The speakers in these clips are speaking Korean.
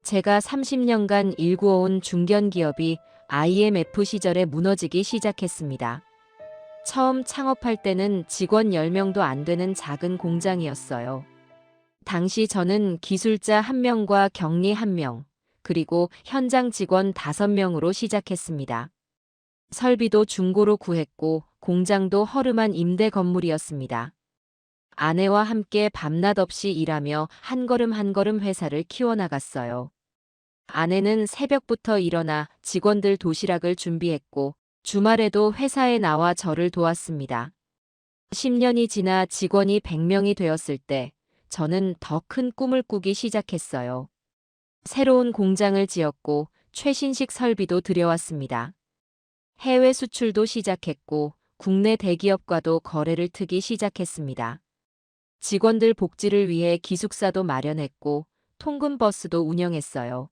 제가 30년간 일구어온 중견기업이 IMF 시절에 무너지기 시작했습니다. 처음 창업할 때는 직원 10명도 안 되는 작은 공장이었어요. 당시 저는 기술자 1명과 경리 1명, 그리고 현장 직원 5명으로 시작했습니다. 설비도 중고로 구했고 공장도 허름한 임대 건물이었습니다. 아내와 함께 밤낮 없이 일하며 한 걸음 한 걸음 회사를 키워나갔어요. 아내는 새벽부터 일어나 직원들 도시락을 준비했고 주말에도 회사에 나와 저를 도왔습니다. 10년이 지나 직원이 100명이 되었을 때 저는 더 큰 꿈을 꾸기 시작했어요. 새로운 공장을 지었고 최신식 설비도 들여왔습니다. 해외 수출도 시작했고 국내 대기업과도 거래를 트기 시작했습니다. 직원들 복지를 위해 기숙사도 마련했고 통근버스도 운영했어요.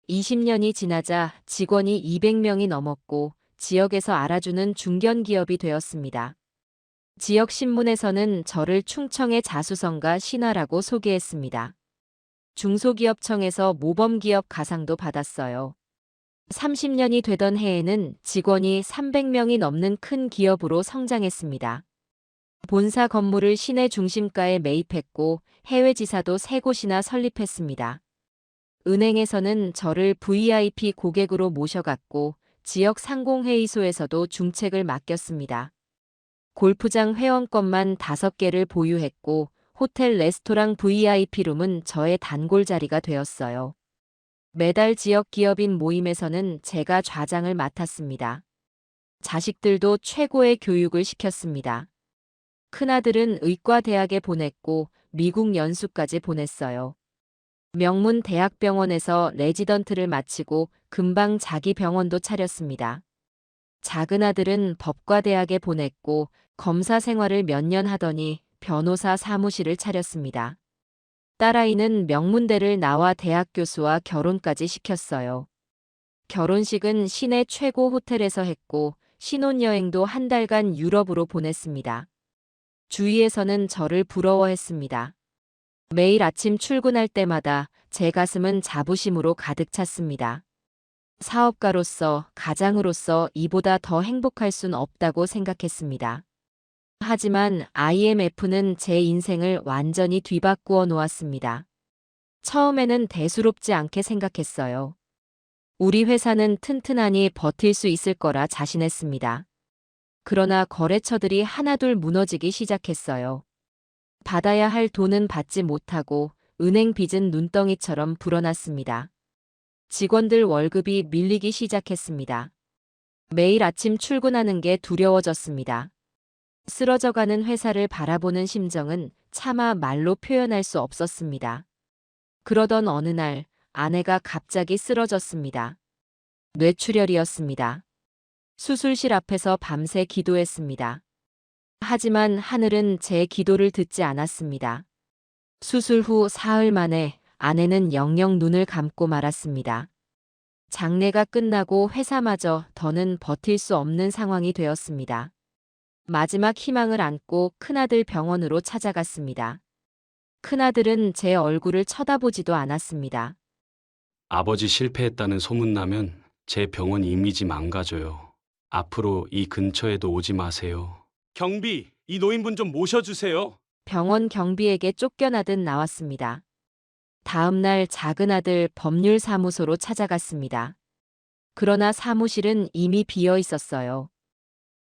20년이 지나자 직원이 200명이 넘었고 지역에서 알아주는 중견기업이 되었습니다. 지역 신문에서는 저를 충청의 자수성가 신화라고 소개했습니다. 중소기업청에서 모범기업 가상도 받았어요. 30년이 되던 해에는 직원이 300명이 넘는 큰 기업으로 성장했습니다. 본사 건물을 시내 중심가에 매입했고 해외 지사도 3곳이나 설립했습니다. 은행에서는 저를 VIP 고객으로 모셔갔고 지역 상공회의소에서도 중책을 맡겼습니다. 골프장 회원권만 5개를 보유했고 호텔 레스토랑 VIP룸은 저의 단골 자리가 되었어요. 매달 지역 기업인 모임에서는 제가 좌장을 맡았습니다. 자식들도 최고의 교육을 시켰습니다. 큰아들은 의과대학에 보냈고 미국 연수까지 보냈어요. 명문 대학병원에서 레지던트를 마치고 금방 자기 병원도 차렸습니다. 작은 아들은 법과대학에 보냈고 검사 생활을 몇 년 하더니 변호사 사무실을 차렸습니다. 딸아이는 명문대를 나와 대학 교수와 결혼까지 시켰어요. 결혼식은 시내 최고 호텔에서 했고 신혼여행도 한 달간 유럽으로 보냈습니다. 주위에서는 저를 부러워했습니다. 매일 아침 출근할 때마다 제 가슴은 자부심으로 가득 찼습니다. 사업가로서, 가장으로서 이보다 더 행복할 순 없다고 생각했습니다. 하지만 IMF는 제 인생을 완전히 뒤바꾸어 놓았습니다. 처음에는 대수롭지 않게 생각했어요. 우리 회사는 튼튼하니 버틸 수 있을 거라 자신했습니다. 그러나 거래처들이 하나둘 무너지기 시작했어요. 받아야 할 돈은 받지 못하고 은행 빚은 눈덩이처럼 불어났습니다. 직원들 월급이 밀리기 시작했습니다. 매일 아침 출근하는 게 두려워졌습니다. 쓰러져가는 회사를 바라보는 심정은 차마 말로 표현할 수 없었습니다. 그러던 어느 날 아내가 갑자기 쓰러졌습니다. 뇌출혈이었습니다. 수술실 앞에서 밤새 기도했습니다. 하지만 하늘은 제 기도를 듣지 않았습니다. 수술 후 사흘 만에 아내는 영영 눈을 감고 말았습니다. 장례가 끝나고 회사마저 더는 버틸 수 없는 상황이 되었습니다. 마지막 희망을 안고 큰아들 병원으로 찾아갔습니다. 큰아들은 제 얼굴을 쳐다보지도 않았습니다. 아버지 실패했다는 소문나면 제 병원 이미지 망가져요. 앞으로 이 근처에도 오지 마세요. 경비, 이 노인분 좀 모셔주세요. 병원 경비에게 쫓겨나듯 나왔습니다. 다음 날 작은 아들 법률사무소로 찾아갔습니다. 그러나 사무실은 이미 비어 있었어요.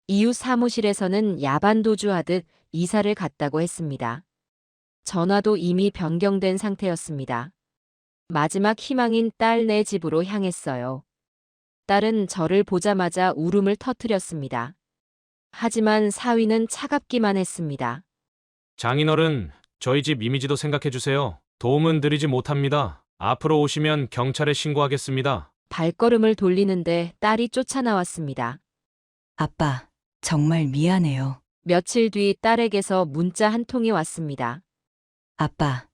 이웃 사무실에서는 야반도주하듯 이사를 갔다고 했습니다. 전화도 이미 변경된 상태였습니다. 마지막 희망인 딸네 집으로 향했어요. 딸은 저를 보자마자 울음을 터뜨렸습니다. 하지만 사위는 차갑기만 했습니다. 장인어른, 저희 집 이미지도 생각해 주세요. 도움은 드리지 못합니다. 앞으로 오시면 경찰에 신고하겠습니다. 발걸음을 돌리는데 딸이 쫓아나왔습니다. 아빠, 정말 미안해요. 며칠 뒤 딸에게서 문자 한 통이 왔습니다. 아빠,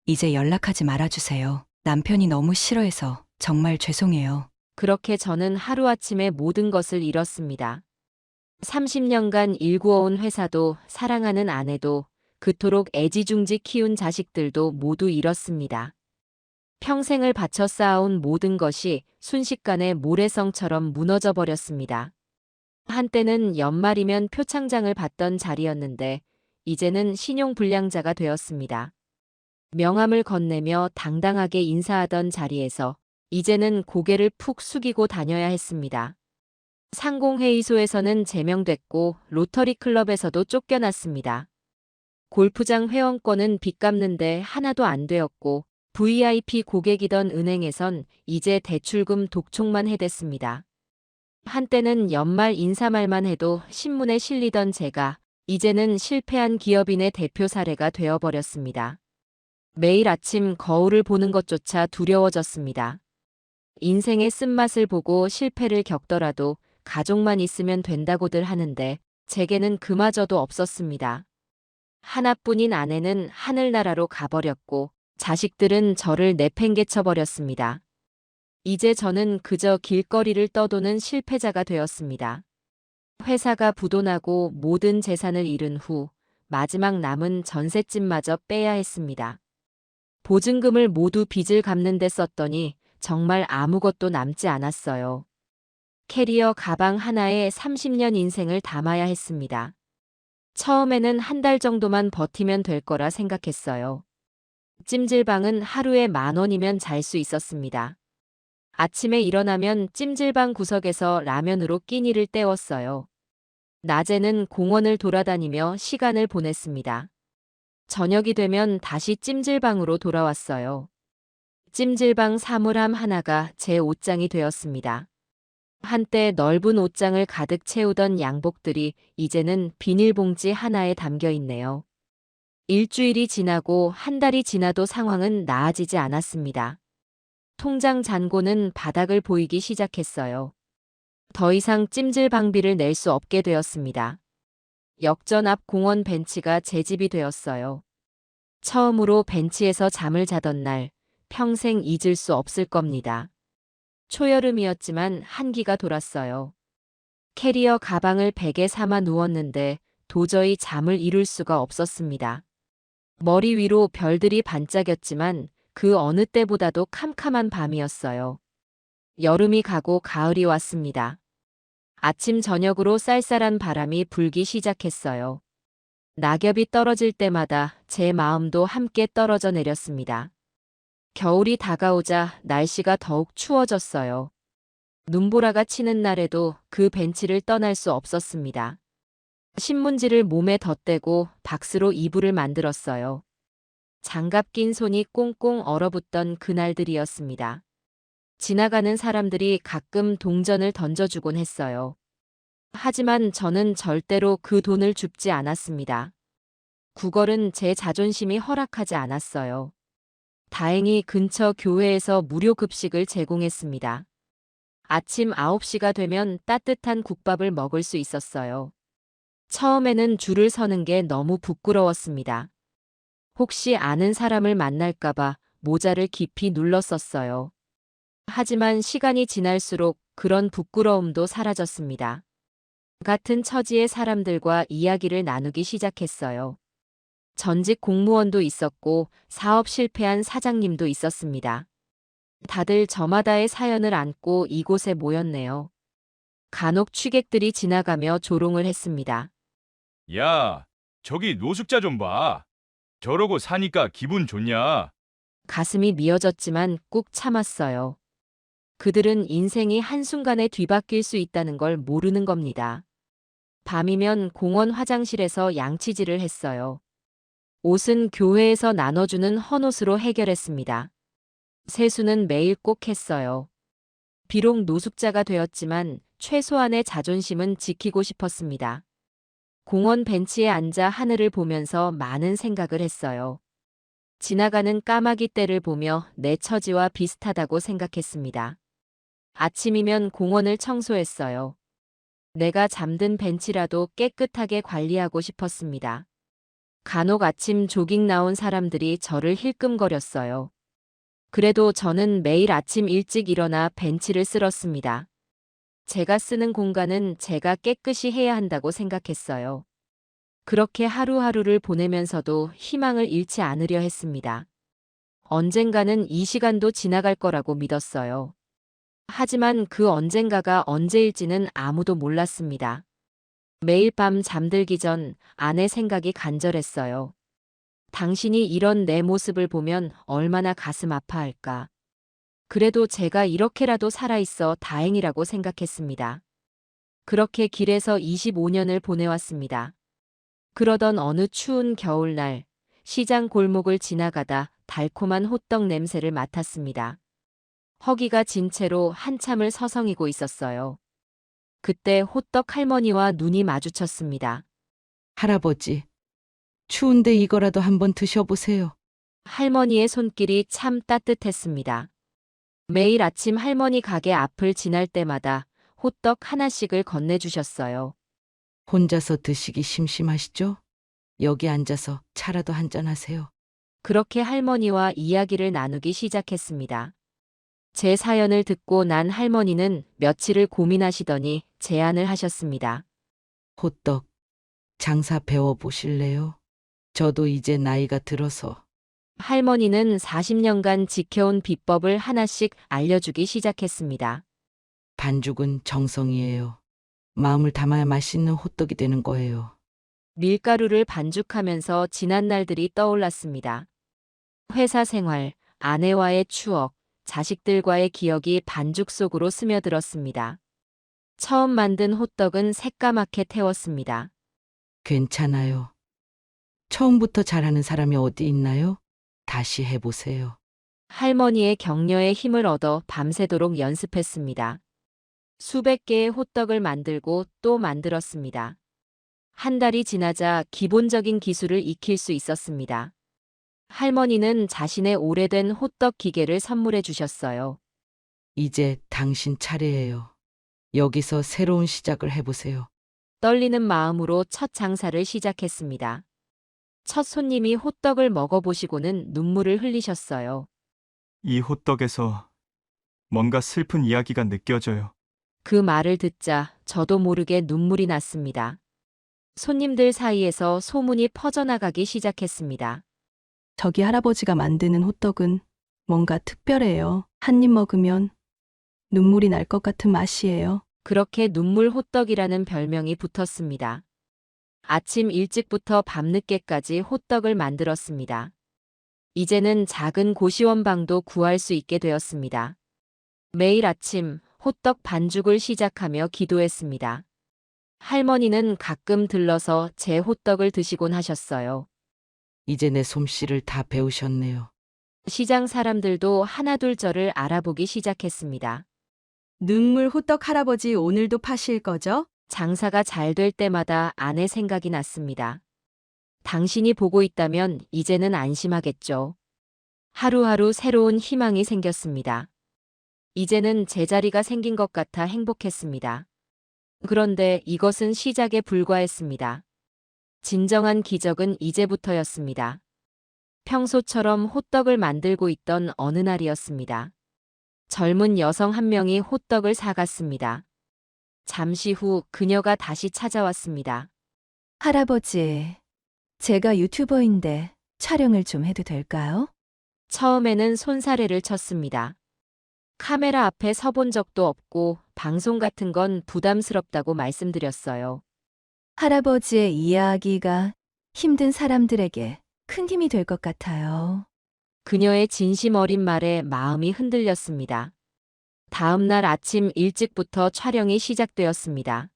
이제 연락하지 말아주세요. 남편이 너무 싫어해서 정말 죄송해요. 그렇게 저는 하루아침에 모든 것을 잃었습니다. 30년간 일구어온 회사도 사랑하는 아내도 그토록 애지중지 키운 자식들도 모두 잃었습니다. 평생을 바쳐 쌓아온 모든 것이 순식간에 모래성처럼 무너져 버렸습니다. 한때는 연말이면 표창장을 받던 자리였는데 이제는 신용불량자가 되었습니다. 명함을 건네며 당당하게 인사하던 자리에서 이제는 고개를 푹 숙이고 다녀야 했습니다. 상공회의소에서는 제명됐고 로터리 클럽에서도 쫓겨났습니다. 골프장 회원권은 빚 갚는데 하나도 안 되었고 VIP 고객이던 은행에선 이제 대출금 독촉만 해댔습니다. 한때는 연말 인사말만 해도 신문에 실리던 제가 이제는 실패한 기업인의 대표 사례가 되어버렸습니다. 매일 아침 거울을 보는 것조차 두려워졌습니다. 인생의 쓴맛을 보고 실패를 겪더라도 가족만 있으면 된다고들 하는데 제게는 그마저도 없었습니다. 하나뿐인 아내는 하늘나라로 가버렸고 자식들은 저를 내팽개쳐버렸습니다. 이제 저는 그저 길거리를 떠도는 실패자가 되었습니다. 회사가 부도나고 모든 재산을 잃은 후 마지막 남은 전셋집마저 빼야 했습니다. 보증금을 모두 빚을 갚는 데 썼더니 정말 아무것도 남지 않았어요. 캐리어 가방 하나에 30년 인생을 담아야 했습니다. 처음에는 한 달 정도만 버티면 될 거라 생각했어요. 찜질방은 하루에 10,000원이면 잘 수 있었습니다. 아침에 일어나면 찜질방 구석에서 라면으로 끼니를 때웠어요. 낮에는 공원을 돌아다니며 시간을 보냈습니다. 저녁이 되면 다시 찜질방으로 돌아왔어요. 찜질방 사물함 하나가 제 옷장이 되었습니다. 한때 넓은 옷장을 가득 채우던 양복들이 이제는 비닐봉지 하나에 담겨 있네요. 일주일이 지나고 한 달이 지나도 상황은 나아지지 않았습니다. 통장 잔고는 바닥을 보이기 시작했어요. 더 이상 찜질방비를 낼 수 없게 되었습니다. 역전 앞 공원 벤치가 제 집이 되었어요. 처음으로 벤치에서 잠을 자던 날, 평생 잊을 수 없을 겁니다. 초여름이었지만 한기가 돌았어요. 캐리어 가방을 베개 삼아 누웠는데 도저히 잠을 이룰 수가 없었습니다. 머리 위로 별들이 반짝였지만 그 어느 때보다도 캄캄한 밤이었어요. 여름이 가고 가을이 왔습니다. 아침 저녁으로 쌀쌀한 바람이 불기 시작했어요. 낙엽이 떨어질 때마다 제 마음도 함께 떨어져 내렸습니다. 겨울이 다가오자 날씨가 더욱 추워졌어요. 눈보라가 치는 날에도 그 벤치를 떠날 수 없었습니다. 신문지를 몸에 덧대고 박스로 이불을 만들었어요. 장갑 낀 손이 꽁꽁 얼어붙던 그날들이었습니다. 지나가는 사람들이 가끔 동전을 던져주곤 했어요. 하지만 저는 절대로 그 돈을 줍지 않았습니다. 구걸은 제 자존심이 허락하지 않았어요. 다행히 근처 교회에서 무료 급식을 제공했습니다. 아침 9시가 되면 따뜻한 국밥을 먹을 수 있었어요. 처음에는 줄을 서는 게 너무 부끄러웠습니다. 혹시 아는 사람을 만날까봐 모자를 깊이 눌렀었어요. 하지만 시간이 지날수록 그런 부끄러움도 사라졌습니다. 같은 처지의 사람들과 이야기를 나누기 시작했어요. 전직 공무원도 있었고 사업 실패한 사장님도 있었습니다. 다들 저마다의 사연을 안고 이곳에 모였네요. 간혹 취객들이 지나가며 조롱을 했습니다. 야, 저기 노숙자 좀 봐. 저러고 사니까 기분 좋냐? 가슴이 미어졌지만 꾹 참았어요. 그들은 인생이 한순간에 뒤바뀔 수 있다는 걸 모르는 겁니다. 밤이면 공원 화장실에서 양치질을 했어요. 옷은 교회에서 나눠주는 헌옷으로 해결했습니다. 세수는 매일 꼭 했어요. 비록 노숙자가 되었지만 최소한의 자존심은 지키고 싶었습니다. 공원 벤치에 앉아 하늘을 보면서 많은 생각을 했어요. 지나가는 까마귀 떼를 보며 내 처지와 비슷하다고 생각했습니다. 아침이면 공원을 청소했어요. 내가 잠든 벤치라도 깨끗하게 관리하고 싶었습니다. 간혹 아침 조깅 나온 사람들이 저를 힐끔거렸어요. 그래도 저는 매일 아침 일찍 일어나 벤치를 쓸었습니다. 제가 쓰는 공간은 제가 깨끗이 해야 한다고 생각했어요. 그렇게 하루하루를 보내면서도 희망을 잃지 않으려 했습니다. 언젠가는 이 시간도 지나갈 거라고 믿었어요. 하지만 그 언젠가가 언제일지는 아무도 몰랐습니다. 매일 밤 잠들기 전 아내 생각이 간절했어요. 당신이 이런 내 모습을 보면 얼마나 가슴 아파할까. 그래도 제가 이렇게라도 살아있어 다행이라고 생각했습니다. 그렇게 길에서 25년을 보내왔습니다. 그러던 어느 추운 겨울날, 시장 골목을 지나가다 달콤한 호떡 냄새를 맡았습니다. 허기가 진 채로 한참을 서성이고 있었어요. 그때 호떡 할머니와 눈이 마주쳤습니다. 할아버지, 추운데 이거라도 한번 드셔보세요. 할머니의 손길이 참 따뜻했습니다. 매일 아침 할머니 가게 앞을 지날 때마다 호떡 하나씩을 건네주셨어요. 혼자서 드시기 심심하시죠? 여기 앉아서 차라도 한잔 하세요. 그렇게 할머니와 이야기를 나누기 시작했습니다. 제 사연을 듣고 난 할머니는 며칠을 고민하시더니 제안을 하셨습니다. 호떡, 장사 배워보실래요? 저도 이제 나이가 들어서. 할머니는 40년간 지켜온 비법을 하나씩 알려주기 시작했습니다. 반죽은 정성이에요. 마음을 담아야 맛있는 호떡이 되는 거예요. 밀가루를 반죽하면서 지난 날들이 떠올랐습니다. 회사 생활, 아내와의 추억, 자식들과의 기억이 반죽 속으로 스며들었습니다. 처음 만든 호떡은 새까맣게 태웠습니다. 괜찮아요. 처음부터 잘하는 사람이 어디 있나요? 다시 해보세요. 할머니의 격려에 힘을 얻어 밤새도록 연습했습니다. 수백 개의 호떡을 만들고 또 만들었습니다. 한 달이 지나자 기본적인 기술을 익힐 수 있었습니다. 할머니는 자신의 오래된 호떡 기계를 선물해 주셨어요. 이제 당신 차례예요. 여기서 새로운 시작을 해보세요. 떨리는 마음으로 첫 장사를 시작했습니다. 첫 손님이 호떡을 먹어보시고는 눈물을 흘리셨어요. 이 호떡에서 뭔가 슬픈 이야기가 느껴져요. 그 말을 듣자 저도 모르게 눈물이 났습니다. 손님들 사이에서 소문이 퍼져나가기 시작했습니다. 저기 할아버지가 만드는 호떡은 뭔가 특별해요. 한 입 먹으면 눈물이 날 것 같은 맛이에요. 그렇게 눈물 호떡이라는 별명이 붙었습니다. 아침 일찍부터 밤늦게까지 호떡을 만들었습니다. 이제는 작은 고시원방도 구할 수 있게 되었습니다. 매일 아침 호떡 반죽을 시작하며 기도했습니다. 할머니는 가끔 들러서 제 호떡을 드시곤 하셨어요. 이제 내 솜씨를 다 배우셨네요. 시장 사람들도 하나둘 저를 알아보기 시작했습니다. 눈물 호떡 할아버지 오늘도 파실 거죠? 장사가 잘 될 때마다 아내 생각이 났습니다. 당신이 보고 있다면 이제는 안심하겠죠. 하루하루 새로운 희망이 생겼습니다. 이제는 제자리가 생긴 것 같아 행복했습니다. 그런데 이것은 시작에 불과했습니다. 진정한 기적은 이제부터였습니다. 평소처럼 호떡을 만들고 있던 어느 날이었습니다. 젊은 여성 한 명이 호떡을 사갔습니다. 잠시 후 그녀가 다시 찾아왔습니다. 할아버지, 제가 유튜버인데 촬영을 좀 해도 될까요? 처음에는 손사래를 쳤습니다. 카메라 앞에 서본 적도 없고 방송 같은 건 부담스럽다고 말씀드렸어요. 할아버지의 이야기가 힘든 사람들에게 큰 힘이 될 것 같아요. 그녀의 진심 어린 말에 마음이 흔들렸습니다. 다음 날 아침 일찍부터 촬영이 시작되었습니다.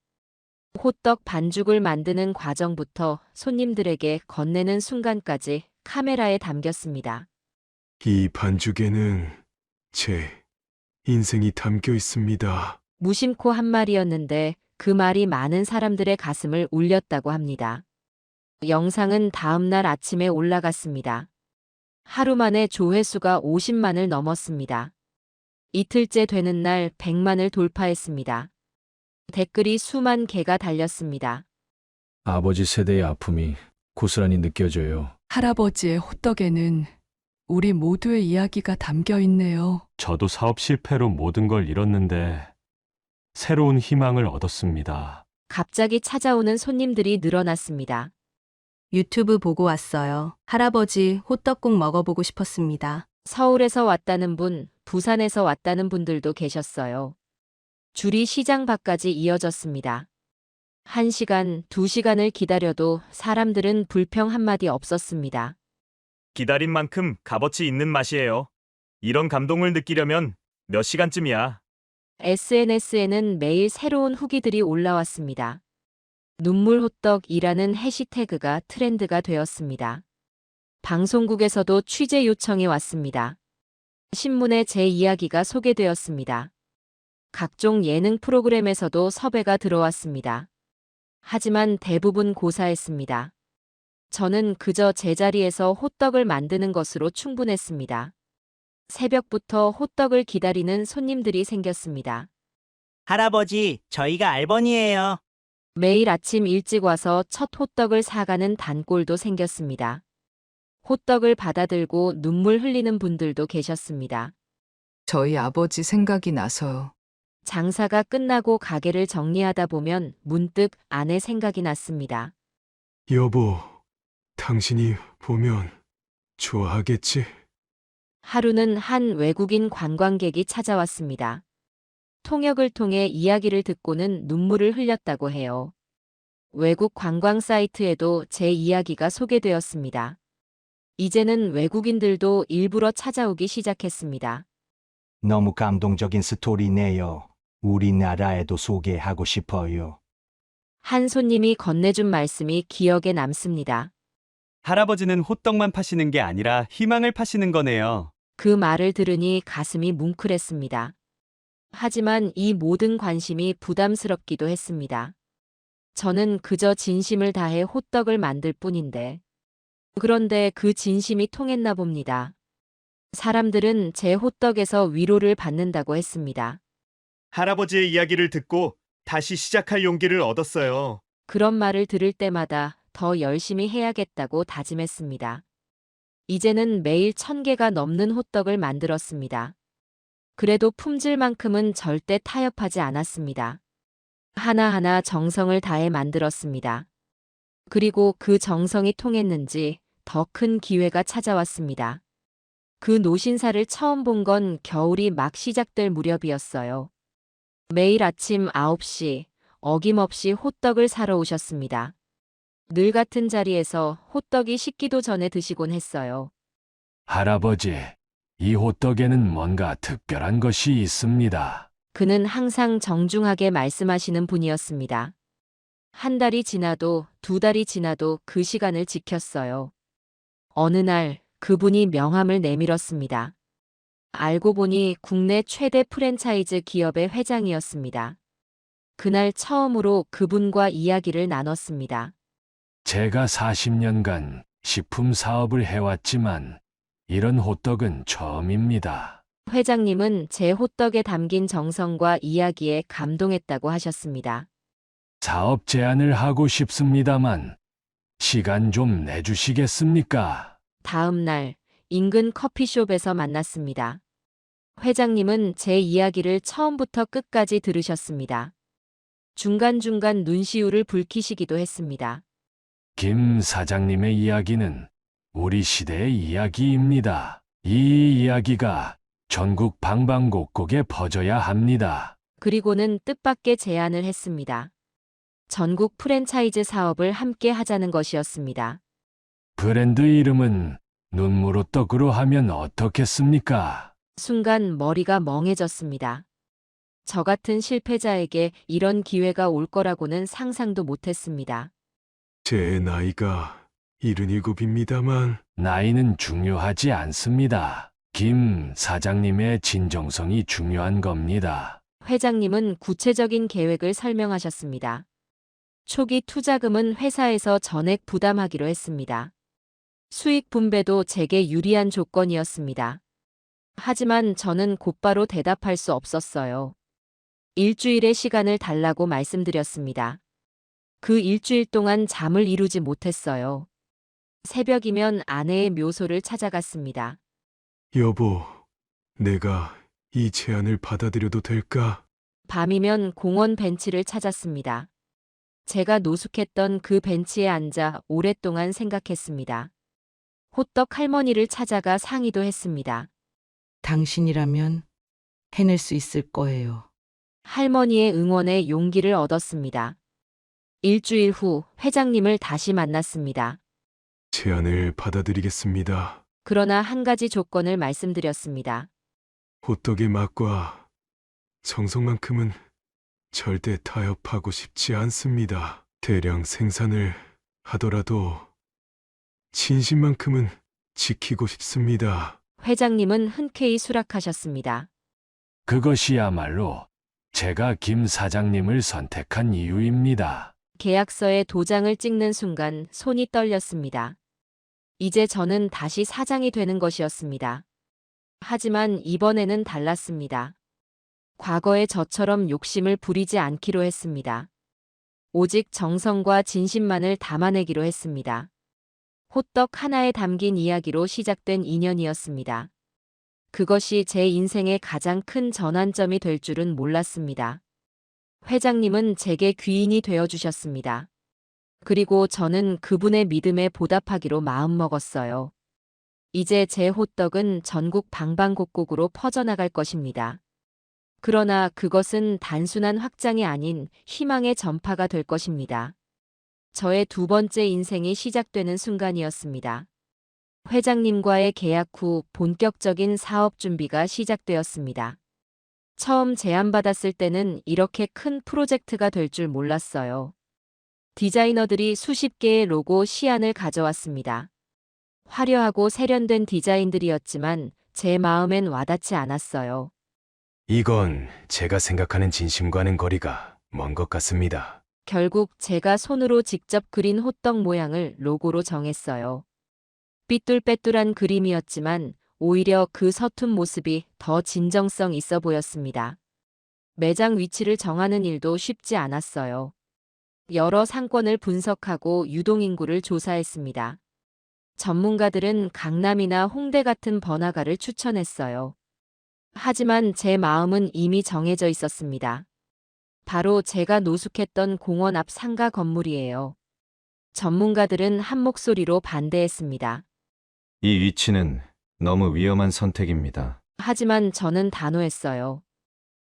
호떡 반죽을 만드는 과정부터 손님들에게 건네는 순간까지 카메라에 담겼습니다. 이 반죽에는 제 인생이 담겨 있습니다. 무심코 한 말이었는데 그 말이 많은 사람들의 가슴을 울렸다고 합니다. 영상은 다음 날 아침에 올라갔습니다. 하루 만에 조회수가 50만을 넘었습니다. 이틀째 되는 날 100만을 돌파했습니다. 댓글이 수만 개가 달렸습니다. 아버지 세대의 아픔이 고스란히 느껴져요. 할아버지의 호떡에는 우리 모두의 이야기가 담겨 있네요. 저도 사업 실패로 모든 걸 잃었는데 새로운 희망을 얻었습니다. 갑자기 찾아오는 손님들이 늘어났습니다. 유튜브 보고 왔어요. 할아버지 호떡 꼭 먹어보고 싶었습니다. 서울에서 왔다는 분, 부산에서 왔다는 분들도 계셨어요. 줄이 시장 밖까지 이어졌습니다. 1시간, 2시간을 기다려도 사람들은 불평 한마디 없었습니다. 기다린 만큼 값어치 있는 맛이에요. 이런 감동을 느끼려면 몇 시간쯤이야. SNS에는 매일 새로운 후기들이 올라왔습니다. 눈물 호떡이라는 해시태그가 트렌드가 되었습니다. 방송국에서도 취재 요청이 왔습니다. 신문에 제 이야기가 소개되었습니다. 각종 예능 프로그램에서도 섭외가 들어왔습니다. 하지만 대부분 고사했습니다. 저는 그저 제자리에서 호떡을 만드는 것으로 충분했습니다. 새벽부터 호떡을 기다리는 손님들이 생겼습니다. 할아버지, 저희가 알번이에요. 매일 아침 일찍 와서 첫 호떡을 사가는 단골도 생겼습니다. 호떡을 받아들고 눈물 흘리는 분들도 계셨습니다. 저희 아버지 생각이 나서요. 장사가 끝나고 가게를 정리하다 보면 문득 아내 생각이 났습니다. 여보, 당신이 보면 좋아하겠지? 하루는 한 외국인 관광객이 찾아왔습니다. 통역을 통해 이야기를 듣고는 눈물을 흘렸다고 해요. 외국 관광 사이트에도 제 이야기가 소개되었습니다. 이제는 외국인들도 일부러 찾아오기 시작했습니다. 너무 감동적인 스토리네요. 우리나라에도 소개하고 싶어요. 한 손님이 건네준 말씀이 기억에 남습니다. 할아버지는 호떡만 파시는 게 아니라 희망을 파시는 거네요. 그 말을 들으니 가슴이 뭉클했습니다. 하지만 이 모든 관심이 부담스럽기도 했습니다. 저는 그저 진심을 다해 호떡을 만들 뿐인데. 그런데 그 진심이 통했나 봅니다. 사람들은 제 호떡에서 위로를 받는다고 했습니다. 할아버지의 이야기를 듣고 다시 시작할 용기를 얻었어요. 그런 말을 들을 때마다 더 열심히 해야겠다고 다짐했습니다. 이제는 매일 1000개가 넘는 호떡을 만들었습니다. 그래도 품질만큼은 절대 타협하지 않았습니다. 하나하나 정성을 다해 만들었습니다. 그리고 그 정성이 통했는지 더 큰 기회가 찾아왔습니다. 그 노신사를 처음 본 건 겨울이 막 시작될 무렵이었어요. 매일 아침 9시 어김없이 호떡을 사러 오셨습니다. 늘 같은 자리에서 호떡이 식기도 전에 드시곤 했어요. 할아버지, 이 호떡에는 뭔가 특별한 것이 있습니다. 그는 항상 정중하게 말씀하시는 분이었습니다. 한 달이 지나도 2달이 지나도 그 시간을 지켰어요. 어느 날 그분이 명함을 내밀었습니다. 알고 보니 국내 최대 프랜차이즈 기업의 회장이었습니다. 그날 처음으로 그분과 이야기를 나눴습니다. 제가 40년간 식품 사업을 해왔지만 이런 호떡은 처음입니다. 회장님은 제 호떡에 담긴 정성과 이야기에 감동했다고 하셨습니다. 사업 제안을 하고 싶습니다만 시간 좀 내주시겠습니까? 다음 날 인근 커피숍에서 만났습니다. 회장님은 제 이야기를 처음부터 끝까지 들으셨습니다. 중간중간 눈시울을 붉히시기도 했습니다. 김 사장님의 이야기는 우리 시대의 이야기입니다. 이 이야기가 전국 방방곡곡에 퍼져야 합니다. 그리고는 뜻밖의 제안을 했습니다. 전국 프랜차이즈 사업을 함께 하자는 것이었습니다. 브랜드 이름은 눈물호떡으로 하면 어떻겠습니까? 순간 머리가 멍해졌습니다. 저 같은 실패자에게 이런 기회가 올 거라고는 상상도 못했습니다. 제 나이가 77입니다만 나이는 중요하지 않습니다. 김 사장님의 진정성이 중요한 겁니다. 회장님은 구체적인 계획을 설명하셨습니다. 초기 투자금은 회사에서 전액 부담하기로 했습니다. 수익 분배도 제게 유리한 조건이었습니다. 하지만 저는 곧바로 대답할 수 없었어요. 일주일의 시간을 달라고 말씀드렸습니다. 그 일주일 동안 잠을 이루지 못했어요. 새벽이면 아내의 묘소를 찾아갔습니다. 여보, 내가 이 제안을 받아들여도 될까? 밤이면 공원 벤치를 찾았습니다. 제가 노숙했던 그 벤치에 앉아 오랫동안 생각했습니다. 호떡 할머니를 찾아가 상의도 했습니다. 당신이라면 해낼 수 있을 거예요. 할머니의 응원에 용기를 얻었습니다. 일주일 후 회장님을 다시 만났습니다. 제안을 받아들이겠습니다. 그러나 한 가지 조건을 말씀드렸습니다. 호떡의 맛과 정성만큼은 절대 타협하고 싶지 않습니다. 대량 생산을 하더라도 진심만큼은 지키고 싶습니다. 회장님은 흔쾌히 수락하셨습니다. 그것이야말로 제가 김 사장님을 선택한 이유입니다. 계약서에 도장을 찍는 순간 손이 떨렸습니다. 이제 저는 다시 사장이 되는 것이었습니다. 하지만 이번에는 달랐습니다. 과거의 저처럼 욕심을 부리지 않기로 했습니다. 오직 정성과 진심만을 담아내기로 했습니다. 호떡 하나에 담긴 이야기로 시작된 인연이었습니다. 그것이 제 인생의 가장 큰 전환점이 될 줄은 몰랐습니다. 회장님은 제게 귀인이 되어주셨습니다. 그리고 저는 그분의 믿음에 보답하기로 마음먹었어요. 이제 제 호떡은 전국 방방곡곡으로 퍼져나갈 것입니다. 그러나 그것은 단순한 확장이 아닌 희망의 전파가 될 것입니다. 저의 두 번째 인생이 시작되는 순간이었습니다. 회장님과의 계약 후 본격적인 사업 준비가 시작되었습니다. 처음 제안받았을 때는 이렇게 큰 프로젝트가 될 줄 몰랐어요. 디자이너들이 수십 개의 로고 시안을 가져왔습니다. 화려하고 세련된 디자인들이었지만 제 마음엔 와닿지 않았어요. 이건 제가 생각하는 진심과는 거리가 먼 것 같습니다. 결국 제가 손으로 직접 그린 호떡 모양을 로고로 정했어요. 삐뚤빼뚤한 그림이었지만 오히려 그 서툰 모습이 더 진정성 있어 보였습니다. 매장 위치를 정하는 일도 쉽지 않았어요. 여러 상권을 분석하고 유동인구를 조사했습니다. 전문가들은 강남이나 홍대 같은 번화가를 추천했어요. 하지만 제 마음은 이미 정해져 있었습니다. 바로 제가 노숙했던 공원 앞 상가 건물이에요. 전문가들은 한 목소리로 반대했습니다. 이 위치는 너무 위험한 선택입니다. 하지만 저는 단호했어요.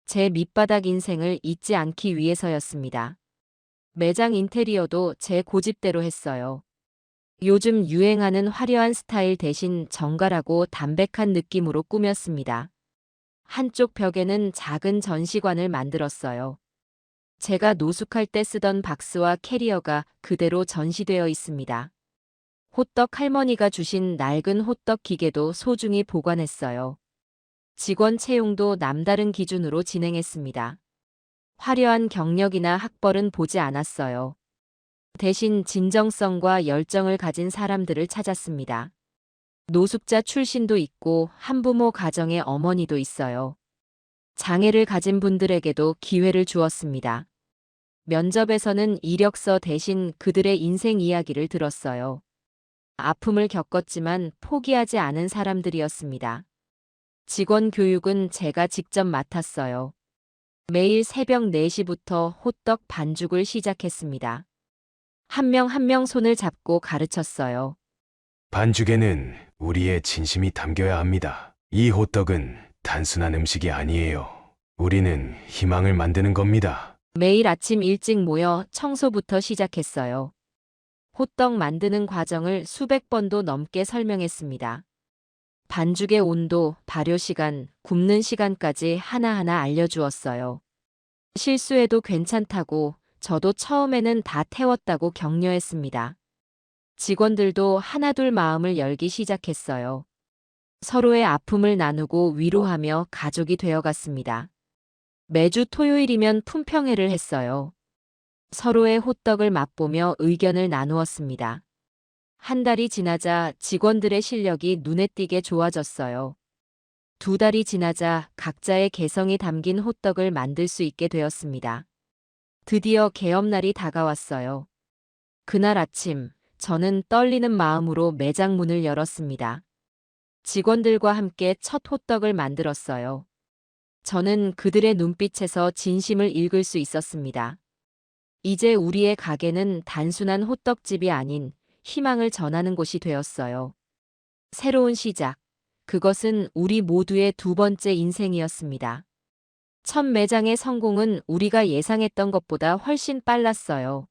제 밑바닥 인생을 잊지 않기 위해서였습니다. 매장 인테리어도 제 고집대로 했어요. 요즘 유행하는 화려한 스타일 대신 정갈하고 담백한 느낌으로 꾸몄습니다. 한쪽 벽에는 작은 전시관을 만들었어요. 제가 노숙할 때 쓰던 박스와 캐리어가 그대로 전시되어 있습니다. 호떡 할머니가 주신 낡은 호떡 기계도 소중히 보관했어요. 직원 채용도 남다른 기준으로 진행했습니다. 화려한 경력이나 학벌은 보지 않았어요. 대신 진정성과 열정을 가진 사람들을 찾았습니다. 노숙자 출신도 있고 한부모 가정의 어머니도 있어요. 장애를 가진 분들에게도 기회를 주었습니다. 면접에서는 이력서 대신 그들의 인생 이야기를 들었어요. 아픔을 겪었지만 포기하지 않은 사람들이었습니다. 직원 교육은 제가 직접 맡았어요. 매일 새벽 4시부터 호떡 반죽을 시작했습니다. 한 명 한 명 손을 잡고 가르쳤어요. 반죽에는 우리의 진심이 담겨야 합니다. 이 호떡은 단순한 음식이 아니에요. 우리는 희망을 만드는 겁니다. 매일 아침 일찍 모여 청소부터 시작했어요. 호떡 만드는 과정을 수백 번도 넘게 설명했습니다. 반죽의 온도, 발효 시간, 굽는 시간까지 하나하나 알려주었어요. 실수해도 괜찮다고, 저도 처음에는 다 태웠다고 격려했습니다. 직원들도 하나둘 마음을 열기 시작했어요. 서로의 아픔을 나누고 위로하며 가족이 되어갔습니다. 매주 토요일이면 품평회를 했어요. 서로의 호떡을 맛보며 의견을 나누었습니다. 한 달이 지나자 직원들의 실력이 눈에 띄게 좋아졌어요. 2달이 지나자 각자의 개성이 담긴 호떡을 만들 수 있게 되었습니다. 드디어 개업날이 다가왔어요. 그날 아침, 저는 떨리는 마음으로 매장 문을 열었습니다. 직원들과 함께 첫 호떡을 만들었어요. 저는 그들의 눈빛에서 진심을 읽을 수 있었습니다. 이제 우리의 가게는 단순한 호떡집이 아닌 희망을 전하는 곳이 되었어요. 새로운 시작, 그것은 우리 모두의 두 번째 인생이었습니다. 첫 매장의 성공은 우리가 예상했던 것보다 훨씬 빨랐어요.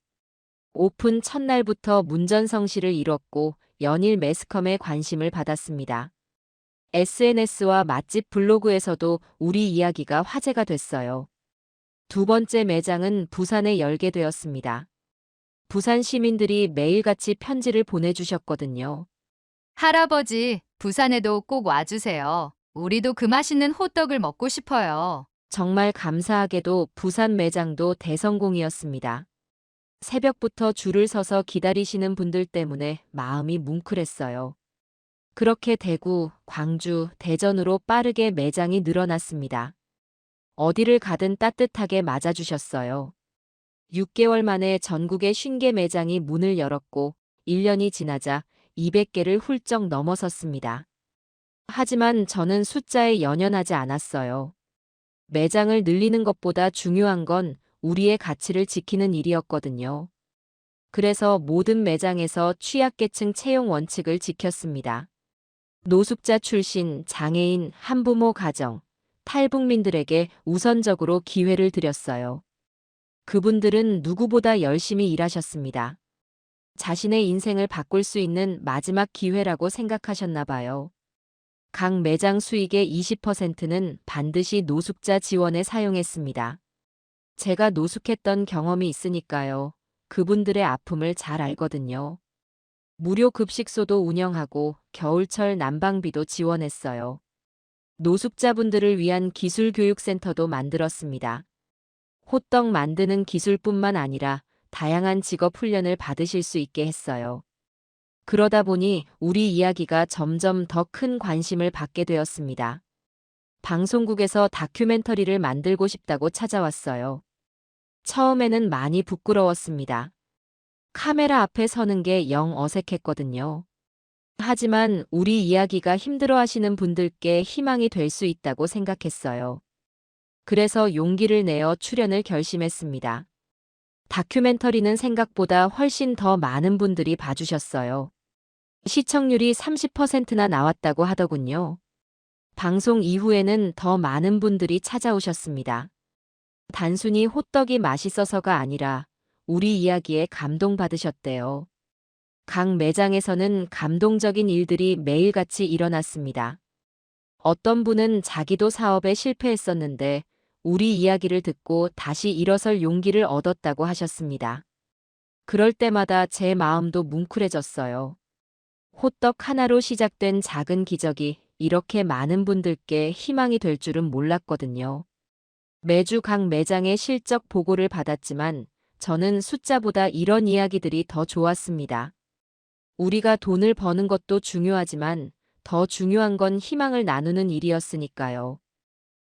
오픈 첫날부터 문전성시를 이뤘고 연일 매스컴의 관심을 받았습니다. SNS와 맛집 블로그에서도 우리 이야기가 화제가 됐어요. 두 번째 매장은 부산에 열게 되었습니다. 부산 시민들이 매일같이 편지를 보내주셨거든요. 할아버지, 부산에도 꼭 와주세요. 우리도 그 맛있는 호떡을 먹고 싶어요. 정말 감사하게도 부산 매장도 대성공이었습니다. 새벽부터 줄을 서서 기다리시는 분들 때문에 마음이 뭉클했어요. 그렇게 대구, 광주, 대전으로 빠르게 매장이 늘어났습니다. 어디를 가든 따뜻하게 맞아주셨어요. 6개월 만에 전국에 50개 매장이 문을 열었고 1년이 지나자 200개를 훌쩍 넘어섰습니다. 하지만 저는 숫자에 연연하지 않았어요. 매장을 늘리는 것보다 중요한 건 우리의 가치를 지키는 일이었거든요. 그래서 모든 매장에서 취약계층 채용 원칙을 지켰습니다. 노숙자 출신, 장애인, 한부모 가정, 탈북민들에게 우선적으로 기회를 드렸어요. 그분들은 누구보다 열심히 일하셨습니다. 자신의 인생을 바꿀 수 있는 마지막 기회라고 생각하셨나 봐요. 각 매장 수익의 20%는 반드시 노숙자 지원에 사용했습니다. 제가 노숙했던 경험이 있으니까요. 그분들의 아픔을 잘 알거든요. 무료 급식소도 운영하고 겨울철 난방비도 지원했어요. 노숙자분들을 위한 기술교육센터도 만들었습니다. 호떡 만드는 기술뿐만 아니라 다양한 직업 훈련을 받으실 수 있게 했어요. 그러다 보니 우리 이야기가 점점 더 큰 관심을 받게 되었습니다. 방송국에서 다큐멘터리를 만들고 싶다고 찾아왔어요. 처음에는 많이 부끄러웠습니다. 카메라 앞에 서는 게 영 어색했거든요. 하지만 우리 이야기가 힘들어하시는 분들께 희망이 될 수 있다고 생각했어요. 그래서 용기를 내어 출연을 결심했습니다. 다큐멘터리는 생각보다 훨씬 더 많은 분들이 봐주셨어요. 시청률이 30%나 나왔다고 하더군요. 방송 이후에는 더 많은 분들이 찾아오셨습니다. 단순히 호떡이 맛있어서가 아니라 우리 이야기에 감동받으셨대요. 각 매장에서는 감동적인 일들이 매일같이 일어났습니다. 어떤 분은 자기도 사업에 실패했었는데 우리 이야기를 듣고 다시 일어설 용기를 얻었다고 하셨습니다. 그럴 때마다 제 마음도 뭉클해졌어요. 호떡 하나로 시작된 작은 기적이 이렇게 많은 분들께 희망이 될 줄은 몰랐거든요. 매주 각 매장의 실적 보고를 받았지만 저는 숫자보다 이런 이야기들이 더 좋았습니다. 우리가 돈을 버는 것도 중요하지만 더 중요한 건 희망을 나누는 일이었으니까요.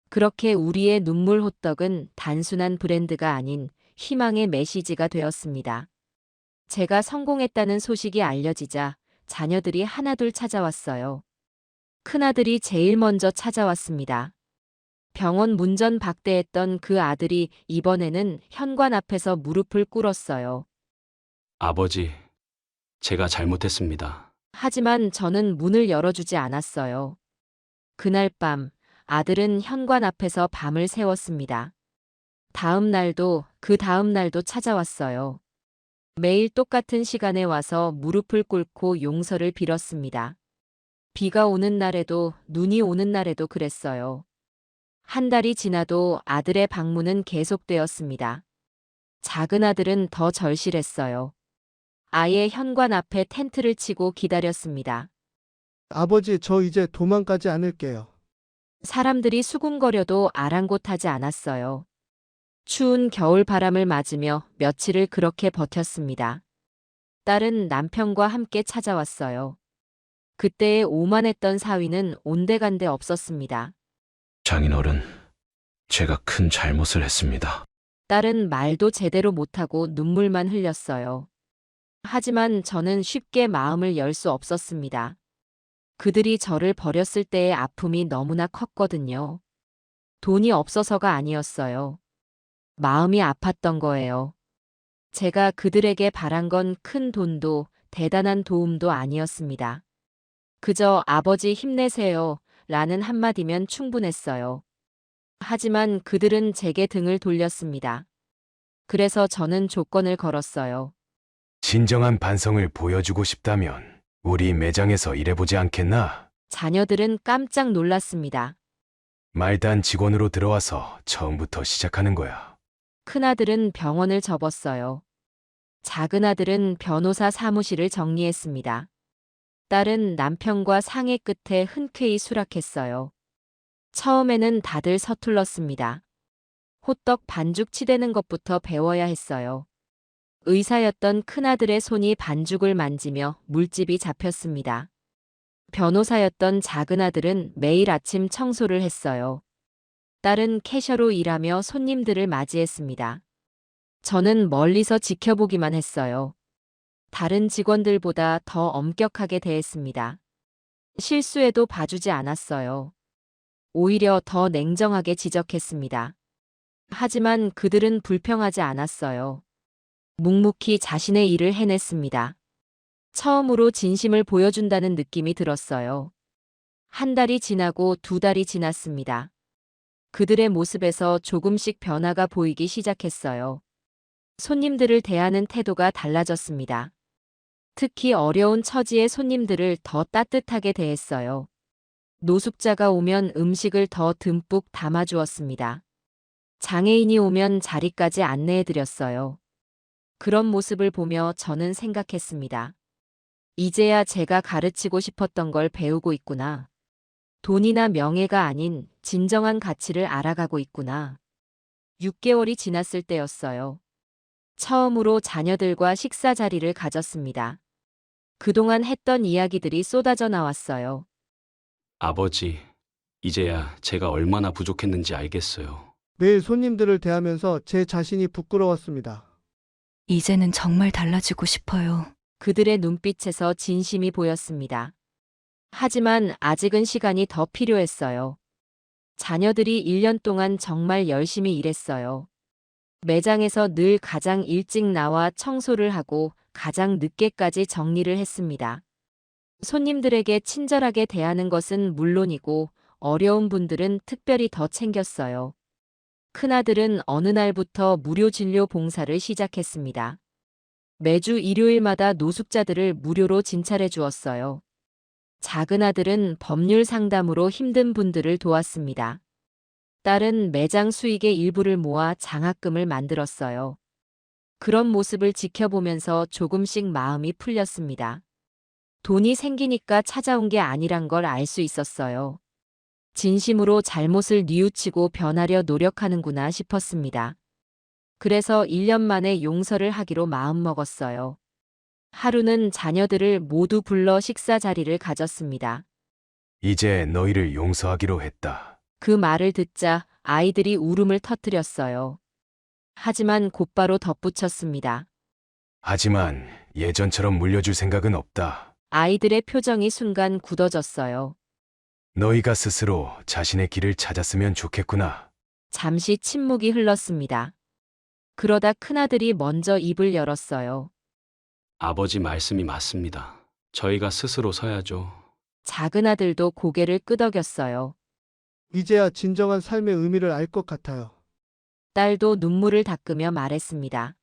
그렇게 우리의 눈물 호떡은 단순한 브랜드가 아닌 희망의 메시지가 되었습니다. 제가 성공했다는 소식이 알려지자 자녀들이 하나둘 찾아왔어요. 큰아들이 제일 먼저 찾아왔습니다. 병원 문전 박대했던 그 아들이 이번에는 현관 앞에서 무릎을 꿇었어요. 아버지, 제가 잘못했습니다. 하지만 저는 문을 열어주지 않았어요. 그날 밤 아들은 현관 앞에서 밤을 새웠습니다. 다음 날도 그 다음 날도 찾아왔어요. 매일 똑같은 시간에 와서 무릎을 꿇고 용서를 빌었습니다. 비가 오는 날에도 눈이 오는 날에도 그랬어요. 한 달이 지나도 아들의 방문은 계속되었습니다. 작은 아들은 더 절실했어요. 아예 현관 앞에 텐트를 치고 기다렸습니다. 아버지, 저 이제 도망가지 않을게요. 사람들이 수군거려도 아랑곳하지 않았어요. 추운 겨울 바람을 맞으며 며칠을 그렇게 버텼습니다. 딸은 남편과 함께 찾아왔어요. 그때의 오만했던 사위는 온데간데 없었습니다. 장인어른, 제가 큰 잘못을 했습니다. 딸은 말도 제대로 못하고 눈물만 흘렸어요. 하지만 저는 쉽게 마음을 열 수 없었습니다. 그들이 저를 버렸을 때의 아픔이 너무나 컸거든요. 돈이 없어서가 아니었어요. 마음이 아팠던 거예요. 제가 그들에게 바란 건 큰 돈도 대단한 도움도 아니었습니다. 그저 아버지 힘내세요 라는 한마디면 충분했어요. 하지만 그들은 제게 등을 돌렸습니다. 그래서 저는 조건을 걸었어요. 진정한 반성을 보여주고 싶다면 우리 매장에서 일해보지 않겠나? 자녀들은 깜짝 놀랐습니다. 말단 직원으로 들어와서 처음부터 시작하는 거야. 큰아들은 병원을 접었어요. 작은아들은 변호사 사무실을 정리했습니다. 딸은 남편과 상의 끝에 흔쾌히 수락했어요. 처음에는 다들 서툴렀습니다. 호떡 반죽 치대는 것부터 배워야 했어요. 의사였던 큰아들의 손이 반죽을 만지며 물집이 잡혔습니다. 변호사였던 작은아들은 매일 아침 청소를 했어요. 딸은 캐셔로 일하며 손님들을 맞이했습니다. 저는 멀리서 지켜보기만 했어요. 다른 직원들보다 더 엄격하게 대했습니다. 실수해도 봐주지 않았어요. 오히려 더 냉정하게 지적했습니다. 하지만 그들은 불평하지 않았어요. 묵묵히 자신의 일을 해냈습니다. 처음으로 진심을 보여준다는 느낌이 들었어요. 한 달이 지나고 두 달이 지났습니다. 그들의 모습에서 조금씩 변화가 보이기 시작했어요. 손님들을 대하는 태도가 달라졌습니다. 특히 어려운 처지의 손님들을 더 따뜻하게 대했어요. 노숙자가 오면 음식을 더 듬뿍 담아주었습니다. 장애인이 오면 자리까지 안내해드렸어요. 그런 모습을 보며 저는 생각했습니다. 이제야 제가 가르치고 싶었던 걸 배우고 있구나. 돈이나 명예가 아닌 진정한 가치를 알아가고 있구나. 6개월이 지났을 때였어요. 처음으로 자녀들과 식사 자리를 가졌습니다. 그동안 했던 이야기들이 쏟아져 나왔어요. 아버지, 이제야 제가 얼마나 부족했는지 알겠어요. 매일 손님들을 대하면서 제 자신이 부끄러웠습니다. 이제는 정말 달라지고 싶어요. 그들의 눈빛에서 진심이 보였습니다. 하지만 아직은 시간이 더 필요했어요. 자녀들이 1년 동안 정말 열심히 일했어요. 매장에서 늘 가장 일찍 나와 청소를 하고 가장 늦게까지 정리를 했습니다. 손님들에게 친절하게 대하는 것은 물론이고 어려운 분들은 특별히 더 챙겼어요. 큰아들은 어느 날부터 무료 진료 봉사를 시작했습니다. 매주 일요일마다 노숙자들을 무료로 진찰해 주었어요. 작은아들은 법률 상담으로 힘든 분들을 도왔습니다. 딸은 매장 수익의 일부를 모아 장학금을 만들었어요. 그런 모습을 지켜보면서 조금씩 마음이 풀렸습니다. 돈이 생기니까 찾아온 게 아니란 걸 알 수 있었어요. 진심으로 잘못을 뉘우치고 변하려 노력하는구나 싶었습니다. 그래서 1년 만에 용서를 하기로 마음먹었어요. 하루는 자녀들을 모두 불러 식사 자리를 가졌습니다. 이제 너희를 용서하기로 했다. 그 말을 듣자 아이들이 울음을 터뜨렸어요. 하지만 곧바로 덧붙였습니다. 하지만 예전처럼 물려줄 생각은 없다. 아이들의 표정이 순간 굳어졌어요. 너희가 스스로 자신의 길을 찾았으면 좋겠구나. 잠시 침묵이 흘렀습니다. 그러다 큰아들이 먼저 입을 열었어요. 아버지 말씀이 맞습니다. 저희가 스스로 서야죠. 작은아들도 고개를 끄덕였어요. 이제야 진정한 삶의 의미를 알 것 같아요. 딸도 눈물을 닦으며 말했습니다.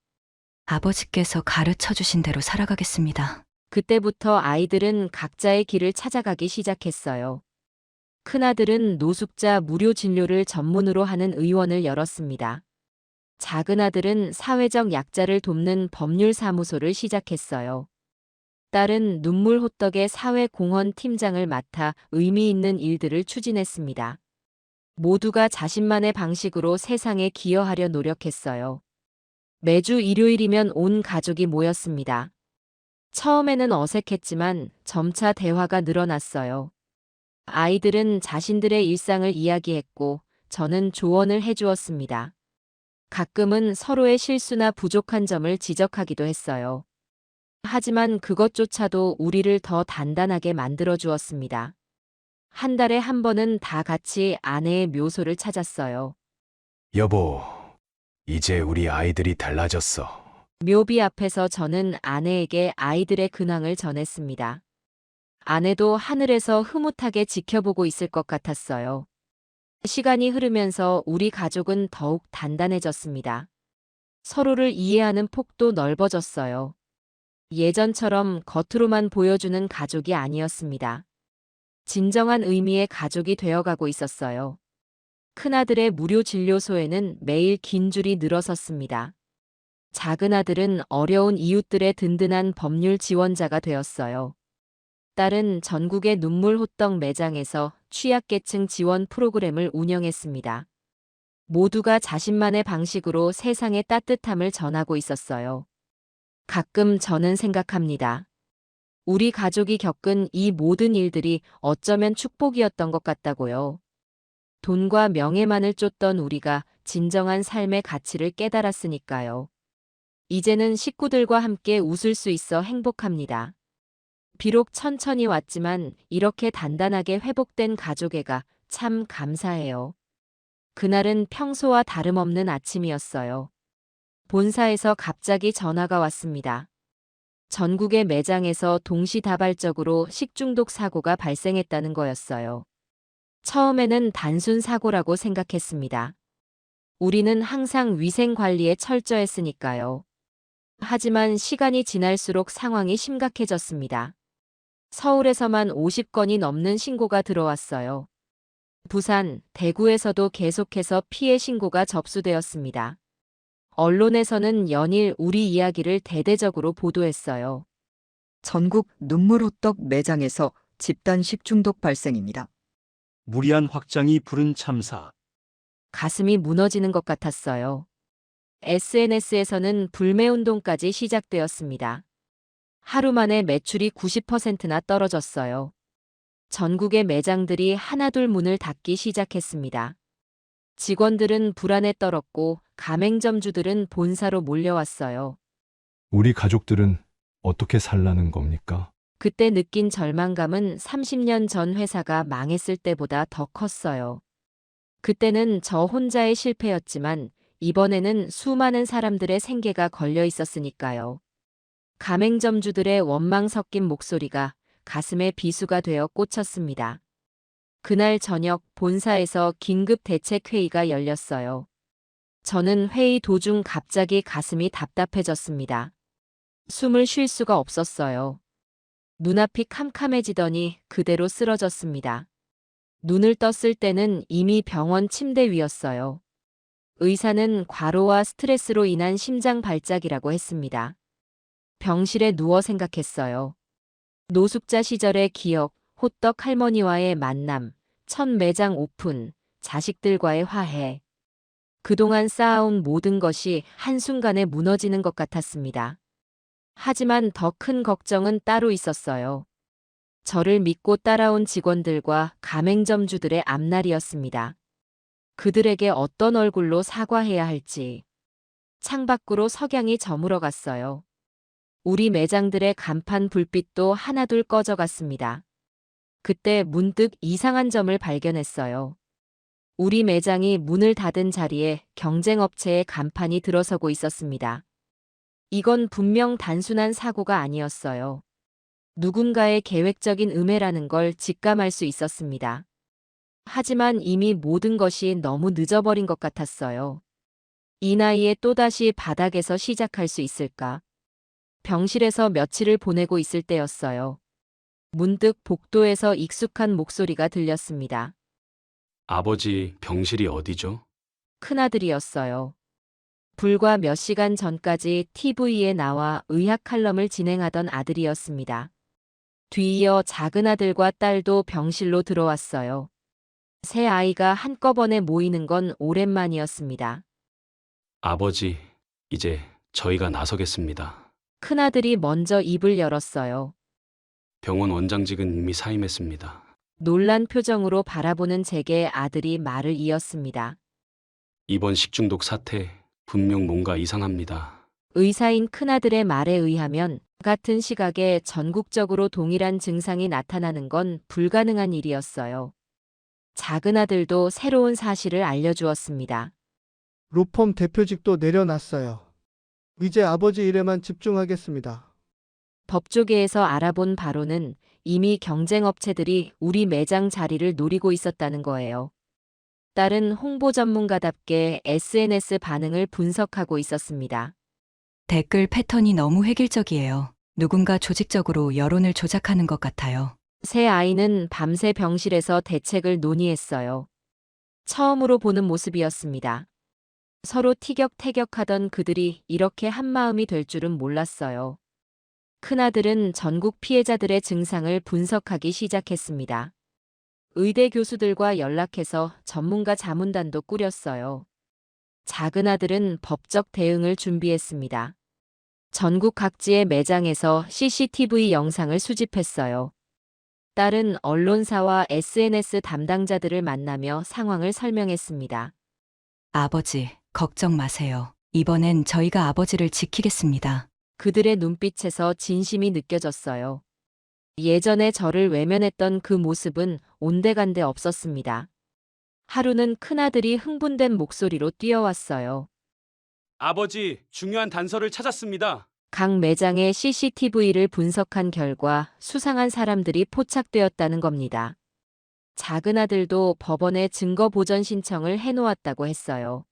아버지께서 가르쳐 주신 대로 살아가겠습니다. 그때부터 아이들은 각자의 길을 찾아가기 시작했어요. 큰아들은 노숙자 무료 진료를 전문으로 하는 의원을 열었습니다. 작은아들은 사회적 약자를 돕는 법률사무소를 시작했어요. 딸은 눈물 호떡의 사회공헌 팀장을 맡아 의미 있는 일들을 추진했습니다. 모두가 자신만의 방식으로 세상에 기여하려 노력했어요. 매주 일요일이면 온 가족이 모였습니다. 처음에는 어색했지만 점차 대화가 늘어났어요. 아이들은 자신들의 일상을 이야기했고 저는 조언을 해주었습니다. 가끔은 서로의 실수나 부족한 점을 지적하기도 했어요. 하지만 그것조차도 우리를 더 단단하게 만들어 주었습니다. 한 달에 한 번은 다 같이 아내의 묘소를 찾았어요. 여보, 이제 우리 아이들이 달라졌어. 묘비 앞에서 저는 아내에게 아이들의 근황을 전했습니다. 아내도 하늘에서 흐뭇하게 지켜보고 있을 것 같았어요. 시간이 흐르면서 우리 가족은 더욱 단단해졌습니다. 서로를 이해하는 폭도 넓어졌어요. 예전처럼 겉으로만 보여주는 가족이 아니었습니다. 진정한 의미의 가족이 되어가고 있었어요. 큰아들의 무료 진료소에는 매일 긴 줄이 늘어섰습니다. 작은 아들은 어려운 이웃들의 든든한 법률 지원자가 되었어요. 딸은 전국의 눈물 호떡 매장에서 취약계층 지원 프로그램을 운영했습니다. 모두가 자신만의 방식으로 세상의 따뜻함을 전하고 있었어요. 가끔 저는 생각합니다. 우리 가족이 겪은 이 모든 일들이 어쩌면 축복이었던 것 같다고요. 돈과 명예만을 쫓던 우리가 진정한 삶의 가치를 깨달았으니까요. 이제는 식구들과 함께 웃을 수 있어 행복합니다. 비록 천천히 왔지만 이렇게 단단하게 회복된 가족애가 참 감사해요. 그날은 평소와 다름없는 아침이었어요. 본사에서 갑자기 전화가 왔습니다. 전국의 매장에서 동시다발적으로 식중독 사고가 발생했다는 거였어요. 처음에는 단순 사고라고 생각했습니다. 우리는 항상 위생 관리에 철저했으니까요. 하지만 시간이 지날수록 상황이 심각해졌습니다. 서울에서만 50건이 넘는 신고가 들어왔어요. 부산, 대구에서도 계속해서 피해 신고가 접수되었습니다. 언론에서는 연일 우리 이야기를 대대적으로 보도했어요. 전국 눈물 호떡 매장에서 집단 식중독 발생입니다. 무리한 확장이 부른 참사. 가슴이 무너지는 것 같았어요. SNS에서는 불매운동까지 시작되었습니다. 하루 만에 매출이 90%나 떨어졌어요. 전국의 매장들이 하나둘 문을 닫기 시작했습니다. 직원들은 불안에 떨었고 가맹점주들은 본사로 몰려왔어요. 우리 가족들은 어떻게 살라는 겁니까? 그때 느낀 절망감은 30년 전 회사가 망했을 때보다 더 컸어요. 그때는 저 혼자의 실패였지만 이번에는 수많은 사람들의 생계가 걸려 있었으니까요. 가맹점주들의 원망 섞인 목소리가 가슴에 비수가 되어 꽂혔습니다. 그날 저녁 본사에서 긴급 대책회의가 열렸어요. 저는 회의 도중 갑자기 가슴이 답답해졌습니다. 숨을 쉴 수가 없었어요. 눈앞이 캄캄해지더니 그대로 쓰러졌습니다. 눈을 떴을 때는 이미 병원 침대 위였어요. 의사는 과로와 스트레스로 인한 심장 발작이라고 했습니다. 병실에 누워 생각했어요. 노숙자 시절의 기억, 호떡 할머니와의 만남, 첫 매장 오픈, 자식들과의 화해. 그동안 쌓아온 모든 것이 한순간에 무너지는 것 같았습니다. 하지만 더 큰 걱정은 따로 있었어요. 저를 믿고 따라온 직원들과 가맹점주들의 앞날이었습니다. 그들에게 어떤 얼굴로 사과해야 할지. 창밖으로 석양이 저물어 갔어요. 우리 매장들의 간판 불빛도 하나둘 꺼져갔습니다. 그때 문득 이상한 점을 발견했어요. 우리 매장이 문을 닫은 자리에 경쟁업체의 간판이 들어서고 있었습니다. 이건 분명 단순한 사고가 아니었어요. 누군가의 계획적인 음해라는 걸 직감할 수 있었습니다. 하지만 이미 모든 것이 너무 늦어버린 것 같았어요. 이 나이에 또다시 바닥에서 시작할 수 있을까? 병실에서 며칠을 보내고 있을 때였어요. 문득 복도에서 익숙한 목소리가 들렸습니다. 아버지, 병실이 어디죠? 큰아들이었어요. 불과 몇 시간 전까지 TV에 나와 의학 칼럼을 진행하던 아들이었습니다. 뒤이어 작은 아들과 딸도 병실로 들어왔어요. 세 아이가 한꺼번에 모이는 건 오랜만이었습니다. 아버지, 이제 저희가 나서겠습니다. 큰아들이 먼저 입을 열었어요. 병원 원장직은 이미 사임했습니다. 놀란 표정으로 바라보는 제게 아들이 말을 이었습니다. 이번 식중독 사태 분명 뭔가 이상합니다. 의사인 큰아들의 말에 의하면 같은 시각에 전국적으로 동일한 증상이 나타나는 건 불가능한 일이었어요. 작은 아들도 새로운 사실을 알려주었습니다. 로펌 대표직도 내려놨어요. 이제 아버지 일에만 집중하겠습니다. 법조계에서 알아본 바로는 이미 경쟁업체들이 우리 매장 자리를 노리고 있었다는 거예요. 딸은 홍보 전문가답게 SNS 반응을 분석하고 있었습니다. 댓글 패턴이 너무 획일적이에요. 누군가 조직적으로 여론을 조작하는 것 같아요. 새 아이는 밤새 병실에서 대책을 논의했어요. 처음으로 보는 모습이었습니다. 서로 티격태격하던 그들이 이렇게 한마음이 될 줄은 몰랐어요. 큰아들은 전국 피해자들의 증상을 분석하기 시작했습니다. 의대 교수들과 연락해서 전문가 자문단도 꾸렸어요. 작은 아들은 법적 대응을 준비했습니다. 전국 각지의 매장에서 CCTV 영상을 수집했어요. 딸은 언론사와 SNS 담당자들을 만나며 상황을 설명했습니다. 아버지, 걱정 마세요. 이번엔 저희가 아버지를 지키겠습니다. 그들의 눈빛에서 진심이 느껴졌어요. 예전에 저를 외면했던 그 모습은 온데간데 없었습니다. 하루는 큰아들이 흥분된 목소리로 뛰어왔어요. 아버지, 중요한 단서를 찾았습니다. 각 매장의 CCTV를 분석한 결과 수상한 사람들이 포착되었다는 겁니다. 작은 아들도 법원에 증거 보전 신청을 해놓았다고 했어요.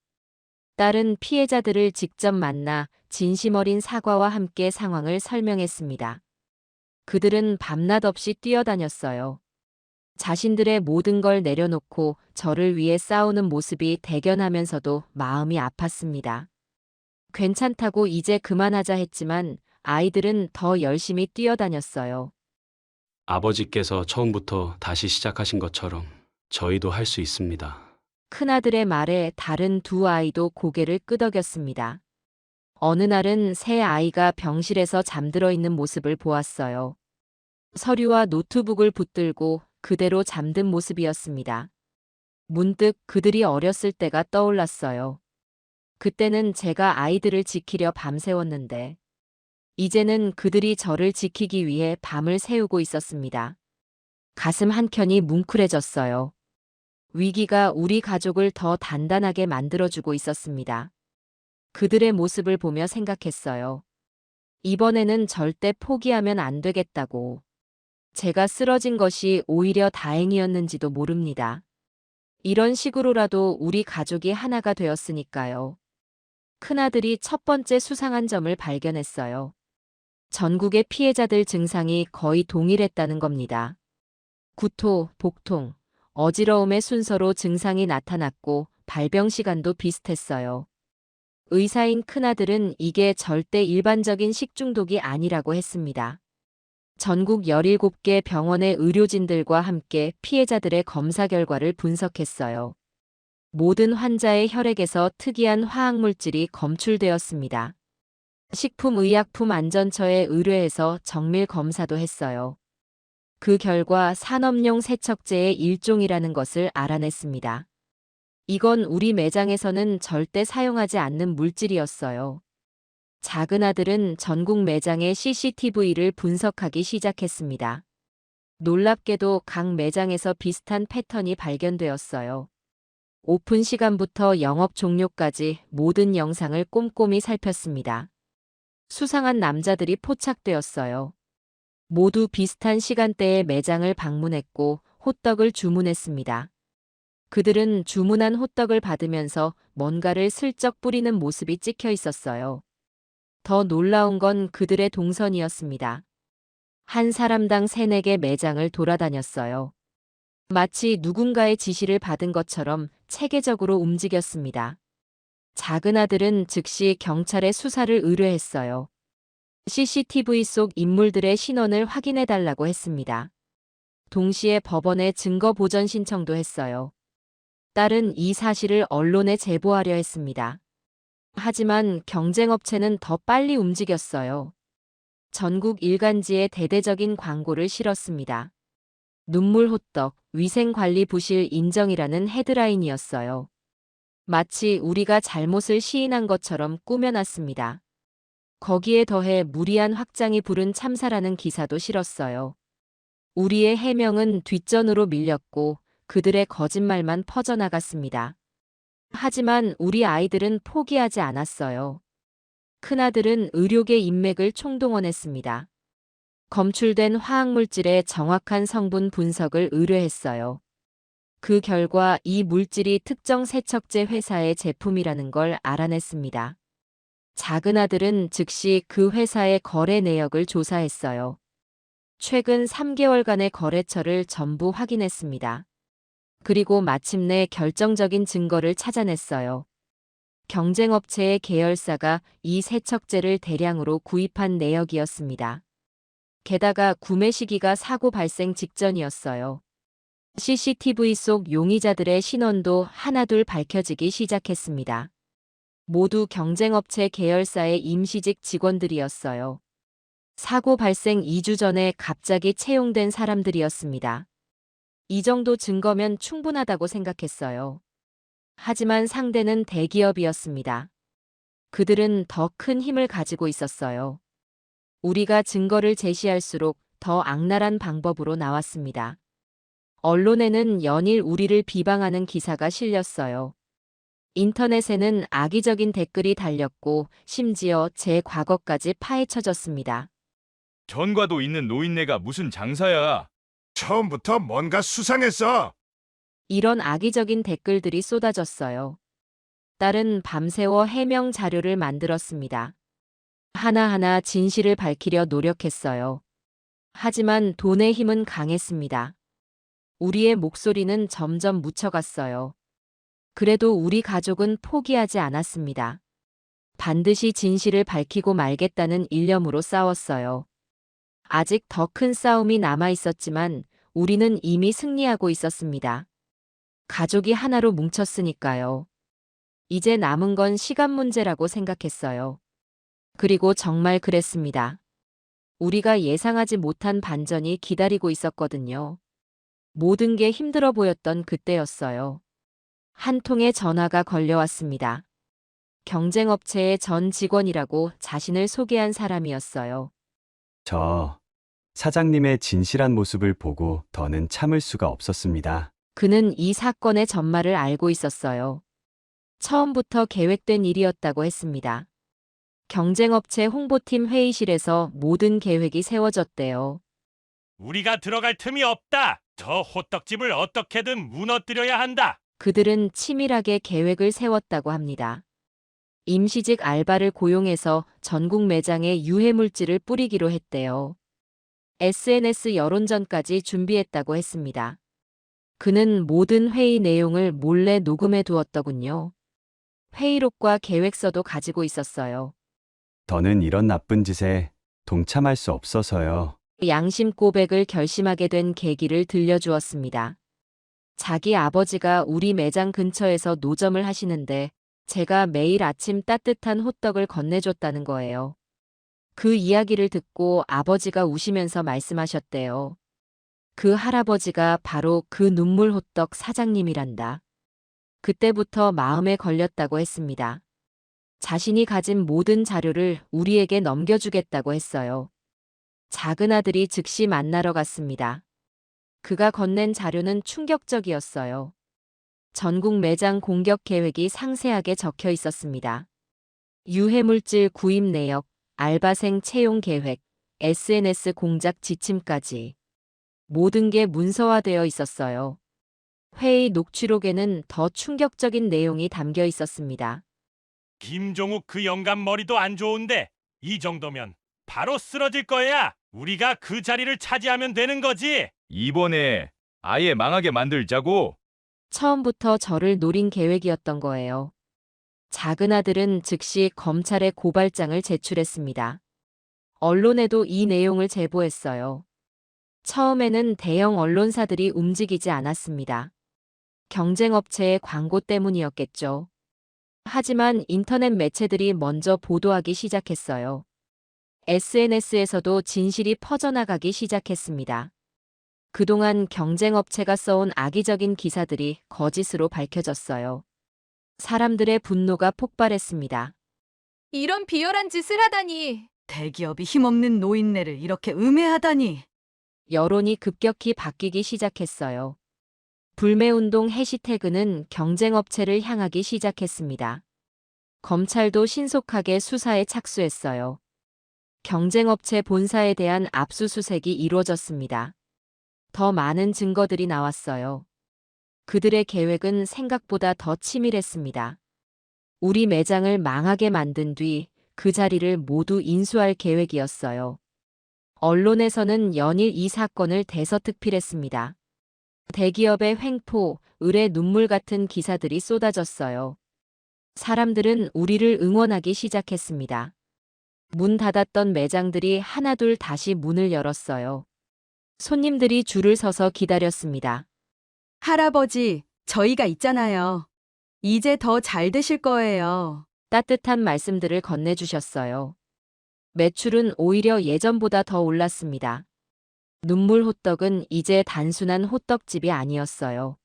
딸은 피해자들을 직접 만나 진심 어린 사과와 함께 상황을 설명했습니다. 그들은 밤낮 없이 뛰어다녔어요. 자신들의 모든 걸 내려놓고 저를 위해 싸우는 모습이 대견하면서도 마음이 아팠습니다. 괜찮다고 이제 그만하자 했지만 아이들은 더 열심히 뛰어다녔어요. 아버지께서 처음부터 다시 시작하신 것처럼 저희도 할 수 있습니다. 큰아들의 말에 다른 두 아이도 고개를 끄덕였습니다. 어느 날은 새 아이가 병실에서 잠들어 있는 모습을 보았어요. 서류와 노트북을 붙들고 그대로 잠든 모습이었습니다. 문득 그들이 어렸을 때가 떠올랐어요. 그때는 제가 아이들을 지키려 밤새웠는데, 이제는 그들이 저를 지키기 위해 밤을 새우고 있었습니다. 가슴 한켠이 뭉클해졌어요. 위기가 우리 가족을 더 단단하게 만들어주고 있었습니다. 그들의 모습을 보며 생각했어요. 이번에는 절대 포기하면 안 되겠다고. 제가 쓰러진 것이 오히려 다행이었는지도 모릅니다. 이런 식으로라도 우리 가족이 하나가 되었으니까요. 큰아들이 첫 번째 수상한 점을 발견했어요. 전국의 피해자들 증상이 거의 동일했다는 겁니다. 구토, 복통, 어지러움의 순서로 증상이 나타났고 발병 시간도 비슷했어요. 의사인 큰아들은 이게 절대 일반적인 식중독이 아니라고 했습니다. 전국 17개 병원의 의료진들과 함께 피해자들의 검사 결과를 분석했어요. 모든 환자의 혈액에서 특이한 화학물질이 검출되었습니다. 식품의약품안전처에 의뢰해서 정밀 검사도 했어요. 그 결과 산업용 세척제의 일종이라는 것을 알아냈습니다. 이건 우리 매장에서는 절대 사용하지 않는 물질이었어요. 작은 아들은 전국 매장의 CCTV를 분석하기 시작했습니다. 놀랍게도 각 매장에서 비슷한 패턴이 발견되었어요. 오픈 시간부터 영업 종료까지 모든 영상을 꼼꼼히 살폈습니다. 수상한 남자들이 포착되었어요. 모두 비슷한 시간대에 매장을 방문했고 호떡을 주문했습니다. 그들은 주문한 호떡을 받으면서 뭔가를 슬쩍 뿌리는 모습이 찍혀 있었어요. 더 놀라운 건 그들의 동선이었습니다. 한 사람당 3-4개 매장을 돌아다녔어요. 마치 누군가의 지시를 받은 것처럼 체계적으로 움직였습니다. 작은 아들은 즉시 경찰에 수사를 의뢰했어요. CCTV 속 인물들의 신원을 확인해달라고 했습니다. 동시에 법원에 증거 보전 신청도 했어요. 딸은 이 사실을 언론에 제보하려 했습니다. 하지만 경쟁업체는 더 빨리 움직였어요. 전국 일간지에 대대적인 광고를 실었습니다. 눈물 호떡, 위생관리 부실 인정이라는 헤드라인이었어요. 마치 우리가 잘못을 시인한 것처럼 꾸며놨습니다. 거기에 더해 무리한 확장이 부른 참사라는 기사도 실었어요. 우리의 해명은 뒷전으로 밀렸고 그들의 거짓말만 퍼져나갔습니다. 하지만 우리 아이들은 포기하지 않았어요. 큰아들은 의료계 인맥을 총동원했습니다. 검출된 화학물질의 정확한 성분 분석을 의뢰했어요. 그 결과 이 물질이 특정 세척제 회사의 제품이라는 걸 알아냈습니다. 작은 아들은 즉시 그 회사의 거래 내역을 조사했어요. 최근 3개월간의 거래처를 전부 확인했습니다. 그리고 마침내 결정적인 증거를 찾아냈어요. 경쟁업체의 계열사가 이 세척제를 대량으로 구입한 내역이었습니다. 게다가 구매 시기가 사고 발생 직전이었어요. CCTV 속 용의자들의 신원도 하나둘 밝혀지기 시작했습니다. 모두 경쟁업체 계열사의 임시직 직원들이었어요. 사고 발생 2주 전에 갑자기 채용된 사람들이었습니다. 이 정도 증거면 충분하다고 생각했어요. 하지만 상대는 대기업이었습니다. 그들은 더 큰 힘을 가지고 있었어요. 우리가 증거를 제시할수록 더 악랄한 방법으로 나왔습니다. 언론에는 연일 우리를 비방하는 기사가 실렸어요. 인터넷에는 악의적인 댓글이 달렸고 심지어 제 과거까지 파헤쳐졌습니다. 전과도 있는 노인네가 무슨 장사야. 처음부터 뭔가 수상했어. 이런 악의적인 댓글들이 쏟아졌어요. 딸은 밤새워 해명 자료를 만들었습니다. 하나하나 진실을 밝히려 노력했어요. 하지만 돈의 힘은 강했습니다. 우리의 목소리는 점점 묻혀갔어요. 그래도 우리 가족은 포기하지 않았습니다. 반드시 진실을 밝히고 말겠다는 일념으로 싸웠어요. 아직 더 큰 싸움이 남아 있었지만 우리는 이미 승리하고 있었습니다. 가족이 하나로 뭉쳤으니까요. 이제 남은 건 시간 문제라고 생각했어요. 그리고 정말 그랬습니다. 우리가 예상하지 못한 반전이 기다리고 있었거든요. 모든 게 힘들어 보였던 그때였어요. 한 통의 전화가 걸려왔습니다. 경쟁업체의 전 직원이라고 자신을 소개한 사람이었어요. 저 사장님의 진실한 모습을 보고 더는 참을 수가 없었습니다. 그는 이 사건의 전말을 알고 있었어요. 처음부터 계획된 일이었다고 했습니다. 경쟁업체 홍보팀 회의실에서 모든 계획이 세워졌대요. 우리가 들어갈 틈이 없다. 저 호떡집을 어떻게든 무너뜨려야 한다. 그들은 치밀하게 계획을 세웠다고 합니다. 임시직 알바를 고용해서 전국 매장에 유해물질을 뿌리기로 했대요. SNS 여론전까지 준비했다고 했습니다. 그는 모든 회의 내용을 몰래 녹음해 두었더군요. 회의록과 계획서도 가지고 있었어요. 더는 이런 나쁜 짓에 동참할 수 없어서요. 양심 고백을 결심하게 된 계기를 들려주었습니다. 자기 아버지가 우리 매장 근처에서 노점을 하시는데 제가 매일 아침 따뜻한 호떡을 건네줬다는 거예요. 그 이야기를 듣고 아버지가 우시면서 말씀하셨대요. 그 할아버지가 바로 그 눈물 호떡 사장님이란다. 그때부터 마음에 걸렸다고 했습니다. 자신이 가진 모든 자료를 우리에게 넘겨주겠다고 했어요. 작은 아들이 즉시 만나러 갔습니다. 그가 건넨 자료는 충격적이었어요. 전국 매장 공격 계획이 상세하게 적혀 있었습니다. 유해물질 구입 내역, 알바생 채용 계획, SNS 공작 지침까지. 모든 게 문서화되어 있었어요. 회의 녹취록에는 더 충격적인 내용이 담겨 있었습니다. 김종욱 그 영감 머리도 안 좋은데 이 정도면 바로 쓰러질 거야. 우리가 그 자리를 차지하면 되는 거지. 이번에 아예 망하게 만들자고. 처음부터 저를 노린 계획이었던 거예요. 작은 아들은 즉시 검찰에 고발장을 제출했습니다. 언론에도 이 내용을 제보했어요. 처음에는 대형 언론사들이 움직이지 않았습니다. 경쟁업체의 광고 때문이었겠죠. 하지만 인터넷 매체들이 먼저 보도하기 시작했어요. SNS에서도 진실이 퍼져나가기 시작했습니다. 그동안 경쟁업체가 써온 악의적인 기사들이 거짓으로 밝혀졌어요. 사람들의 분노가 폭발했습니다. 이런 비열한 짓을 하다니. 대기업이 힘없는 노인네를 이렇게 음해하다니. 여론이 급격히 바뀌기 시작했어요. 불매운동 해시태그는 경쟁업체를 향하기 시작했습니다. 검찰도 신속하게 수사에 착수했어요. 경쟁업체 본사에 대한 압수수색이 이루어졌습니다. 더 많은 증거들이 나왔어요. 그들의 계획은 생각보다 더 치밀했습니다. 우리 매장을 망하게 만든 뒤 그 자리를 모두 인수할 계획이었어요. 언론에서는 연일 이 사건을 대서특필했습니다. 대기업의 횡포, 을의 눈물 같은 기사들이 쏟아졌어요. 사람들은 우리를 응원하기 시작했습니다. 문 닫았던 매장들이 하나둘 다시 문을 열었어요. 손님들이 줄을 서서 기다렸습니다. 할아버지, 저희가 있잖아요. 이제 더 잘 되실 거예요. 따뜻한 말씀들을 건네주셨어요. 매출은 오히려 예전보다 더 올랐습니다. 눈물 호떡은 이제 단순한 호떡집이 아니었어요.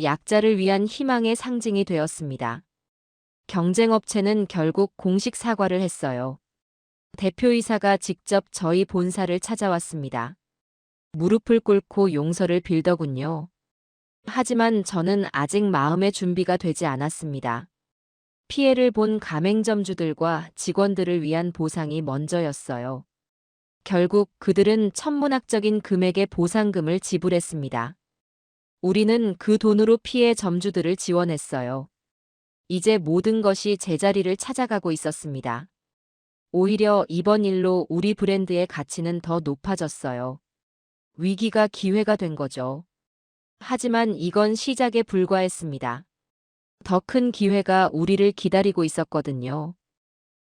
약자를 위한 희망의 상징이 되었습니다. 경쟁업체는 결국 공식 사과를 했어요. 대표이사가 직접 저희 본사를 찾아왔습니다. 무릎을 꿇고 용서를 빌더군요. 하지만 저는 아직 마음의 준비가 되지 않았습니다. 피해를 본 가맹점주들과 직원들을 위한 보상이 먼저였어요. 결국 그들은 천문학적인 금액의 보상금을 지불했습니다. 우리는 그 돈으로 피해 점주들을 지원했어요. 이제 모든 것이 제자리를 찾아가고 있었습니다. 오히려 이번 일로 우리 브랜드의 가치는 더 높아졌어요. 위기가 기회가 된 거죠. 하지만 이건 시작에 불과했습니다. 더 큰 기회가 우리를 기다리고 있었거든요.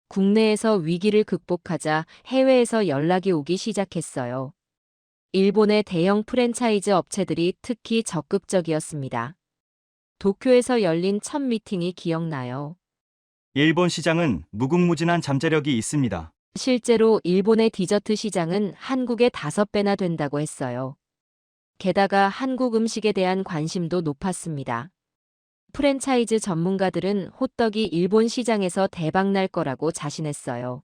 국내에서 위기를 극복하자 해외에서 연락이 오기 시작했어요. 일본의 대형 프랜차이즈 업체들이 특히 적극적이었습니다. 도쿄에서 열린 첫 미팅이 기억나요. 일본 시장은 무궁무진한 잠재력이 있습니다. 실제로 일본의 디저트 시장은 한국의 5배나 된다고 했어요. 게다가 한국 음식에 대한 관심도 높았습니다. 프랜차이즈 전문가들은 호떡이 일본 시장에서 대박날 거라고 자신했어요.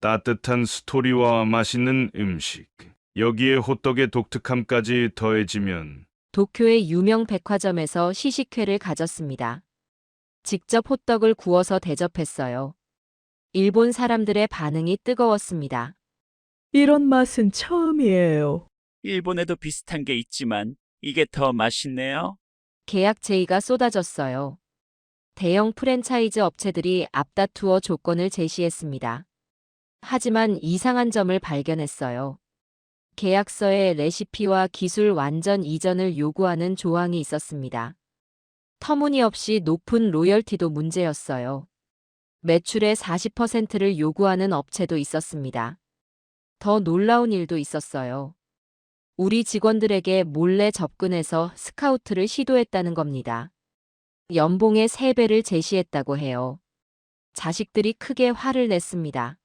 따뜻한 스토리와 맛있는 음식. 여기에 호떡의 독특함까지 더해지면 도쿄의 유명 백화점에서 시식회를 가졌습니다. 직접 호떡을 구워서 대접했어요. 일본 사람들의 반응이 뜨거웠습니다. 이런 맛은 처음이에요. 일본에도 비슷한 게 있지만 이게 더 맛있네요. 계약 제의가 쏟아졌어요. 대형 프랜차이즈 업체들이 앞다투어 조건을 제시했습니다. 하지만 이상한 점을 발견했어요. 계약서에 레시피와 기술 완전 이전을 요구하는 조항이 있었습니다. 터무니없이 높은 로열티도 문제였어요. 매출의 40%를 요구하는 업체도 있었습니다. 더 놀라운 일도 있었어요. 우리 직원들에게 몰래 접근해서 스카우트를 시도했다는 겁니다. 연봉의 3배를 제시했다고 해요. 자식들이 크게 화를 냈습니다.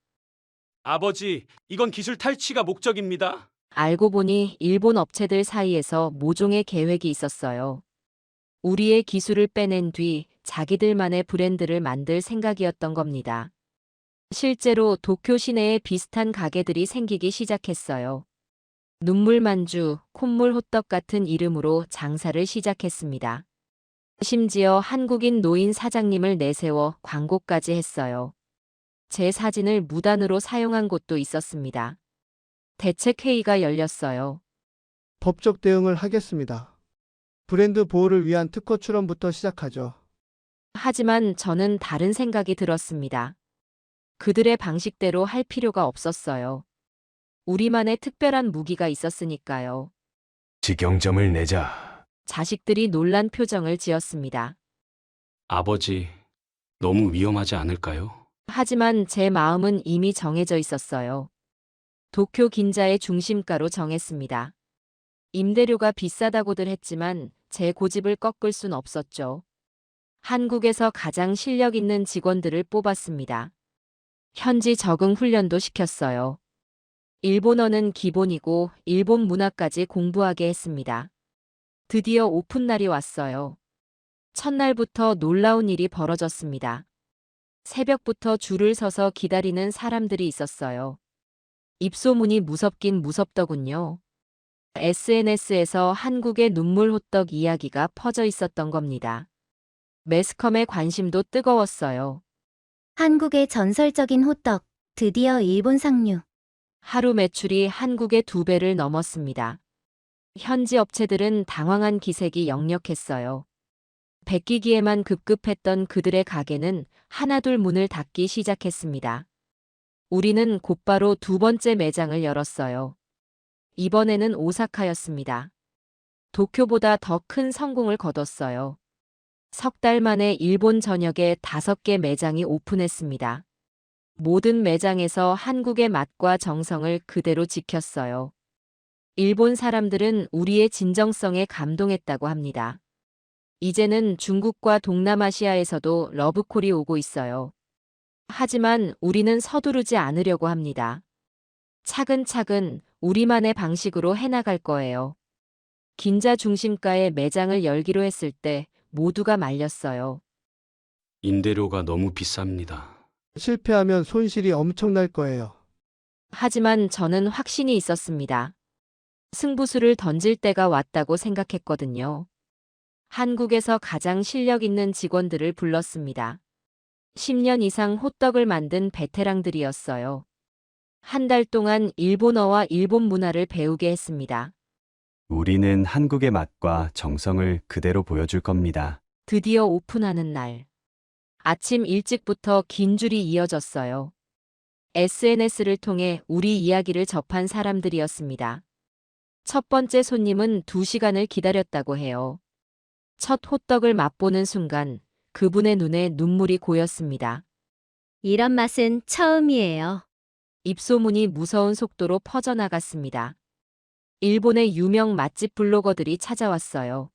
아버지, 이건 기술 탈취가 목적입니다. 알고 보니 일본 업체들 사이에서 모종의 계획이 있었어요. 우리의 기술을 빼낸 뒤 자기들만의 브랜드를 만들 생각이었던 겁니다. 실제로 도쿄 시내에 비슷한 가게들이 생기기 시작했어요. 눈물만주, 콧물호떡 같은 이름으로 장사를 시작했습니다. 심지어 한국인 노인 사장님을 내세워 광고까지 했어요. 제 사진을 무단으로 사용한 곳도 있었습니다. 대책회의가 열렸어요. 법적 대응을 하겠습니다. 브랜드 보호를 위한 특허 출원부터 시작하죠. 하지만 저는 다른 생각이 들었습니다. 그들의 방식대로 할 필요가 없었어요. 우리만의 특별한 무기가 있었으니까요. 직영점을 내자. 자식들이 놀란 표정을 지었습니다. 아버지, 너무 위험하지 않을까요? 하지만 제 마음은 이미 정해져 있었어요. 도쿄 긴자의 중심가로 정했습니다. 임대료가 비싸다고들 했지만 제 고집을 꺾을 순 없었죠. 한국에서 가장 실력 있는 직원들을 뽑았습니다. 현지 적응 훈련도 시켰어요. 일본어는 기본이고 일본 문화까지 공부하게 했습니다. 드디어 오픈 날이 왔어요. 첫날부터 놀라운 일이 벌어졌습니다. 새벽부터 줄을 서서 기다리는 사람들이 있었어요. 입소문이 무섭긴 무섭더군요. SNS에서 한국의 눈물 호떡 이야기가 퍼져 있었던 겁니다. 매스컴의 관심도 뜨거웠어요. 한국의 전설적인 호떡. 드디어 일본 상류. 하루 매출이 한국의 2배를 넘었습니다. 현지 업체들은 당황한 기색이 역력했어요. 백기기에만 급급했던 그들의 가게는 하나둘 문을 닫기 시작했습니다. 우리는 곧바로 2번째 매장을 열었어요. 이번에는 오사카였습니다. 도쿄보다 더 큰 성공을 거뒀어요. 석 달 만에 일본 전역에 5개 매장이 오픈했습니다. 모든 매장에서 한국의 맛과 정성을 그대로 지켰어요. 일본 사람들은 우리의 진정성에 감동했다고 합니다. 이제는 중국과 동남아시아에서도 러브콜이 오고 있어요. 하지만 우리는 서두르지 않으려고 합니다. 차근차근 우리만의 방식으로 해나갈 거예요. 긴자 중심가에 매장을 열기로 했을 때 모두가 말렸어요. 임대료가 너무 비쌉니다. 실패하면 손실이 엄청날 거예요. 하지만 저는 확신이 있었습니다. 승부수를 던질 때가 왔다고 생각했거든요. 한국에서 가장 실력 있는 직원들을 불렀습니다. 10년 이상 호떡을 만든 베테랑들이었어요. 한 달 동안 일본어와 일본 문화를 배우게 했습니다. 우리는 한국의 맛과 정성을 그대로 보여줄 겁니다. 드디어 오픈하는 날. 아침 일찍부터 긴 줄이 이어졌어요. SNS를 통해 우리 이야기를 접한 사람들이었습니다. 첫 번째 손님은 2시간을 기다렸다고 해요. 첫 호떡을 맛보는 순간 그분의 눈에 눈물이 고였습니다. 이런 맛은 처음이에요. 입소문이 무서운 속도로 퍼져나갔습니다. 일본의 유명 맛집 블로거들이 찾아왔어요.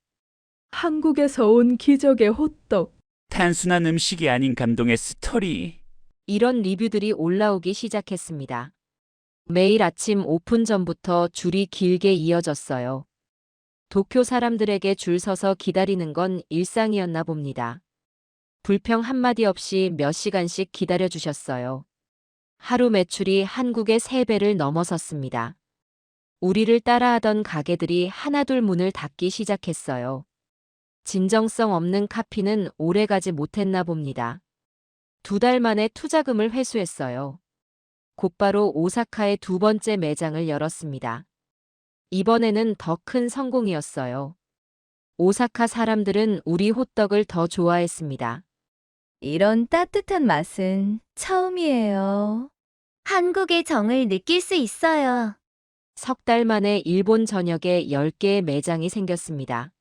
한국에서 온 기적의 호떡. 단순한 음식이 아닌 감동의 스토리. 이런 리뷰들이 올라오기 시작했습니다. 매일 아침 오픈 전부터 줄이 길게 이어졌어요. 도쿄 사람들에게 줄 서서 기다리는 건 일상이었나 봅니다. 불평 한마디 없이 몇 시간씩 기다려주셨어요. 하루 매출이 한국의 3배를 넘어섰습니다. 우리를 따라하던 가게들이 하나둘 문을 닫기 시작했어요. 진정성 없는 카피는 오래가지 못했나 봅니다. 2달 만에 투자금을 회수했어요. 곧바로 오사카의 2번째 매장을 열었습니다. 이번에는 더 큰 성공이었어요. 오사카 사람들은 우리 호떡을 더 좋아했습니다. 이런 따뜻한 맛은 처음이에요. 한국의 정을 느낄 수 있어요. 석 달 만에 일본 전역에 10개의 매장이 생겼습니다.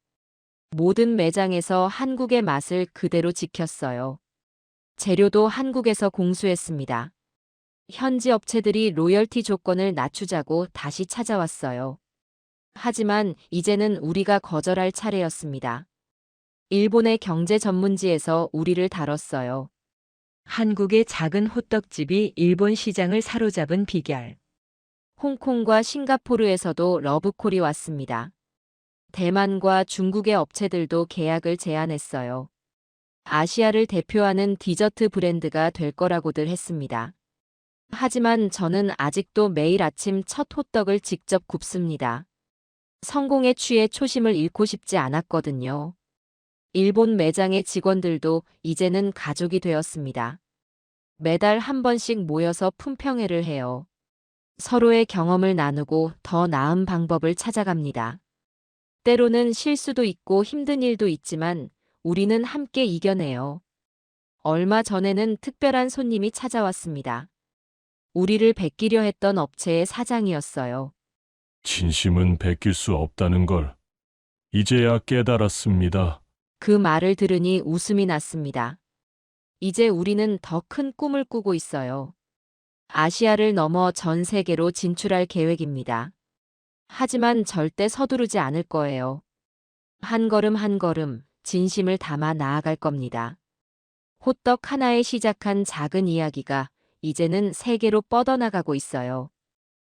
모든 매장에서 한국의 맛을 그대로 지켰어요. 재료도 한국에서 공수했습니다. 현지 업체들이 로열티 조건을 낮추자고 다시 찾아왔어요. 하지만 이제는 우리가 거절할 차례였습니다. 일본의 경제 전문지에서 우리를 다뤘어요. 한국의 작은 호떡집이 일본 시장을 사로잡은 비결. 홍콩과 싱가포르에서도 러브콜이 왔습니다. 대만과 중국의 업체들도 계약을 제안했어요. 아시아를 대표하는 디저트 브랜드가 될 거라고들 했습니다. 하지만 저는 아직도 매일 아침 첫 호떡을 직접 굽습니다. 성공에 취해 초심을 잃고 싶지 않았거든요. 일본 매장의 직원들도 이제는 가족이 되었습니다. 매달 한 번씩 모여서 품평회를 해요. 서로의 경험을 나누고 더 나은 방법을 찾아갑니다. 때로는 실수도 있고 힘든 일도 있지만 우리는 함께 이겨내요. 얼마 전에는 특별한 손님이 찾아왔습니다. 우리를 베끼려 했던 업체의 사장이었어요. 진심은 베낄 수 없다는 걸 이제야 깨달았습니다. 그 말을 들으니 웃음이 났습니다. 이제 우리는 더 큰 꿈을 꾸고 있어요. 아시아를 넘어 전 세계로 진출할 계획입니다. 하지만 절대 서두르지 않을 거예요. 한 걸음 한 걸음 진심을 담아 나아갈 겁니다. 호떡 하나에 시작한 작은 이야기가 이제는 세계로 뻗어나가고 있어요.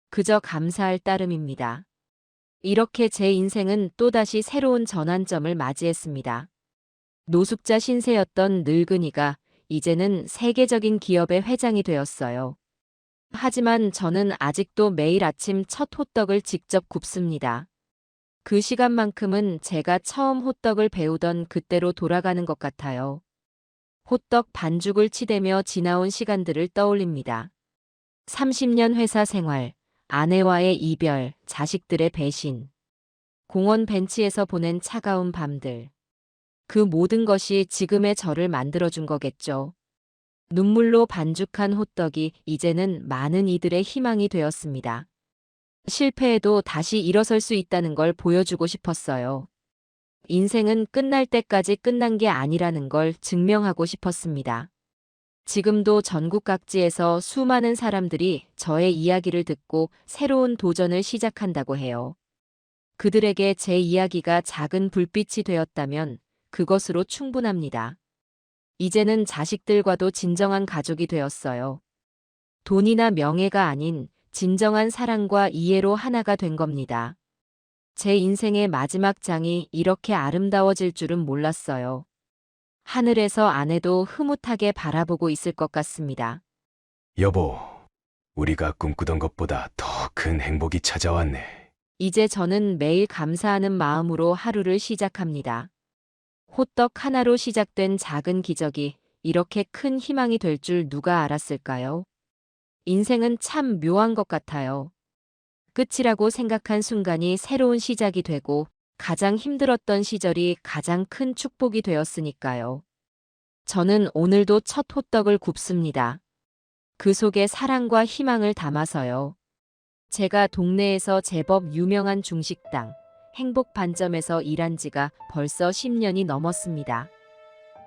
그저 감사할 따름입니다. 이렇게 제 인생은 또다시 새로운 전환점을 맞이했습니다. 노숙자 신세였던 늙은이가 이제는 세계적인 기업의 회장이 되었어요. 하지만 저는 아직도 매일 아침 첫 호떡을 직접 굽습니다. 그 시간만큼은 제가 처음 호떡을 배우던 그때로 돌아가는 것 같아요. 호떡 반죽을 치대며 지나온 시간들을 떠올립니다. 30년 회사 생활, 아내와의 이별, 자식들의 배신, 공원 벤치에서 보낸 차가운 밤들. 그 모든 것이 지금의 저를 만들어준 거겠죠. 눈물로 반죽한 호떡이 이제는 많은 이들의 희망이 되었습니다. 실패해도 다시 일어설 수 있다는 걸 보여주고 싶었어요. 인생은 끝날 때까지 끝난 게 아니라는 걸 증명하고 싶었습니다. 지금도 전국 각지에서 수많은 사람들이 저의 이야기를 듣고 새로운 도전을 시작한다고 해요. 그들에게 제 이야기가 작은 불빛이 되었다면 그것으로 충분합니다. 이제는 자식들과도 진정한 가족이 되었어요. 돈이나 명예가 아닌 진정한 사랑과 이해로 하나가 된 겁니다. 제 인생의 마지막 장이 이렇게 아름다워질 줄은 몰랐어요. 하늘에서 아내도 흐뭇하게 바라보고 있을 것 같습니다. 여보, 우리가 꿈꾸던 것보다 더 큰 행복이 찾아왔네. 이제 저는 매일 감사하는 마음으로 하루를 시작합니다. 호떡 하나로 시작된 작은 기적이 이렇게 큰 희망이 될 줄 누가 알았을까요? 인생은 참 묘한 것 같아요. 끝이라고 생각한 순간이 새로운 시작이 되고 가장 힘들었던 시절이 가장 큰 축복이 되었으니까요. 저는 오늘도 첫 호떡을 굽습니다. 그 속에 사랑과 희망을 담아서요. 제가 동네에서 제법 유명한 중식당, 행복반점에서 일한 지가 벌써 10년이 넘었습니다.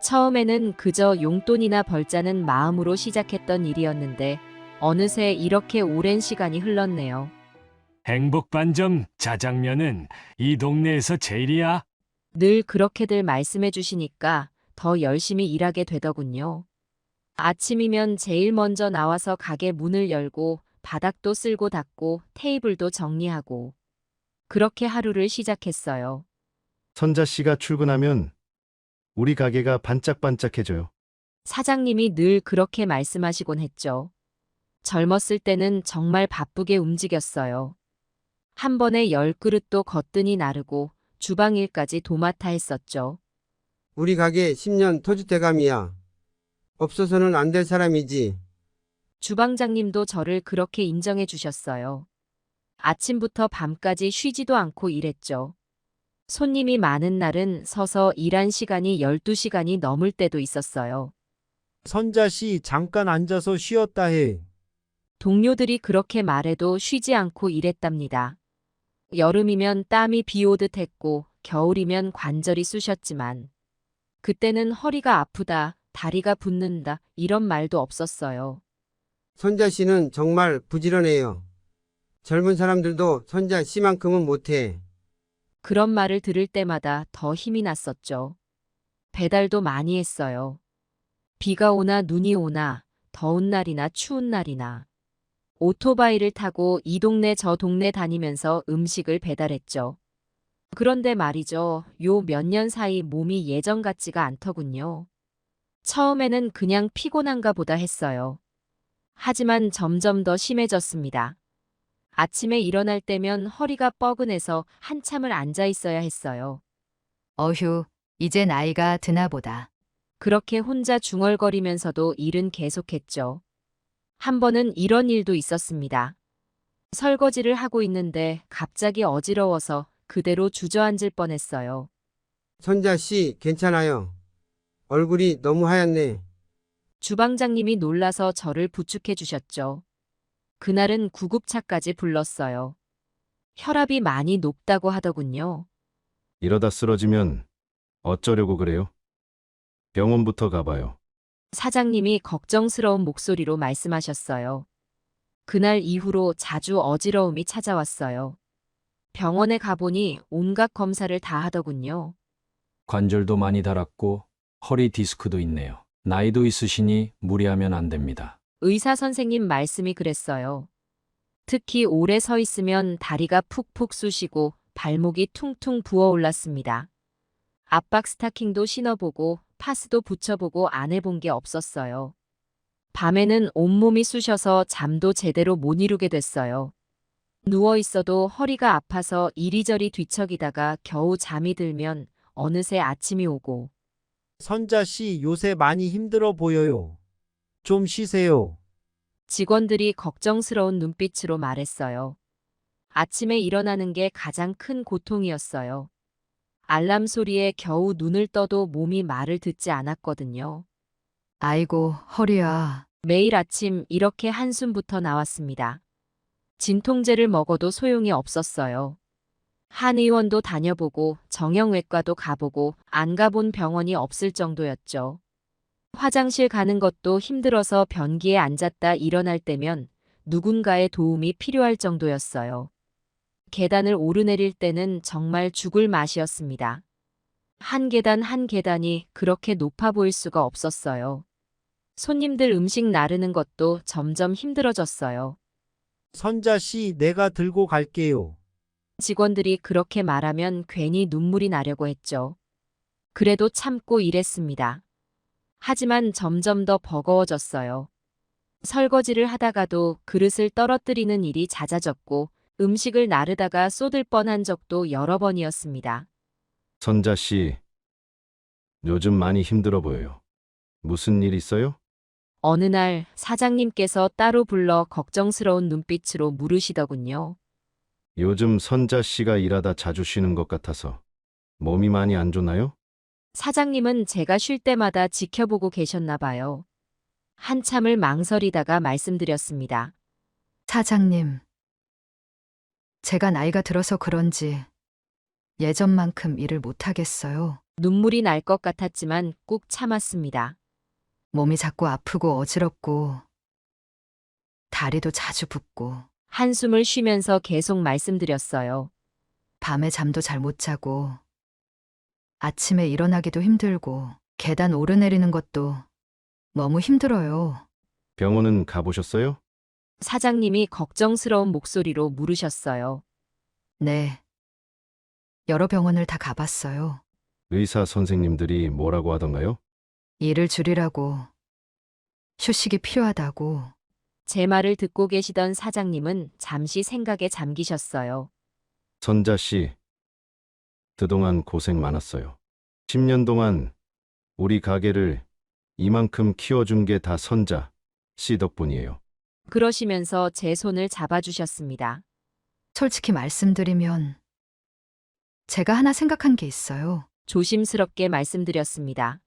처음에는 그저 용돈이나 벌자는 마음으로 시작했던 일이었는데 어느새 이렇게 오랜 시간이 흘렀네요. 행복반점 자장면은 이 동네에서 제일이야. 늘 그렇게들 말씀해 주시니까 더 열심히 일하게 되더군요. 아침이면 제일 먼저 나와서 가게 문을 열고 바닥도 쓸고 닦고 테이블도 정리하고 그렇게 하루를 시작했어요. 선자 씨가 출근하면 우리 가게가 반짝반짝해져요. 사장님이 늘 그렇게 말씀하시곤 했죠. 젊었을 때는 정말 바쁘게 움직였어요. 한 번에 10그릇도 거뜬히 나르고 주방 일까지 도맡아 했었죠. 우리 가게 10년 터줏대감이야. 없어서는 안 될 사람이지. 주방장님도 저를 그렇게 인정해 주셨어요. 아침부터 밤까지 쉬지도 않고 일했죠. 손님이 많은 날은 서서 일한 시간이 12시간이 넘을 때도 있었어요. 선자 씨 잠깐 앉아서 쉬었다 해. 동료들이 그렇게 말해도 쉬지 않고 일했답니다. 여름이면 땀이 비오듯 했고 겨울이면 관절이 쑤셨지만 그때는 허리가 아프다, 다리가 붓는다 이런 말도 없었어요. 선자 씨는 정말 부지런해요. 젊은 사람들도 선자 씨만큼은 못해. 그런 말을 들을 때마다 더 힘이 났었죠. 배달도 많이 했어요. 비가 오나 눈이 오나 더운 날이나 추운 날이나 오토바이를 타고 이 동네 저 동네 다니면서 음식을 배달했죠. 그런데 말이죠. 요 몇 년 사이 몸이 예전 같지가 않더군요. 처음에는 그냥 피곤한가 보다 했어요. 하지만 점점 더 심해졌습니다. 아침에 일어날 때면 허리가 뻐근해서 한참을 앉아 있어야 했어요. 어휴, 이제 나이가 드나 보다. 그렇게 혼자 중얼거리면서도 일은 계속했죠. 한 번은 이런 일도 있었습니다. 설거지를 하고 있는데 갑자기 어지러워서 그대로 주저앉을 뻔했어요. 선자 씨 괜찮아요. 얼굴이 너무 하얗네. 주방장님이 놀라서 저를 부축해 주셨죠. 그날은 구급차까지 불렀어요. 혈압이 많이 높다고 하더군요. 이러다 쓰러지면 어쩌려고 그래요? 병원부터 가봐요. 사장님이 걱정스러운 목소리로 말씀하셨어요. 그날 이후로 자주 어지러움이 찾아왔어요. 병원에 가보니 온갖 검사를 다 하더군요. 관절도 많이 닳았고 허리 디스크도 있네요. 나이도 있으시니 무리하면 안 됩니다. 의사 선생님 말씀이 그랬어요. 특히 오래 서 있으면 다리가 푹푹 쑤시고 발목이 퉁퉁 부어올랐습니다. 압박 스타킹도 신어보고 파스도 붙여보고 안 해본 게 없었어요. 밤에는 온몸이 쑤셔서 잠도 제대로 못 이루게 됐어요. 누워있어도 허리가 아파서 이리저리 뒤척이다가 겨우 잠이 들면 어느새 아침이 오고. 선자 씨 요새 많이 힘들어 보여요. 좀 쉬세요. 직원들이 걱정스러운 눈빛으로 말했어요. 아침에 일어나는 게 가장 큰 고통이었어요. 알람 소리에 겨우 눈을 떠도 몸이 말을 듣지 않았거든요. 아이고, 허리야. 매일 아침 이렇게 한숨부터 나왔습니다. 진통제를 먹어도 소용이 없었어요. 한의원도 다녀보고 정형외과도 가보고 안 가본 병원이 없을 정도였죠. 화장실 가는 것도 힘들어서 변기에 앉았다 일어날 때면 누군가의 도움이 필요할 정도였어요. 계단을 오르내릴 때는 정말 죽을 맛이었습니다. 한 계단 한 계단이 그렇게 높아 보일 수가 없었어요. 손님들 음식 나르는 것도 점점 힘들어졌어요. 선자 씨, 내가 들고 갈게요. 직원들이 그렇게 말하면 괜히 눈물이 나려고 했죠. 그래도 참고 일했습니다. 하지만 점점 더 버거워졌어요. 설거지를 하다가도 그릇을 떨어뜨리는 일이 잦아졌고 음식을 나르다가 쏟을 뻔한 적도 여러 번이었습니다. 선자 씨, 요즘 많이 힘들어 보여요. 무슨 일 있어요? 어느 날 사장님께서 따로 불러 걱정스러운 눈빛으로 물으시더군요. 요즘 선자 씨가 일하다 자주 쉬는 것 같아서 몸이 많이 안 좋나요? 사장님은 제가 쉴 때마다 지켜보고 계셨나 봐요. 한참을 망설이다가 말씀드렸습니다. 사장님, 제가 나이가 들어서 그런지 예전만큼 일을 못하겠어요. 눈물이 날 것 같았지만 꾹 참았습니다. 몸이 자꾸 아프고 어지럽고 다리도 자주 붓고 한숨을 쉬면서 계속 말씀드렸어요. 밤에 잠도 잘 못 자고 아침에 일어나기도 힘들고 계단 오르내리는 것도 너무 힘들어요. 병원은 가보셨어요? 사장님이 걱정스러운 목소리로 물으셨어요. 네. 여러 병원을 다 가봤어요. 의사 선생님들이 뭐라고 하던가요? 일을 줄이라고, 휴식이 필요하다고. 제 말을 듣고 계시던 사장님은 잠시 생각에 잠기셨어요. 선자 씨, 그동안 고생 많았어요. 10년 동안 우리 가게를 이만큼 키워준 게 다 선자 씨 덕분이에요. 그러시면서 제 손을 잡아주셨습니다. 솔직히 말씀드리면 제가 하나 생각한 게 있어요. 조심스럽게 말씀드렸습니다.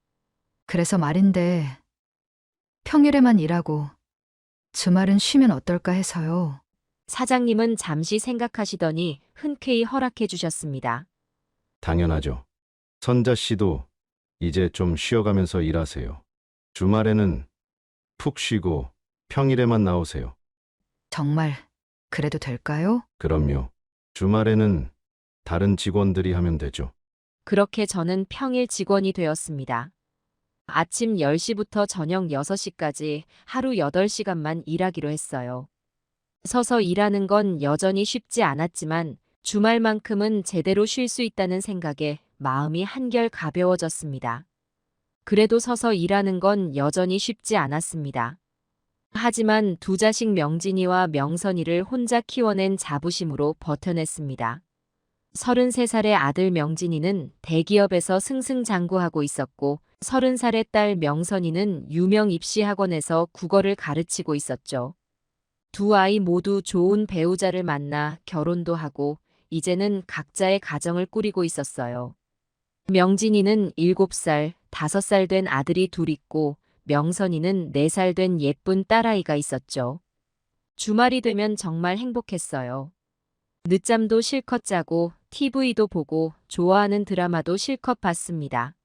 그래서 말인데 평일에만 일하고 주말은 쉬면 어떨까 해서요. 사장님은 잠시 생각하시더니 흔쾌히 허락해 주셨습니다. 당연하죠. 선자 씨도 이제 좀 쉬어가면서 일하세요. 주말에는 푹 쉬고 평일에만 나오세요. 정말 그래도 될까요? 그럼요. 주말에는 다른 직원들이 하면 되죠. 그렇게 저는 평일 직원이 되었습니다. 아침 10시부터 저녁 6시까지 하루 8시간만 일하기로 했어요. 서서 일하는 건 여전히 쉽지 않았지만 주말만큼은 제대로 쉴 수 있다는 생각에 마음이 한결 가벼워졌습니다. 그래도 서서 일하는 건 여전히 쉽지 않았습니다. 하지만 두 자식 명진이와 명선이를 혼자 키워낸 자부심으로 버텨냈습니다. 33살의 아들 명진이는 대기업에서 승승장구하고 있었고 30살의 딸 명선이는 유명 입시학원에서 국어를 가르치고 있었죠. 두 아이 모두 좋은 배우자를 만나 결혼도 하고 이제는 각자의 가정을 꾸리고 있었어요. 명진이는 7살, 5살 된 아들이 둘 있고 명선이는 4살 된 예쁜 딸아이가 있었죠. 주말이 되면 정말 행복했어요. 늦잠도 실컷 자고 TV도 보고 좋아하는 드라마도 실컷 봤습니다.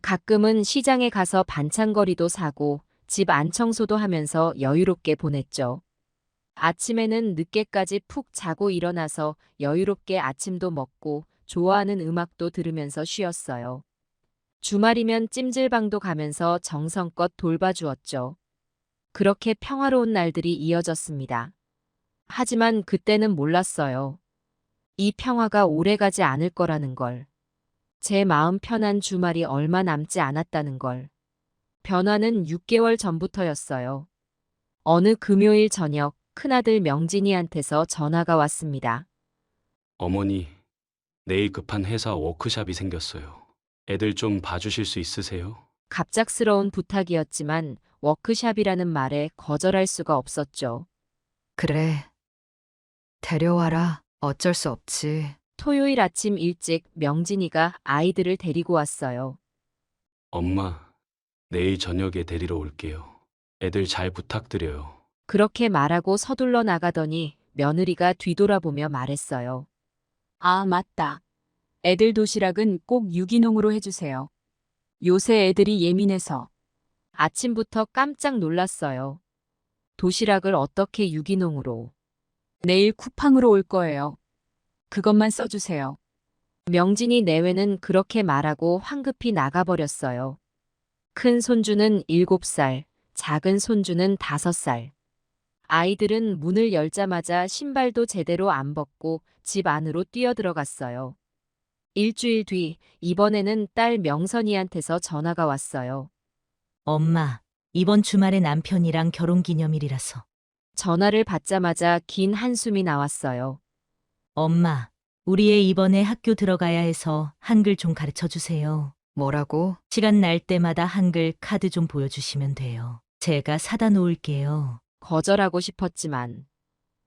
가끔은 시장에 가서 반찬거리도 사고 집 안 청소도 하면서 여유롭게 보냈죠. 아침에는 늦게까지 푹 자고 일어나서 여유롭게 아침도 먹고 좋아하는 음악도 들으면서 쉬었어요. 주말이면 찜질방도 가면서 정성껏 돌봐주었죠. 그렇게 평화로운 날들이 이어졌습니다. 하지만 그때는 몰랐어요. 이 평화가 오래가지 않을 거라는 걸. 제 마음 편한 주말이 얼마 남지 않았다는 걸. 변화는 6개월 전부터였어요. 어느 금요일 저녁 큰아들 명진이한테서 전화가 왔습니다. 어머니, 내일 급한 회사 워크샵이 생겼어요. 애들 좀 봐주실 수 있으세요? 갑작스러운 부탁이었지만 워크샵이라는 말에 거절할 수가 없었죠. 그래. 데려와라. 어쩔 수 없지. 토요일 아침 일찍 명진이가 아이들을 데리고 왔어요. 엄마, 내일 저녁에 데리러 올게요. 애들 잘 부탁드려요. 그렇게 말하고 서둘러 나가더니 며느리가 뒤돌아보며 말했어요. 아, 맞다. 애들 도시락은 꼭 유기농으로 해주세요. 요새 애들이 예민해서. 아침부터 깜짝 놀랐어요. 도시락을 어떻게 유기농으로? 내일 쿠팡으로 올 거예요. 그것만 써주세요. 명진이 내외는 그렇게 말하고 황급히 나가버렸어요. 큰 손주는 7살, 작은 손주는 5살. 아이들은 문을 열자마자 신발도 제대로 안 벗고 집 안으로 뛰어들어갔어요. 일주일 뒤, 이번에는 딸 명선이한테서 전화가 왔어요. 엄마, 이번 주말에 남편이랑 결혼기념일이라서. 전화를 받자마자 긴 한숨이 나왔어요. 엄마, 우리 애 이번에 학교 들어가야 해서 한글 좀 가르쳐 주세요. 뭐라고? 시간 날 때마다 한글 카드 좀 보여주시면 돼요. 제가 사다 놓을게요. 거절하고 싶었지만.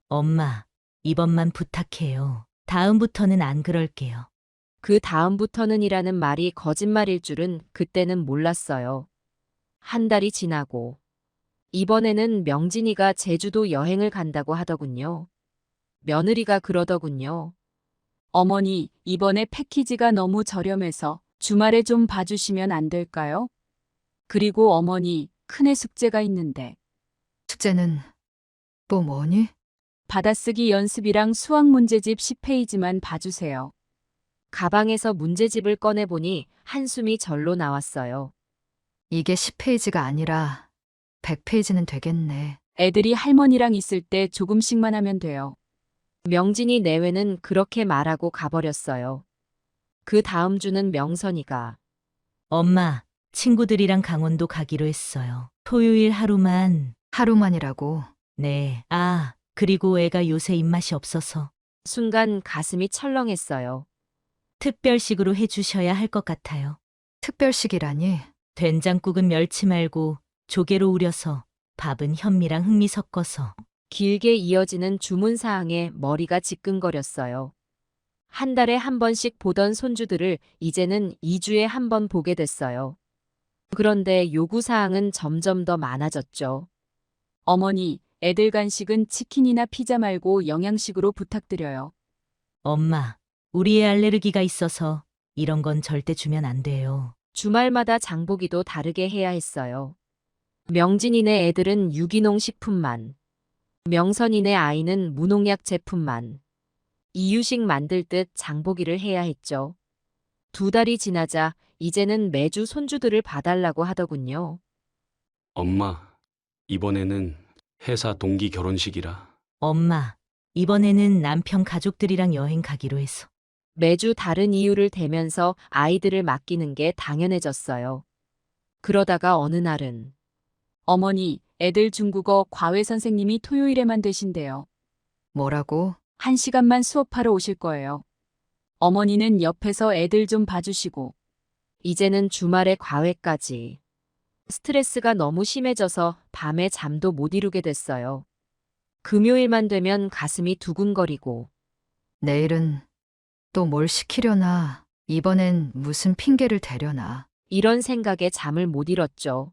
엄마, 이번만 부탁해요. 다음부터는 안 그럴게요. 그 다음부터는이라는 말이 거짓말일 줄은 그때는 몰랐어요. 한 달이 지나고 이번에는 명진이가 제주도 여행을 간다고 하더군요. 며느리가 그러더군요. 어머니, 이번에 패키지가 너무 저렴해서 주말에 좀 봐주시면 안 될까요? 그리고 어머니, 큰애 숙제가 있는데. 숙제는 또 뭐니? 받아쓰기 연습이랑 수학 문제집 10페이지만 봐주세요. 가방에서 문제집을 꺼내보니 한숨이 절로 나왔어요. 이게 10페이지가 아니라 100페이지는 되겠네. 애들이 할머니랑 있을 때 조금씩만 하면 돼요. 명진이 내외는 그렇게 말하고 가버렸어요. 그 다음 주는 명선이가 엄마, 친구들이랑 강원도 가기로 했어요. 토요일 하루만. 하루만이라고? 네. 아, 그리고 애가 요새 입맛이 없어서. 순간 가슴이 철렁했어요. 특별식으로 해주셔야 할 것 같아요. 특별식이라니? 된장국은 멸치 말고 조개로 우려서, 밥은 현미랑 흑미 섞어서. 길게 이어지는 주문사항에 머리가 지끈거렸어요. 한 달에 한 번씩 보던 손주들을 이제는 2주에 한 번 보게 됐어요. 그런데 요구사항은 점점 더 많아졌죠. 어머니, 애들 간식은 치킨이나 피자 말고 영양식으로 부탁드려요. 엄마, 우리 애 알레르기가 있어서 이런 건 절대 주면 안 돼요. 주말마다 장보기도 다르게 해야 했어요. 명진이네 애들은 유기농 식품만, 명선이네 아이는 무농약 제품만. 이유식 만들 듯 장보기를 해야 했죠. 2달이 지나자 이제는 매주 손주들을 봐달라고 하더군요. 엄마, 이번에는 회사 동기 결혼식이라. 엄마, 이번에는 남편 가족들이랑 여행 가기로 해서. 매주 다른 이유를 대면서 아이들을 맡기는 게 당연해졌어요. 그러다가 어느 날은 어머니, 애들 중국어 과외 선생님이 토요일에만 되신대요. 뭐라고? 1시간만 수업하러 오실 거예요. 어머니는 옆에서 애들 좀 봐주시고. 이제는 주말에 과외까지. 스트레스가 너무 심해져서 밤에 잠도 못 이루게 됐어요. 금요일만 되면 가슴이 두근거리고. 내일은 또 뭘 시키려나? 이번엔 무슨 핑계를 대려나? 이런 생각에 잠을 못 잃었죠.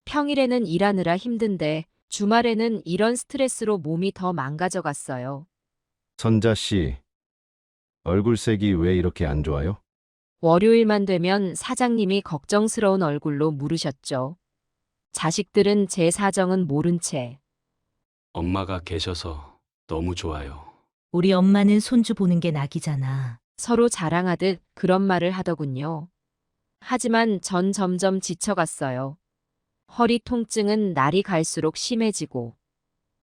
평일에는 일하느라 힘든데 주말에는 이런 스트레스로 몸이 더 망가져갔어요. 선자 씨, 얼굴색이 왜 이렇게 안 좋아요? 월요일만 되면 사장님이 걱정스러운 얼굴로 물으셨죠. 자식들은 제 사정은 모른 채. 엄마가 계셔서 너무 좋아요. 우리 엄마는 손주 보는 게 낙이잖아. 서로 자랑하듯 그런 말을 하더군요. 하지만 전 점점 지쳐갔어요. 허리 통증은 날이 갈수록 심해지고,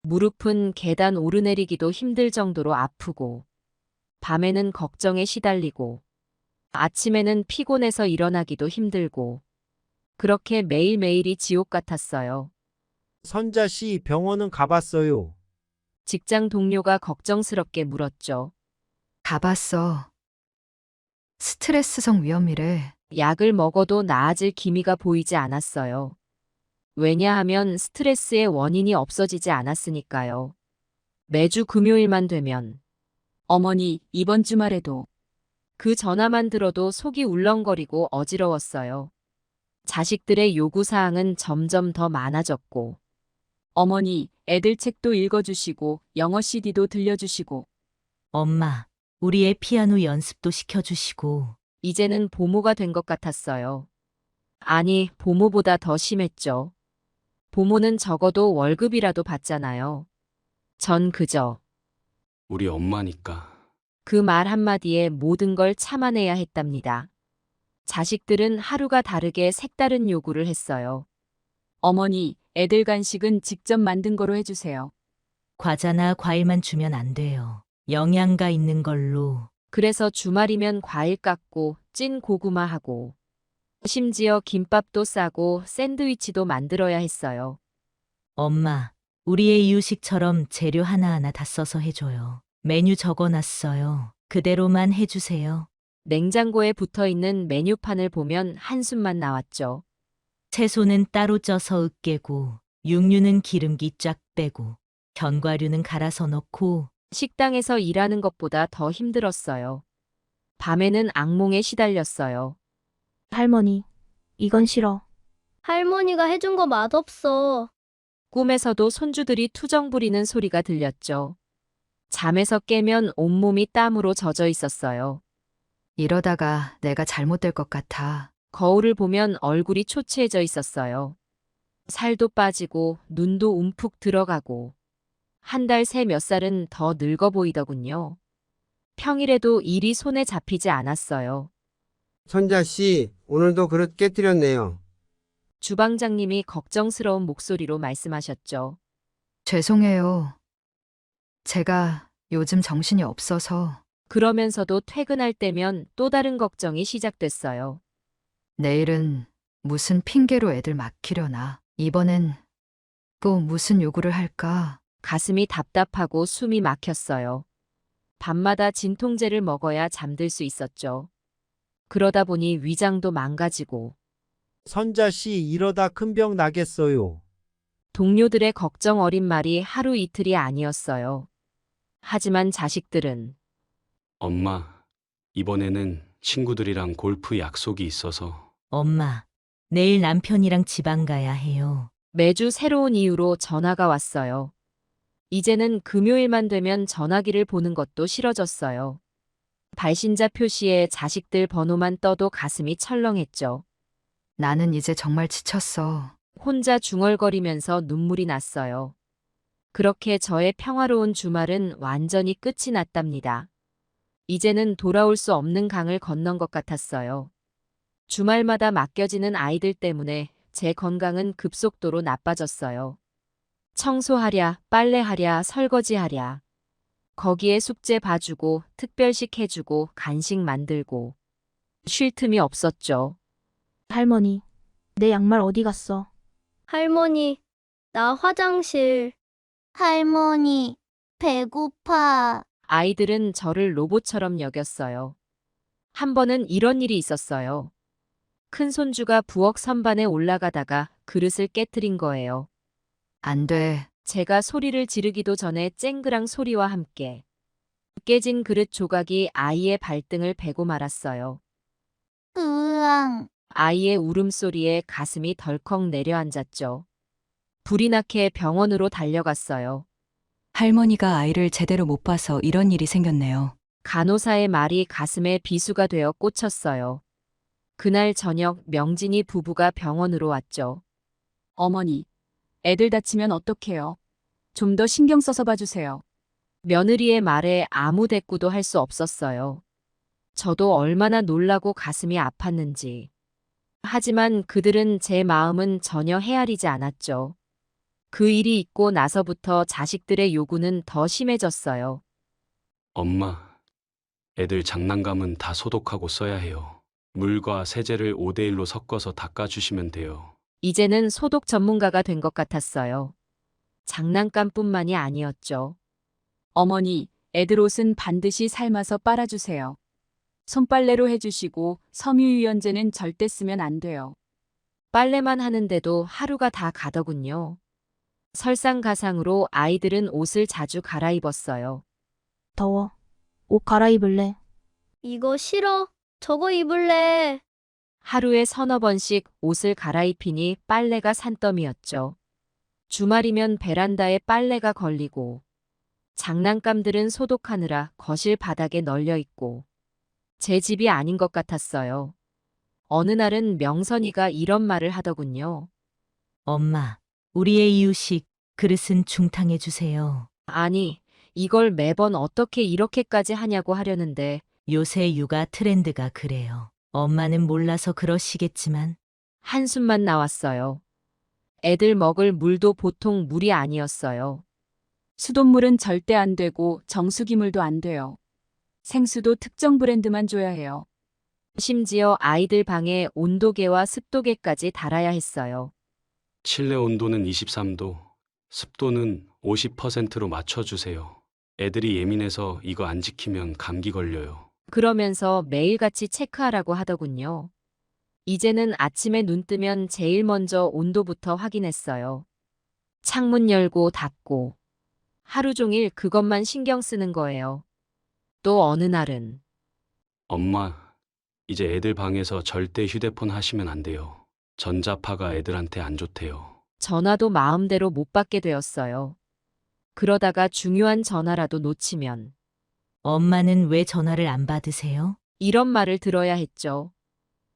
무릎은 계단 오르내리기도 힘들 정도로 아프고, 밤에는 걱정에 시달리고, 아침에는 피곤해서 일어나기도 힘들고, 그렇게 매일매일이 지옥 같았어요. 선자 씨 병원은 가봤어요. 직장 동료가 걱정스럽게 물었죠. 가봤어. 스트레스성 위염이래. 약을 먹어도 나아질 기미가 보이지 않았어요. 왜냐하면 스트레스의 원인이 없어지지 않았으니까요. 매주 금요일만 되면 어머니, 이번 주말에도 그 전화만 들어도 속이 울렁거리고 어지러웠어요. 자식들의 요구사항은 점점 더 많아졌고, 어머니, 애들 책도 읽어주시고 영어 CD도 들려주시고 엄마, 우리의 피아노 연습도 시켜주시고. 이제는 보모가 된 것 같았어요. 아니, 보모보다 더 심했죠. 보모는 적어도 월급이라도 받잖아요. 전 그저 우리 엄마니까. 그 말 한마디에 모든 걸 참아내야 했답니다. 자식들은 하루가 다르게 색다른 요구를 했어요. 어머니, 애들 간식은 직접 만든 거로 해주세요. 과자나 과일만 주면 안 돼요. 영양가 있는 걸로. 그래서 주말이면 과일 깎고 찐 고구마 하고 심지어 김밥도 싸고 샌드위치도 만들어야 했어요. 엄마, 우리의 이유식처럼 재료 하나하나 다 써서 해줘요. 메뉴 적어놨어요. 그대로만 해주세요. 냉장고에 붙어있는 메뉴판을 보면 한숨만 나왔죠. 채소는 따로 쪄서 으깨고, 육류는 기름기 쫙 빼고, 견과류는 갈아서 넣고. 식당에서 일하는 것보다 더 힘들었어요. 밤에는 악몽에 시달렸어요. 할머니, 이건 싫어. 할머니가 해준 거 맛없어. 꿈에서도 손주들이 투정 부리는 소리가 들렸죠. 잠에서 깨면 온몸이 땀으로 젖어 있었어요. 이러다가 내가 잘못될 것 같아. 거울을 보면 얼굴이 초췌해져 있었어요. 살도 빠지고 눈도 움푹 들어가고 한 달 새 몇 살은 더 늙어 보이더군요. 평일에도 일이 손에 잡히지 않았어요. 손자씨, 오늘도 그릇 깨뜨렸네요. 주방장님이 걱정스러운 목소리로 말씀하셨죠. 죄송해요. 제가 요즘 정신이 없어서. 그러면서도 퇴근할 때면 또 다른 걱정이 시작됐어요. 내일은 무슨 핑계로 애들 맡기려나. 이번엔 또 무슨 요구를 할까. 가슴이 답답하고 숨이 막혔어요. 밤마다 진통제를 먹어야 잠들 수 있었죠. 그러다 보니 위장도 망가지고 선자씨, 이러다 큰 병 나겠어요. 동료들의 걱정 어린 말이 하루 이틀이 아니었어요. 하지만 자식들은 엄마, 이번에는 친구들이랑 골프 약속이 있어서. 엄마, 내일 남편이랑 지방 가야 해요. 매주 새로운 이유로 전화가 왔어요. 이제는 금요일만 되면 전화기를 보는 것도 싫어졌어요. 발신자 표시에 자식들 번호만 떠도 가슴이 철렁했죠. 나는 이제 정말 지쳤어. 혼자 중얼거리면서 눈물이 났어요. 그렇게 저의 평화로운 주말은 완전히 끝이 났답니다. 이제는 돌아올 수 없는 강을 건넌 것 같았어요. 주말마다 맡겨지는 아이들 때문에 제 건강은 급속도로 나빠졌어요. 청소하랴, 빨래하랴, 설거지하랴. 거기에 숙제 봐주고, 특별식 해주고, 간식 만들고. 쉴 틈이 없었죠. 할머니, 내 양말 어디 갔어? 할머니, 나 화장실. 할머니, 배고파. 아이들은 저를 로봇처럼 여겼어요. 한 번은 이런 일이 있었어요. 큰 손주가 부엌 선반에 올라가다가 그릇을 깨뜨린 거예요. 안 돼. 제가 소리를 지르기도 전에 쨍그랑 소리와 함께 깨진 그릇 조각이 아이의 발등을 베고 말았어요. 으앙. 아이의 울음소리에 가슴이 덜컥 내려앉았죠. 불이 나게 병원으로 달려갔어요. 할머니가 아이를 제대로 못 봐서 이런 일이 생겼네요. 간호사의 말이 가슴에 비수가 되어 꽂혔어요. 그날 저녁 명진이 부부가 병원으로 왔죠. 어머니, 애들 다치면 어떡해요? 좀 더 신경 써서 봐주세요. 며느리의 말에 아무 대꾸도 할 수 없었어요. 저도 얼마나 놀라고 가슴이 아팠는지. 하지만 그들은 제 마음은 전혀 헤아리지 않았죠. 그 일이 있고 나서부터 자식들의 요구는 더 심해졌어요. 엄마, 애들 장난감은 다 소독하고 써야 해요. 물과 세제를 5대1로 섞어서 닦아주시면 돼요. 이제는 소독 전문가가 된 것 같았어요. 장난감뿐만이 아니었죠. 어머니, 애들 옷은 반드시 삶아서 빨아주세요. 손빨래로 해주시고 섬유유연제는 절대 쓰면 안 돼요. 빨래만 하는데도 하루가 다 가더군요. 설상가상으로 아이들은 옷을 자주 갈아입었어요. 더워. 옷 갈아입을래. 이거 싫어. 저거 입을래. 하루에 서너 번씩 옷을 갈아입히니 빨래가 산더미였죠. 주말이면 베란다에 빨래가 걸리고 장난감들은 소독하느라 거실 바닥에 널려 있고 제 집이 아닌 것 같았어요. 어느 날은 명선이가 이런 말을 하더군요. 엄마, 우리의 이유식 그릇은 중탕해 주세요. 아니, 이걸 매번 어떻게 이렇게까지 하냐고 하려는데 요새 육아 트렌드가 그래요. 엄마는 몰라서 그러시겠지만 한숨만 나왔어요. 애들 먹을 물도 보통 물이 아니었어요. 수돗물은 절대 안 되고 정수기물도 안 돼요. 생수도 특정 브랜드만 줘야 해요. 심지어 아이들 방에 온도계와 습도계까지 달아야 했어요. 실내 온도는 23도, 습도는 50%로 맞춰주세요. 애들이 예민해서 이거 안 지키면 감기 걸려요. 그러면서 매일같이 체크하라고 하더군요. 이제는 아침에 눈 뜨면 제일 먼저 온도부터 확인했어요. 창문 열고 닫고 하루 종일 그것만 신경 쓰는 거예요. 또 어느 날은 엄마, 이제 애들 방에서 절대 휴대폰 하시면 안 돼요. 전자파가 애들한테 안 좋대요. 전화도 마음대로 못 받게 되었어요. 그러다가 중요한 전화라도 놓치면 엄마는 왜 전화를 안 받으세요? 이런 말을 들어야 했죠.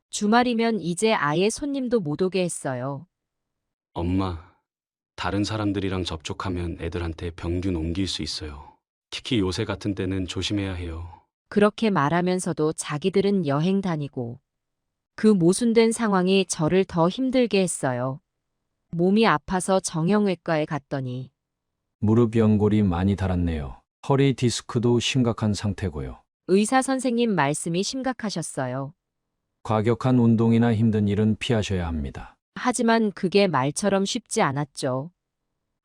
주말이면 이제 아예 손님도 못 오게 했어요. 엄마, 다른 사람들이랑 접촉하면 애들한테 병균 옮길 수 있어요. 특히 요새 같은 때는 조심해야 해요. 그렇게 말하면서도 자기들은 여행 다니고 그 모순된 상황이 저를 더 힘들게 했어요. 몸이 아파서 정형외과에 갔더니 무릎 연골이 많이 닳았네요. 허리 디스크도 심각한 상태고요. 의사 선생님 말씀이 심각하셨어요. 과격한 운동이나 힘든 일은 피하셔야 합니다. 하지만 그게 말처럼 쉽지 않았죠.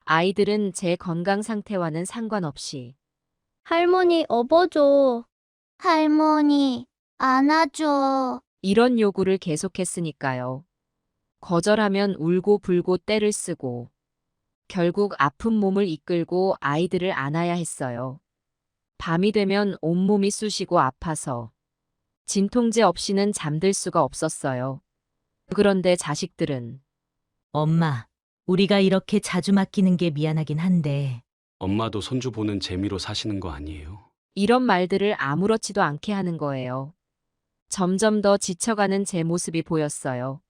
아이들은 제 건강 상태와는 상관없이 할머니 업어줘. 할머니 안아줘. 이런 요구를 계속했으니까요. 거절하면 울고 불고 떼를 쓰고 결국 아픈 몸을 이끌고 아이들을 안아야 했어요. 밤이 되면 온몸이 쑤시고 아파서 진통제 없이는 잠들 수가 없었어요. 그런데 자식들은 엄마, 우리가 이렇게 자주 맡기는 게 미안하긴 한데 엄마도 손주 보는 재미로 사시는 거 아니에요? 이런 말들을 아무렇지도 않게 하는 거예요. 점점 더 지쳐가는 제 모습이 보였어요.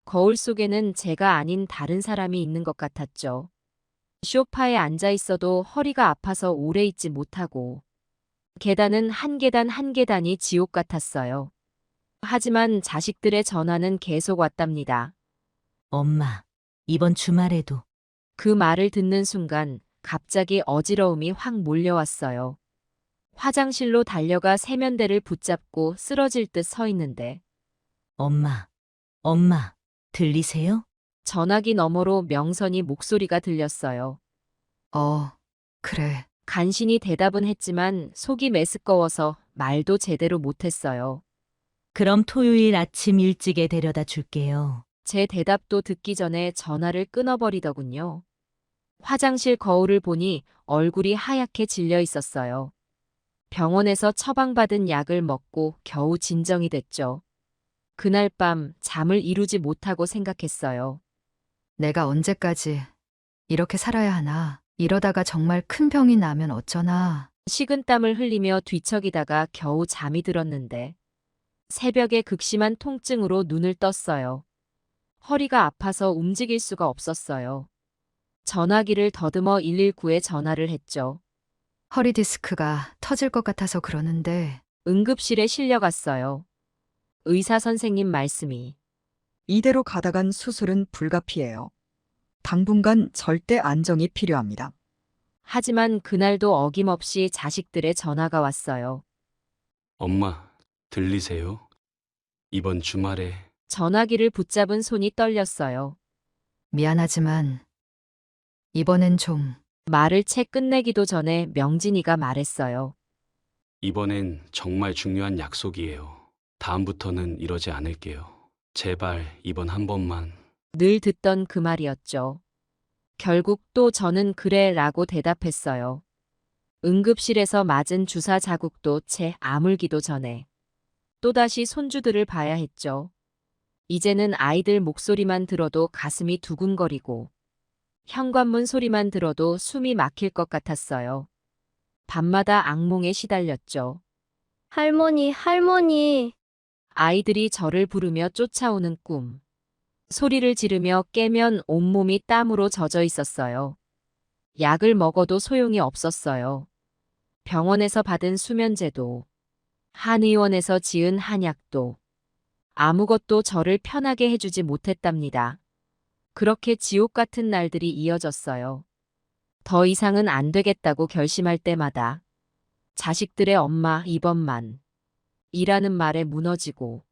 거울 속에는 제가 아닌 다른 사람이 있는 것 같았죠. 소파에 앉아 있어도 허리가 아파서 오래 있지 못하고 계단은 한 계단 한 계단이 지옥 같았어요. 하지만 자식들의 전화는 계속 왔답니다. 엄마, 이번 주말에도 그 말을 듣는 순간 갑자기 어지러움이 확 몰려왔어요. 화장실로 달려가 세면대를 붙잡고 쓰러질 듯 서 있는데 엄마, 들리세요? 전화기 너머로 명선이 목소리가 들렸어요. 그래. 간신히 대답은 했지만 속이 메스꺼워서 말도 제대로 못했어요. 그럼 토요일 아침 일찍에 데려다 줄게요. 제 대답도 듣기 전에 전화를 끊어버리더군요. 화장실 거울을 보니 얼굴이 하얗게 질려 있었어요. 병원에서 처방받은 약을 먹고 겨우 진정이 됐죠. 그날 밤 잠을 이루지 못하고 생각했어요. 내가 언제까지 이렇게 살아야 하나. 이러다가 정말 큰 병이 나면 어쩌나. 식은땀을 흘리며 뒤척이다가 겨우 잠이 들었는데 새벽에 극심한 통증으로 눈을 떴어요. 허리가 아파서 움직일 수가 없었어요. 전화기를 더듬어 119에 전화를 했죠. 허리 디스크가 터질 것 같아서 그러는데. 응급실에 실려갔어요. 의사 선생님 말씀이 이대로 가다간 수술은 불가피해요. 당분간 절대 안정이 필요합니다. 하지만 그날도 어김없이 자식들의 전화가 왔어요. 엄마, 들리세요? 이번 주말에 전화기를 붙잡은 손이 떨렸어요. 미안하지만 이번엔 좀. 말을 채 끝내기도 전에 명진이가 말했어요. 이번엔 정말 중요한 약속이에요. 다음부터는 이러지 않을게요. 제발 이번 한 번만. 늘 듣던 그 말이었죠. 결국 또 저는 그래 라고 대답했어요. 응급실에서 맞은 주사 자국도 채 아물기도 전에 또다시 손주들을 봐야 했죠. 이제는 아이들 목소리만 들어도 가슴이 두근거리고 현관문 소리만 들어도 숨이 막힐 것 같았어요. 밤마다 악몽에 시달렸죠. 할머니, 할머니. 아이들이 저를 부르며 쫓아오는 꿈. 소리를 지르며 깨면 온몸이 땀으로 젖어 있었어요. 약을 먹어도 소용이 없었어요. 병원에서 받은 수면제도, 한의원에서 지은 한약도, 아무것도 저를 편하게 해주지 못했답니다. 그렇게 지옥 같은 날들이 이어졌어요. 더 이상은 안 되겠다고 결심할 때마다 자식들의 엄마 이번만 이라는 말에 무너지고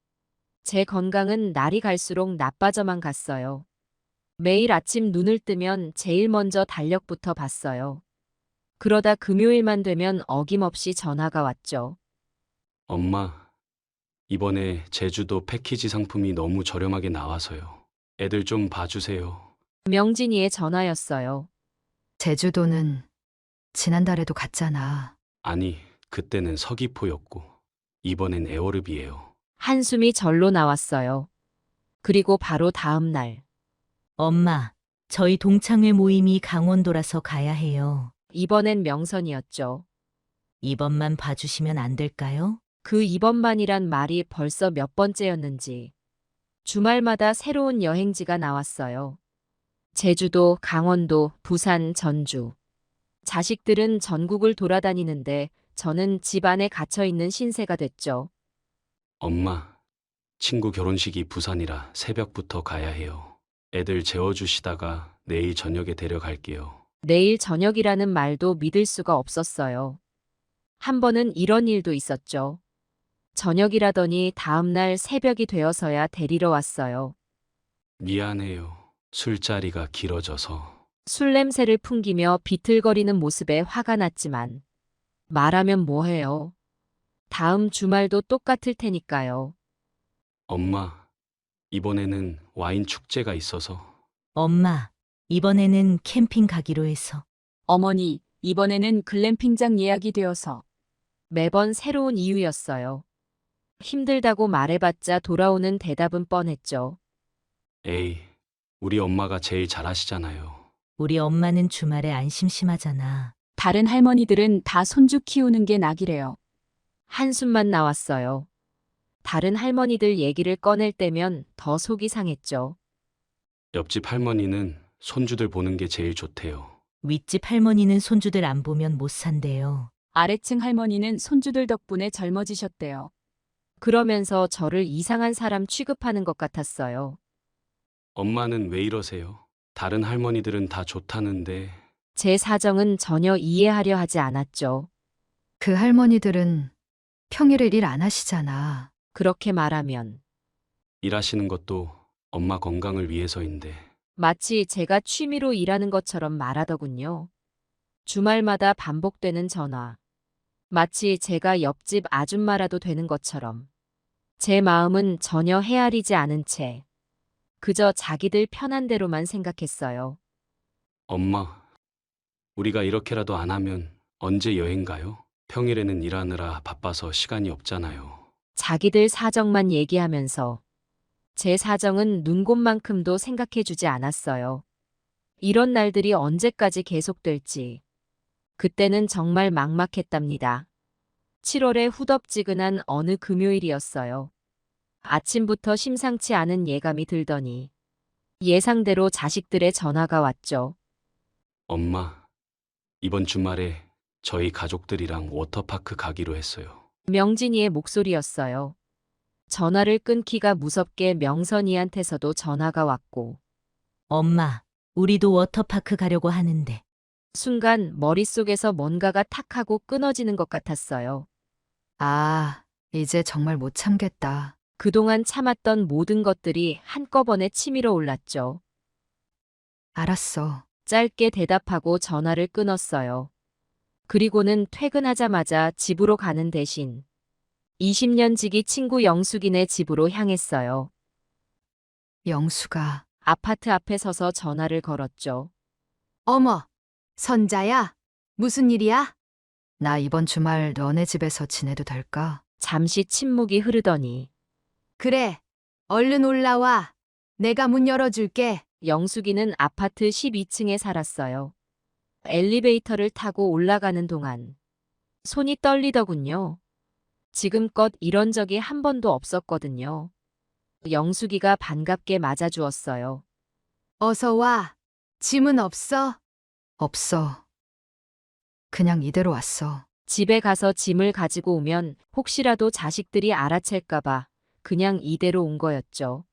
제 건강은 날이 갈수록 나빠져만 갔어요. 매일 아침 눈을 뜨면 제일 먼저 달력부터 봤어요. 그러다 금요일만 되면 어김없이 전화가 왔죠. 엄마, 이번에 제주도 패키지 상품이 너무 저렴하게 나와서요. 애들 좀 봐주세요. 명진이의 전화였어요. 제주도는 지난달에도 갔잖아. 아니, 그때는 서귀포였고 이번엔 에어릅이에요. 한숨이 절로 나왔어요. 그리고 바로 다음 날. 엄마, 저희 동창회 모임이 강원도라서 가야 해요. 이번엔 명선이었죠. 이번만 봐주시면 안 될까요? 그 이번만이란 말이 벌써 몇 번째였는지 주말마다 새로운 여행지가 나왔어요. 제주도, 강원도, 부산, 전주. 자식들은 전국을 돌아다니는데 저는 집 안에 갇혀있는 신세가 됐죠. 엄마, 친구 결혼식이 부산이라 새벽부터 가야 해요. 애들 재워주시다가 내일 저녁에 데려갈게요. 내일 저녁이라는 말도 믿을 수가 없었어요. 한 번은 이런 일도 있었죠. 저녁이라더니 다음날 새벽이 되어서야 데리러 왔어요. 미안해요. 술자리가 길어져서. 술 냄새를 풍기며 비틀거리는 모습에 화가 났지만 말하면 뭐해요. 다음 주말도 똑같을 테니까요. 엄마, 이번에는 와인 축제가 있어서. 엄마, 이번에는 캠핑 가기로 해서. 어머니, 이번에는 글램핑장 예약이 되어서. 매번 새로운 이유였어요. 힘들다고 말해봤자 돌아오는 대답은 뻔했죠. 에이, 우리 엄마가 제일 잘하시잖아요. 우리 엄마는 주말에 안 심심하잖아. 다른 할머니들은 다 손주 키우는 게 낙이래요. 한숨만 나왔어요. 다른 할머니들 얘기를 꺼낼 때면 더 속이 상했죠. 옆집 할머니는 손주들 보는 게 제일 좋대요. 윗집 할머니는 손주들 안 보면 못 산대요. 아래층 할머니는 손주들 덕분에 젊어지셨대요. 그러면서 저를 이상한 사람 취급하는 것 같았어요. 엄마는 왜 이러세요? 다른 할머니들은 다 좋다는데. 제 사정은 전혀 이해하려 하지 않았죠. 그 할머니들은 평일에 일 안 하시잖아. 그렇게 말하면 일하시는 것도 엄마 건강을 위해서인데. 마치 제가 취미로 일하는 것처럼 말하더군요. 주말마다 반복되는 전화. 마치 제가 옆집 아줌마라도 되는 것처럼. 제 마음은 전혀 헤아리지 않은 채 그저 자기들 편한 대로만 생각했어요. 엄마, 우리가 이렇게라도 안 하면 언제 여행 가요? 평일에는 일하느라 바빠서 시간이 없잖아요. 자기들 사정만 얘기하면서 제 사정은 눈곱만큼도 생각해주지 않았어요. 이런 날들이 언제까지 계속될지. 그때는 정말 막막했답니다. 7월의 후덥지근한 어느 금요일이었어요. 아침부터 심상치 않은 예감이 들더니 예상대로 자식들의 전화가 왔죠. 엄마, 이번 주말에 저희 가족들이랑 워터파크 가기로 했어요. 명진이의 목소리였어요. 전화를 끊기가 무섭게 명선이한테서도 전화가 왔고. 엄마, 우리도 워터파크 가려고 하는데. 순간 머릿속에서 뭔가가 탁 하고 끊어지는 것 같았어요. 아, 이제 정말 못 참겠다. 그동안 참았던 모든 것들이 한꺼번에 치밀어 올랐죠. 알았어. 짧게 대답하고 전화를 끊었어요. 그리고는 퇴근하자마자 집으로 가는 대신 20년 지기 친구 영숙이네 집으로 향했어요. 영수가 아파트 앞에 서서 전화를 걸었죠. 어머, 선자야, 무슨 일이야? 나 이번 주말 너네 집에서 지내도 될까? 잠시 침묵이 흐르더니 그래, 얼른 올라와. 내가 문 열어줄게. 영숙이는 아파트 12층에 살았어요. 엘리베이터를 타고 올라가는 동안 손이 떨리더군요. 지금껏 이런 적이 한 번도 없었거든요. 영숙이가 반갑게 맞아주었어요. 어서 와. 짐은 없어? 없어. 그냥 이대로 왔어. 집에 가서 짐을 가지고 오면 혹시라도 자식들이 알아챌까봐 그냥 이대로 온 거였죠.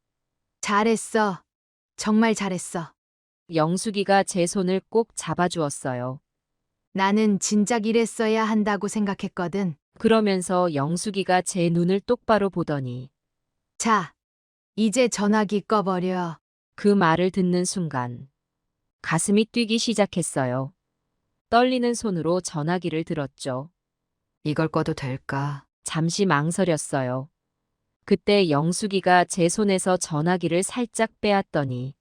잘했어. 정말 잘했어. 영숙이가 제 손을 꼭 잡아주었어요. 나는 진작 이랬어야 한다고 생각했거든. 그러면서 영숙이가 제 눈을 똑바로 보더니 자, 이제 전화기 꺼버려. 그 말을 듣는 순간 가슴이 뛰기 시작했어요. 떨리는 손으로 전화기를 들었죠. 이걸 꺼도 될까? 잠시 망설였어요. 그때 영숙이가 제 손에서 전화기를 살짝 빼앗더니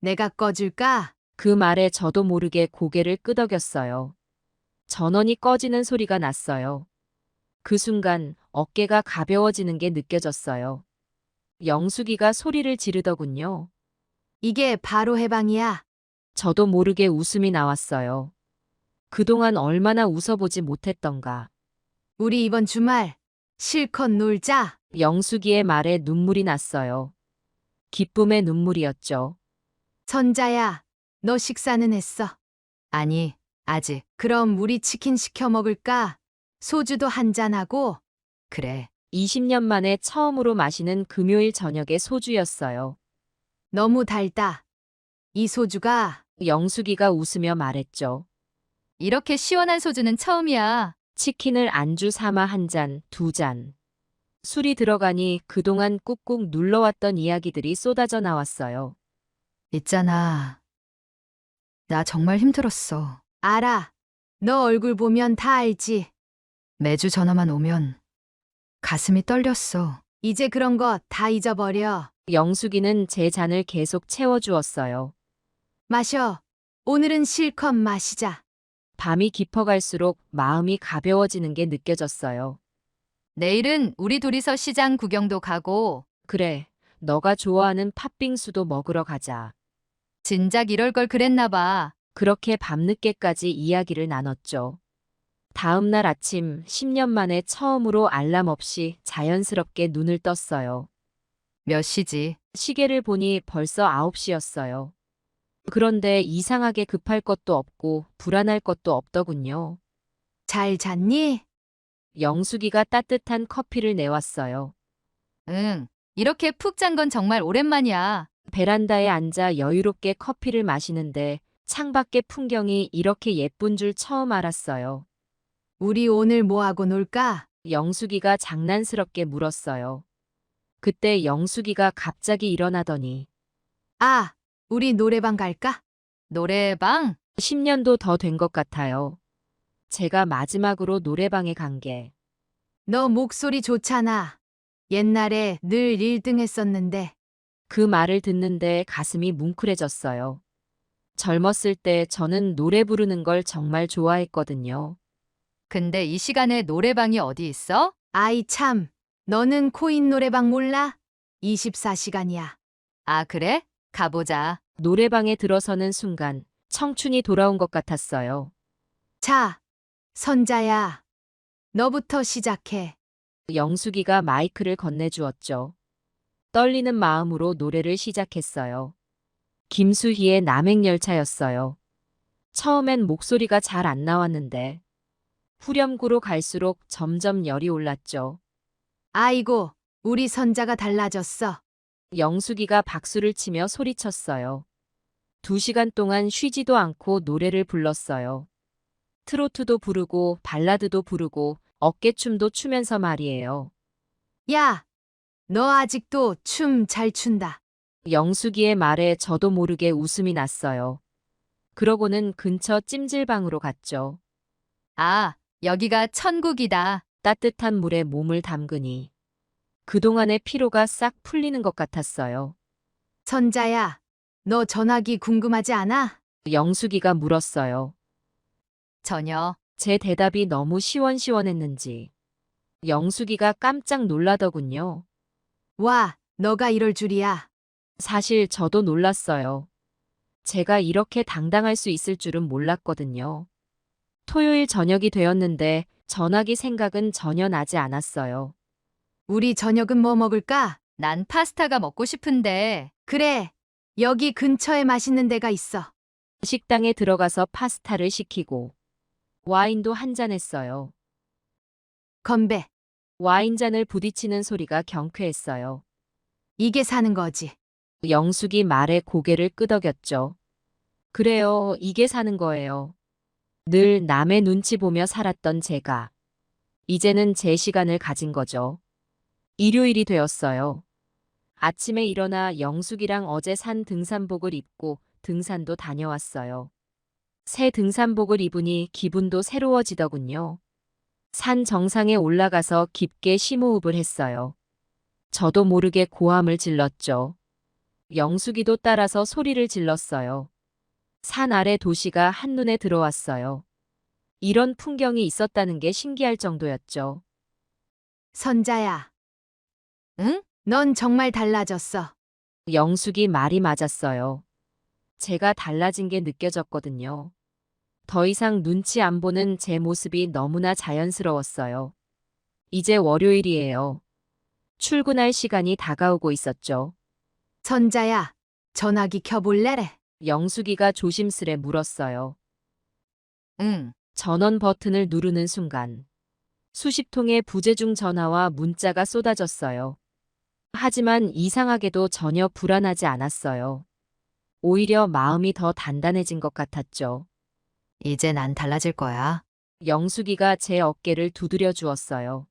내가 꺼줄까? 그 말에 저도 모르게 고개를 끄덕였어요. 전원이 꺼지는 소리가 났어요. 그 순간 어깨가 가벼워지는 게 느껴졌어요. 영숙이가 소리를 지르더군요. 이게 바로 해방이야. 저도 모르게 웃음이 나왔어요. 그동안 얼마나 웃어보지 못했던가. 우리 이번 주말 실컷 놀자. 영숙이의 말에 눈물이 났어요. 기쁨의 눈물이었죠. 선자야, 너 식사는 했어? 아니, 아직. 그럼 우리 치킨 시켜 먹을까? 소주도 한잔하고. 그래. 20년 만에 처음으로 마시는 금요일 저녁의 소주였어요. 너무 달다. 이 소주가 영숙이가 웃으며 말했죠. 이렇게 시원한 소주는 처음이야. 치킨을 안주 삼아 한 잔, 두 잔. 술이 들어가니 그동안 꾹꾹 눌러왔던 이야기들이 쏟아져 나왔어요. 있잖아. 나 정말 힘들었어. 알아. 너 얼굴 보면 다 알지. 매주 전화만 오면 가슴이 떨렸어. 이제 그런 거 다 잊어버려. 영숙이는 제 잔을 계속 채워주었어요. 마셔. 오늘은 실컷 마시자. 밤이 깊어갈수록 마음이 가벼워지는 게 느껴졌어요. 내일은 우리 둘이서 시장 구경도 가고. 그래, 너가 좋아하는 팥빙수도 먹으러 가자. 진작 이럴 걸 그랬나 봐. 그렇게 밤늦게까지 이야기를 나눴죠. 다음 날 아침 10년 만에 처음으로 알람 없이 자연스럽게 눈을 떴어요. 몇 시지? 시계를 보니 벌써 9시였어요. 그런데 이상하게 급할 것도 없고 불안할 것도 없더군요. 잘 잤니? 영숙이가 따뜻한 커피를 내왔어요. 응. 이렇게 푹 잔 건 정말 오랜만이야. 베란다에 앉아 여유롭게 커피를 마시는데 창밖의 풍경이 이렇게 예쁜 줄 처음 알았어요. 우리 오늘 뭐 하고 놀까? 영숙이가 장난스럽게 물었어요. 그때 영숙이가 갑자기 일어나더니 아, 우리 노래방 갈까? 노래방? 10년도 더 된 것 같아요. 제가 마지막으로 노래방에 간 게. 너 목소리 좋잖아. 옛날에 늘 1등 했었는데. 그 말을 듣는데 가슴이 뭉클해졌어요. 젊었을 때 저는 노래 부르는 걸 정말 좋아했거든요. 근데 이 시간에 노래방이 어디 있어? 아이 참, 너는 코인 노래방 몰라? 24시간이야. 아, 그래? 가보자. 노래방에 들어서는 순간 청춘이 돌아온 것 같았어요. 자, 선자야. 너부터 시작해. 영숙이가 마이크를 건네주었죠. 떨리는 마음으로 노래를 시작했어요. 김수희의 남행열차였어요. 처음엔 목소리가 잘 안 나왔는데 후렴구로 갈수록 점점 열이 올랐죠. 아이고, 우리 선자가 달라졌어. 영숙이가 박수를 치며 소리쳤어요. 2시간 동안 쉬지도 않고 노래를 불렀어요. 트로트도 부르고 발라드도 부르고 어깨춤도 추면서 말이에요. 야, 너 아직도 춤 잘 춘다. 영숙이의 말에 저도 모르게 웃음이 났어요. 그러고는 근처 찜질방으로 갔죠. 아, 여기가 천국이다. 따뜻한 물에 몸을 담그니 그동안의 피로가 싹 풀리는 것 같았어요. 선자야, 너 전화기 궁금하지 않아? 영숙이가 물었어요. 전혀. 제 대답이 너무 시원시원했는지 영숙이가 깜짝 놀라더군요. 와, 너가 이럴 줄이야. 사실 저도 놀랐어요. 제가 이렇게 당당할 수 있을 줄은 몰랐거든요. 토요일 저녁이 되었는데 전화기 생각은 전혀 나지 않았어요. 우리 저녁은 뭐 먹을까? 난 파스타가 먹고 싶은데. 그래, 여기 근처에 맛있는 데가 있어. 식당에 들어가서 파스타를 시키고 와인도 한잔 했어요. 건배. 와인잔을 부딪히는 소리가 경쾌했어요. 이게 사는 거지. 영숙이 말에 고개를 끄덕였죠. 그래요, 이게 사는 거예요. 늘 남의 눈치 보며 살았던 제가 이제는 제 시간을 가진 거죠. 일요일이 되었어요. 아침에 일어나 영숙이랑 어제 산 등산복을 입고 등산도 다녀왔어요. 새 등산복을 입으니 기분도 새로워지더군요. 산 정상에 올라가서 깊게 심호흡을 했어요. 저도 모르게 고함을 질렀죠. 영숙이도 따라서 소리를 질렀어요. 산 아래 도시가 한눈에 들어왔어요. 이런 풍경이 있었다는 게 신기할 정도였죠. 선자야. 응? 넌 정말 달라졌어. 영숙이 말이 맞았어요. 제가 달라진 게 느껴졌거든요. 더 이상 눈치 안 보는 제 모습이 너무나 자연스러웠어요. 이제 월요일이에요. 출근할 시간이 다가오고 있었죠. 선자야, 전화기 켜볼래래? 영숙이가 조심스레 물었어요. 응. 전원 버튼을 누르는 순간 수십 통의 부재중 전화와 문자가 쏟아졌어요. 하지만 이상하게도 전혀 불안하지 않았어요. 오히려 마음이 더 단단해진 것 같았죠. 이제 난 달라질 거야. 영숙이가 제 어깨를 두드려 주었어요.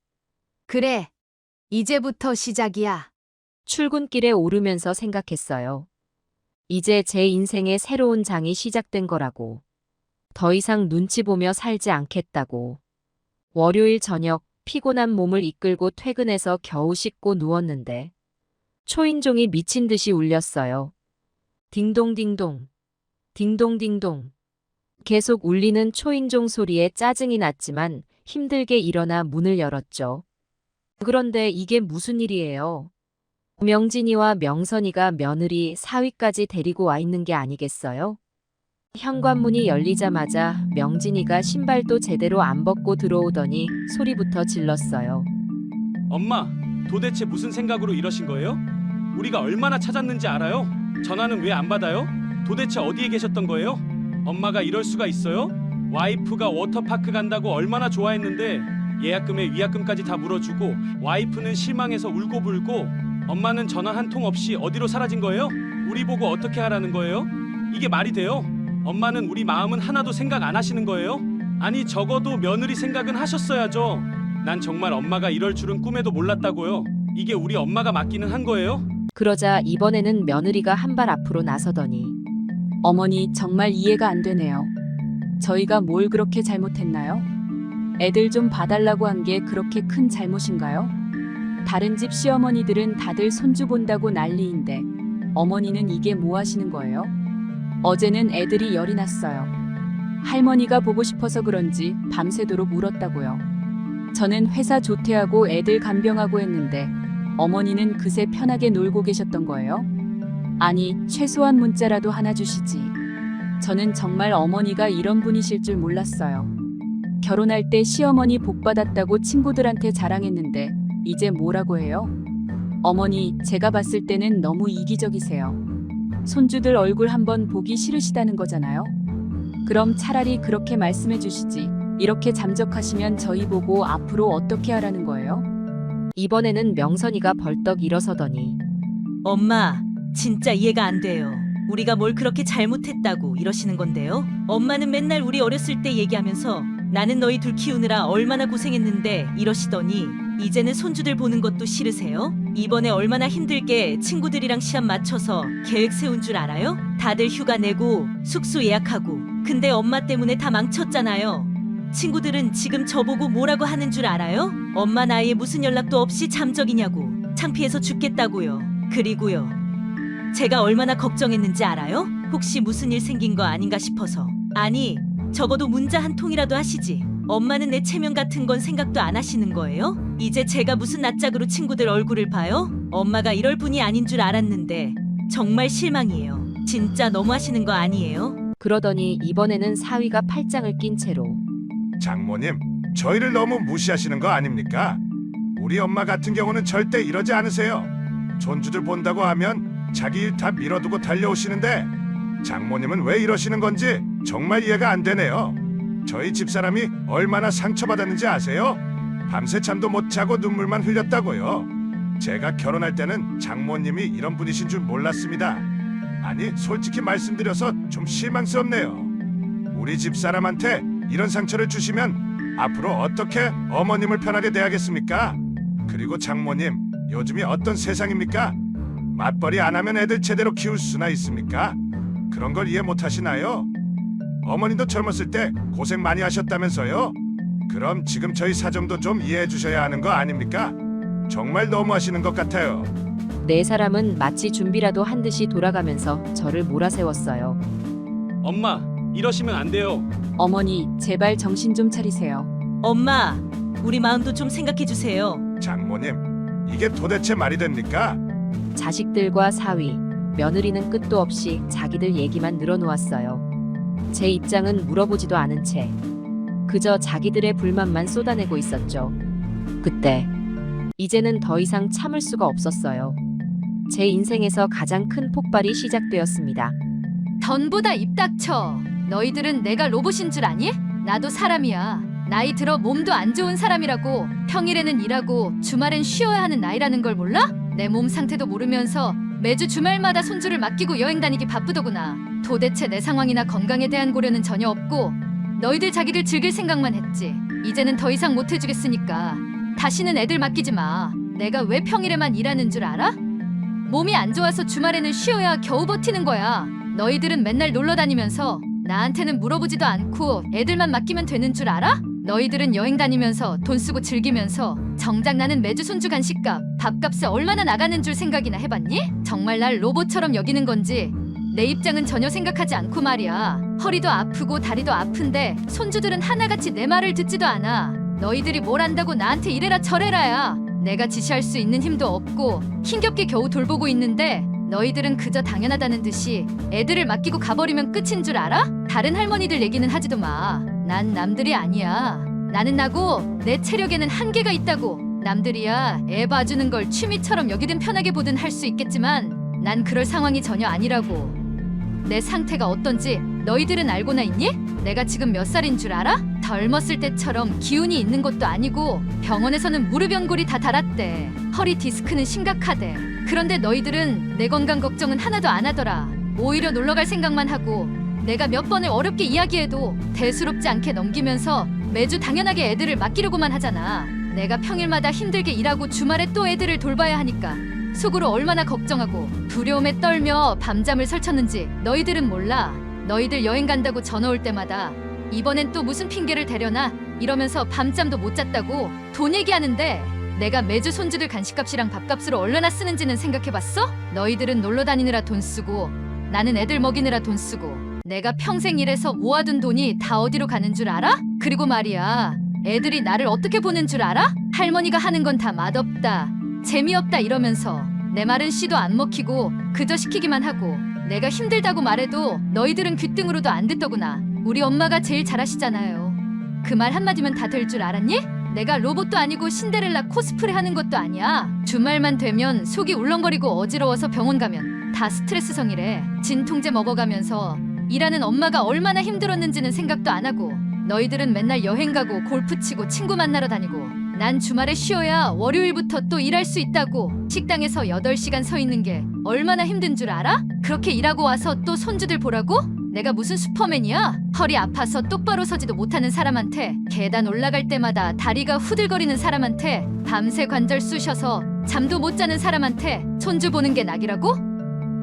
그래, 이제부터 시작이야. 출근길에 오르면서 생각했어요. 이제 제 인생의 새로운 장이 시작된 거라고. 더 이상 눈치 보며 살지 않겠다고. 월요일 저녁 피곤한 몸을 이끌고 퇴근해서 겨우 씻고 누웠는데 초인종이 미친 듯이 울렸어요. 딩동딩동, 딩동딩동. 계속 울리는 초인종 소리에 짜증이 났지만 힘들게 일어나 문을 열었죠. 그런데 이게 무슨 일이에요? 명진이와 명선이가 며느리 사위까지 데리고 와 있는 게 아니겠어요? 현관문이 열리자마자 명진이가 신발도 제대로 안 벗고 들어오더니 소리부터 질렀어요. 엄마, 도대체 무슨 생각으로 이러신 거예요? 우리가 얼마나 찾았는지 알아요? 전화는 왜 안 받아요? 도대체 어디에 계셨던 거예요? 엄마가 이럴 수가 있어요? 와이프가 워터파크 간다고 얼마나 좋아했는데 예약금에 위약금까지 다 물어주고 와이프는 실망해서 울고불고 엄마는 전화 한 통 없이 어디로 사라진 거예요? 우리 보고 어떻게 하라는 거예요? 이게 말이 돼요? 엄마는 우리 마음은 하나도 생각 안 하시는 거예요? 아니 적어도 며느리 생각은 하셨어야죠. 난 정말 엄마가 이럴 줄은 꿈에도 몰랐다고요. 이게 우리 엄마가 맞기는 한 거예요? 그러자 이번에는 며느리가 한 발 앞으로 나서더니 어머니 정말 이해가 안 되네요. 저희가 뭘 그렇게 잘못했나요? 애들 좀 봐달라고 한 게 그렇게 큰 잘못인가요? 다른 집 시어머니들은 다들 손주 본다고 난리인데 어머니는 이게 뭐 하시는 거예요? 어제는 애들이 열이 났어요. 할머니가 보고 싶어서 그런지 밤새도록 울었다고요. 저는 회사 조퇴하고 애들 간병하고 했는데 어머니는 그새 편하게 놀고 계셨던 거예요? 아니, 최소한 문자라도 하나 주시지. 저는 정말 어머니가 이런 분이실 줄 몰랐어요. 결혼할 때 시어머니 복 받았다고 친구들한테 자랑했는데 이제 뭐라고 해요? 어머니, 제가 봤을 때는 너무 이기적이세요. 손주들 얼굴 한번 보기 싫으시다는 거잖아요. 그럼 차라리 그렇게 말씀해 주시지. 이렇게 잠적하시면 저희 보고 앞으로 어떻게 하라는 거예요? 이번에는 명선이가 벌떡 일어서더니 엄마, 진짜 이해가 안 돼요. 우리가 뭘 그렇게 잘못했다고 이러시는 건데요? 엄마는 맨날 우리 어렸을 때 얘기하면서 나는 너희 둘 키우느라 얼마나 고생했는데 이러시더니 이제는 손주들 보는 것도 싫으세요? 이번에 얼마나 힘들게 친구들이랑 시합 맞춰서 계획 세운 줄 알아요? 다들 휴가 내고 숙소 예약하고 근데 엄마 때문에 다 망쳤잖아요. 친구들은 지금 저보고 뭐라고 하는 줄 알아요? 엄마 나이에 무슨 연락도 없이 잠적이냐고. 창피해서 죽겠다고요. 그리고요. 제가 얼마나 걱정했는지 알아요? 혹시 무슨 일 생긴 거 아닌가 싶어서. 아니, 적어도 문자 한 통이라도 하시지. 엄마는 내 체면 같은 건 생각도 안 하시는 거예요? 이제 제가 무슨 낯짝으로 친구들 얼굴을 봐요? 엄마가 이럴 분이 아닌 줄 알았는데 정말 실망이에요. 진짜 너무하시는 거 아니에요? 그러더니 이번에는 사위가 팔짱을 낀 채로 장모님, 저희를 너무 무시하시는 거 아닙니까? 우리 엄마 같은 경우는 절대 이러지 않으세요. 손주들 본다고 하면 자기 일 다 밀어두고 달려오시는데 장모님은 왜 이러시는 건지 정말 이해가 안 되네요. 저희 집사람이 얼마나 상처받았는지 아세요? 밤새 잠도 못 자고 눈물만 흘렸다고요. 제가 결혼할 때는 장모님이 이런 분이신 줄 몰랐습니다. 아니, 솔직히 말씀드려서 좀 실망스럽네요. 우리 집사람한테 이런 상처를 주시면 앞으로 어떻게 어머님을 편하게 대하겠습니까? 그리고 장모님, 요즘이 어떤 세상입니까? 맞벌이 안 하면 애들 제대로 키울 수나 있습니까? 그런 걸 이해 못 하시나요? 어머니도 젊었을 때 고생 많이 하셨다면서요? 그럼 지금 저희 사정도 좀 이해해 주셔야 하는 거 아닙니까? 정말 너무하시는 것 같아요. 네 사람은 마치 준비라도 한 듯이 돌아가면서 저를 몰아세웠어요. 엄마, 이러시면 안 돼요. 어머니, 제발 정신 좀 차리세요. 엄마, 우리 마음도 좀 생각해 주세요. 장모님, 이게 도대체 말이 됩니까? 자식들과 사위, 며느리는 끝도 없이 자기들 얘기만 늘어놓았어요. 제 입장은 물어보지도 않은 채 그저 자기들의 불만만 쏟아내고 있었죠. 그때 이제는 더 이상 참을 수가 없었어요. 제 인생에서 가장 큰 폭발이 시작되었습니다. 전보다 입 닥쳐. 너희들은 내가 로봇인 줄 아니? 나도 사람이야. 나이 들어 몸도 안 좋은 사람이라고. 평일에는 일하고 주말엔 쉬어야 하는 나이라는 걸 몰라? 내 몸 상태도 모르면서 매주 주말마다 손주를 맡기고 여행 다니기 바쁘더구나. 도대체 내 상황이나 건강에 대한 고려는 전혀 없고 너희들 자기들 즐길 생각만 했지. 이제는 더 이상 못 해주겠으니까 다시는 애들 맡기지 마. 내가 왜 평일에만 일하는 줄 알아? 몸이 안 좋아서 주말에는 쉬어야 겨우 버티는 거야. 너희들은 맨날 놀러 다니면서 나한테는 물어보지도 않고 애들만 맡기면 되는 줄 알아? 너희들은 여행 다니면서 돈 쓰고 즐기면서 정작 나는 매주 손주 간식값, 밥값에 얼마나 나가는 줄 생각이나 해봤니? 정말 날 로봇처럼 여기는 건지 내 입장은 전혀 생각하지 않고 말이야. 허리도 아프고 다리도 아픈데 손주들은 하나같이 내 말을 듣지도 않아. 너희들이 뭘 안다고 나한테 이래라 저래라야. 내가 지시할 수 있는 힘도 없고 힘겹게 겨우 돌보고 있는데 너희들은 그저 당연하다는 듯이 애들을 맡기고 가버리면 끝인 줄 알아? 다른 할머니들 얘기는 하지도 마. 난 남들이 아니야. 나는 나고 내 체력에는 한계가 있다고. 남들이야 애 봐주는 걸 취미처럼 여기든 편하게 보든 할 수 있겠지만 난 그럴 상황이 전혀 아니라고. 내 상태가 어떤지 너희들은 알고나 있니? 내가 지금 몇 살인 줄 알아? 젊었을 때처럼 기운이 있는 것도 아니고 병원에서는 무릎 연골이 다 닳았대. 허리 디스크는 심각하대. 그런데 너희들은 내 건강 걱정은 하나도 안 하더라. 오히려 놀러갈 생각만 하고 내가 몇 번을 어렵게 이야기해도 대수롭지 않게 넘기면서 매주 당연하게 애들을 맡기려고만 하잖아. 내가 평일마다 힘들게 일하고 주말에 또 애들을 돌봐야 하니까 속으로 얼마나 걱정하고 두려움에 떨며 밤잠을 설쳤는지 너희들은 몰라. 너희들 여행 간다고 전화 올 때마다 이번엔 또 무슨 핑계를 대려나 이러면서 밤잠도 못 잤다고 돈 얘기하는데 내가 매주 손주들 간식값이랑 밥값으로 얼마나 쓰는지는 생각해봤어? 너희들은 놀러 다니느라 돈 쓰고 나는 애들 먹이느라 돈 쓰고 내가 평생 일해서 모아둔 돈이 다 어디로 가는 줄 알아? 그리고 말이야, 애들이 나를 어떻게 보는 줄 알아? 할머니가 하는 건 다 맛없다, 재미없다 이러면서 내 말은 씨도 안 먹히고 그저 시키기만 하고 내가 힘들다고 말해도 너희들은 귀등으로도 안 듣더구나. 우리 엄마가 제일 잘하시잖아요. 그 말 한마디면 다 될 줄 알았니? 내가 로봇도 아니고 신데렐라 코스프레 하는 것도 아니야. 주말만 되면 속이 울렁거리고 어지러워서 병원 가면 다 스트레스성이래. 진통제 먹어가면서 일하는 엄마가 얼마나 힘들었는지는 생각도 안 하고 너희들은 맨날 여행 가고 골프 치고 친구 만나러 다니고 난 주말에 쉬어야 월요일부터 또 일할 수 있다고. 식당에서 8시간 서 있는 게 얼마나 힘든 줄 알아? 그렇게 일하고 와서 또 손주들 보라고? 내가 무슨 슈퍼맨이야? 허리 아파서 똑바로 서지도 못하는 사람한테, 계단 올라갈 때마다 다리가 후들거리는 사람한테, 밤새 관절 쑤셔서 잠도 못 자는 사람한테 손주 보는 게 낙이라고?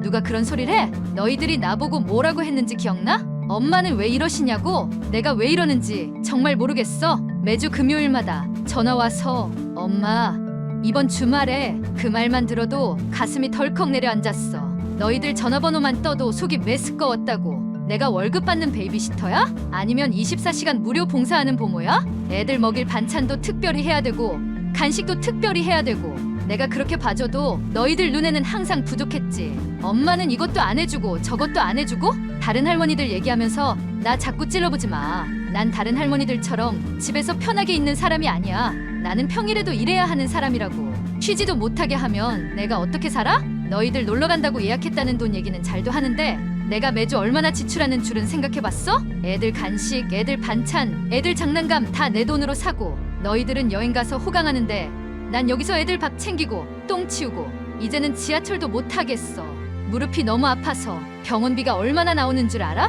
누가 그런 소리를 해? 너희들이 나보고 뭐라고 했는지 기억나? 엄마는 왜 이러시냐고? 내가 왜 이러는지 정말 모르겠어. 매주 금요일마다 전화 와서 엄마, 이번 주말에 그 말만 들어도 가슴이 덜컥 내려앉았어. 너희들 전화번호만 떠도 속이 메스꺼웠다고. 내가 월급 받는 베이비시터야? 아니면 24시간 무료 봉사하는 보모야? 애들 먹일 반찬도 특별히 해야 되고 간식도 특별히 해야 되고 내가 그렇게 봐줘도 너희들 눈에는 항상 부족했지. 엄마는 이것도 안 해주고 저것도 안 해주고? 다른 할머니들 얘기하면서 나 자꾸 찔러보지 마. 난 다른 할머니들처럼 집에서 편하게 있는 사람이 아니야. 나는 평일에도 일해야 하는 사람이라고. 쉬지도 못하게 하면 내가 어떻게 살아? 너희들 놀러 간다고 예약했다는 돈 얘기는 잘도 하는데 내가 매주 얼마나 지출하는 줄은 생각해봤어? 애들 간식, 애들 반찬, 애들 장난감 다 내 돈으로 사고 너희들은 여행 가서 호강하는데 난 여기서 애들 밥 챙기고 똥 치우고 이제는 지하철도 못 타겠어. 무릎이 너무 아파서 병원비가 얼마나 나오는 줄 알아?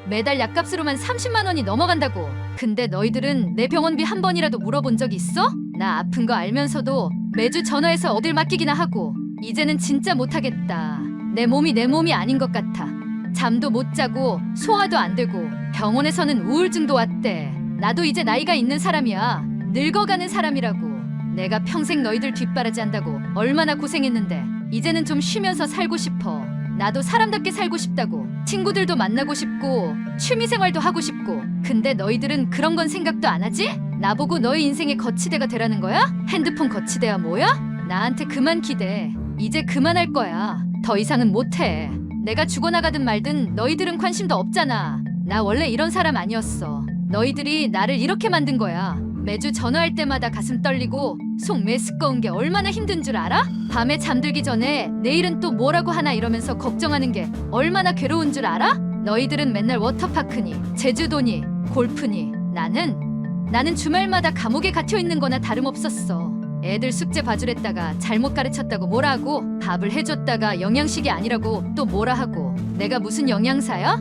매달 약값으로만 30만 원이 넘어간다고. 근데 너희들은 내 병원비 한 번이라도 물어본 적 있어? 나 아픈 거 알면서도 매주 전화해서 어딜 맡기기나 하고 이제는 진짜 못하겠다. 내 몸이 아닌 것 같아. 잠도 못 자고 소화도 안 되고 병원에서는 우울증도 왔대. 나도 이제 나이가 있는 사람이야. 늙어가는 사람이라고. 내가 평생 너희들 뒷바라지 한다고 얼마나 고생했는데 이제는 좀 쉬면서 살고 싶어. 나도 사람답게 살고 싶다고. 친구들도 만나고 싶고 취미생활도 하고 싶고. 근데 너희들은 그런 건 생각도 안 하지? 나보고 너희 인생의 거치대가 되라는 거야? 핸드폰 거치대야 뭐야? 나한테 그만 기대. 이제 그만할 거야. 더 이상은 못해. 내가 죽어나가든 말든 너희들은 관심도 없잖아. 나 원래 이런 사람 아니었어. 너희들이 나를 이렇게 만든 거야. 매주 전화할 때마다 가슴 떨리고 속 메스꺼운 게 얼마나 힘든 줄 알아? 밤에 잠들기 전에 내일은 또 뭐라고 하나 이러면서 걱정하는 게 얼마나 괴로운 줄 알아? 너희들은 맨날 워터파크니 제주도니 골프니 나는 주말마다 감옥에 갇혀 있는 거나 다름없었어. 애들 숙제 봐주랬다가 잘못 가르쳤다고 뭐라 하고 밥을 해줬다가 영양식이 아니라고 또 뭐라 하고. 내가 무슨 영양사야?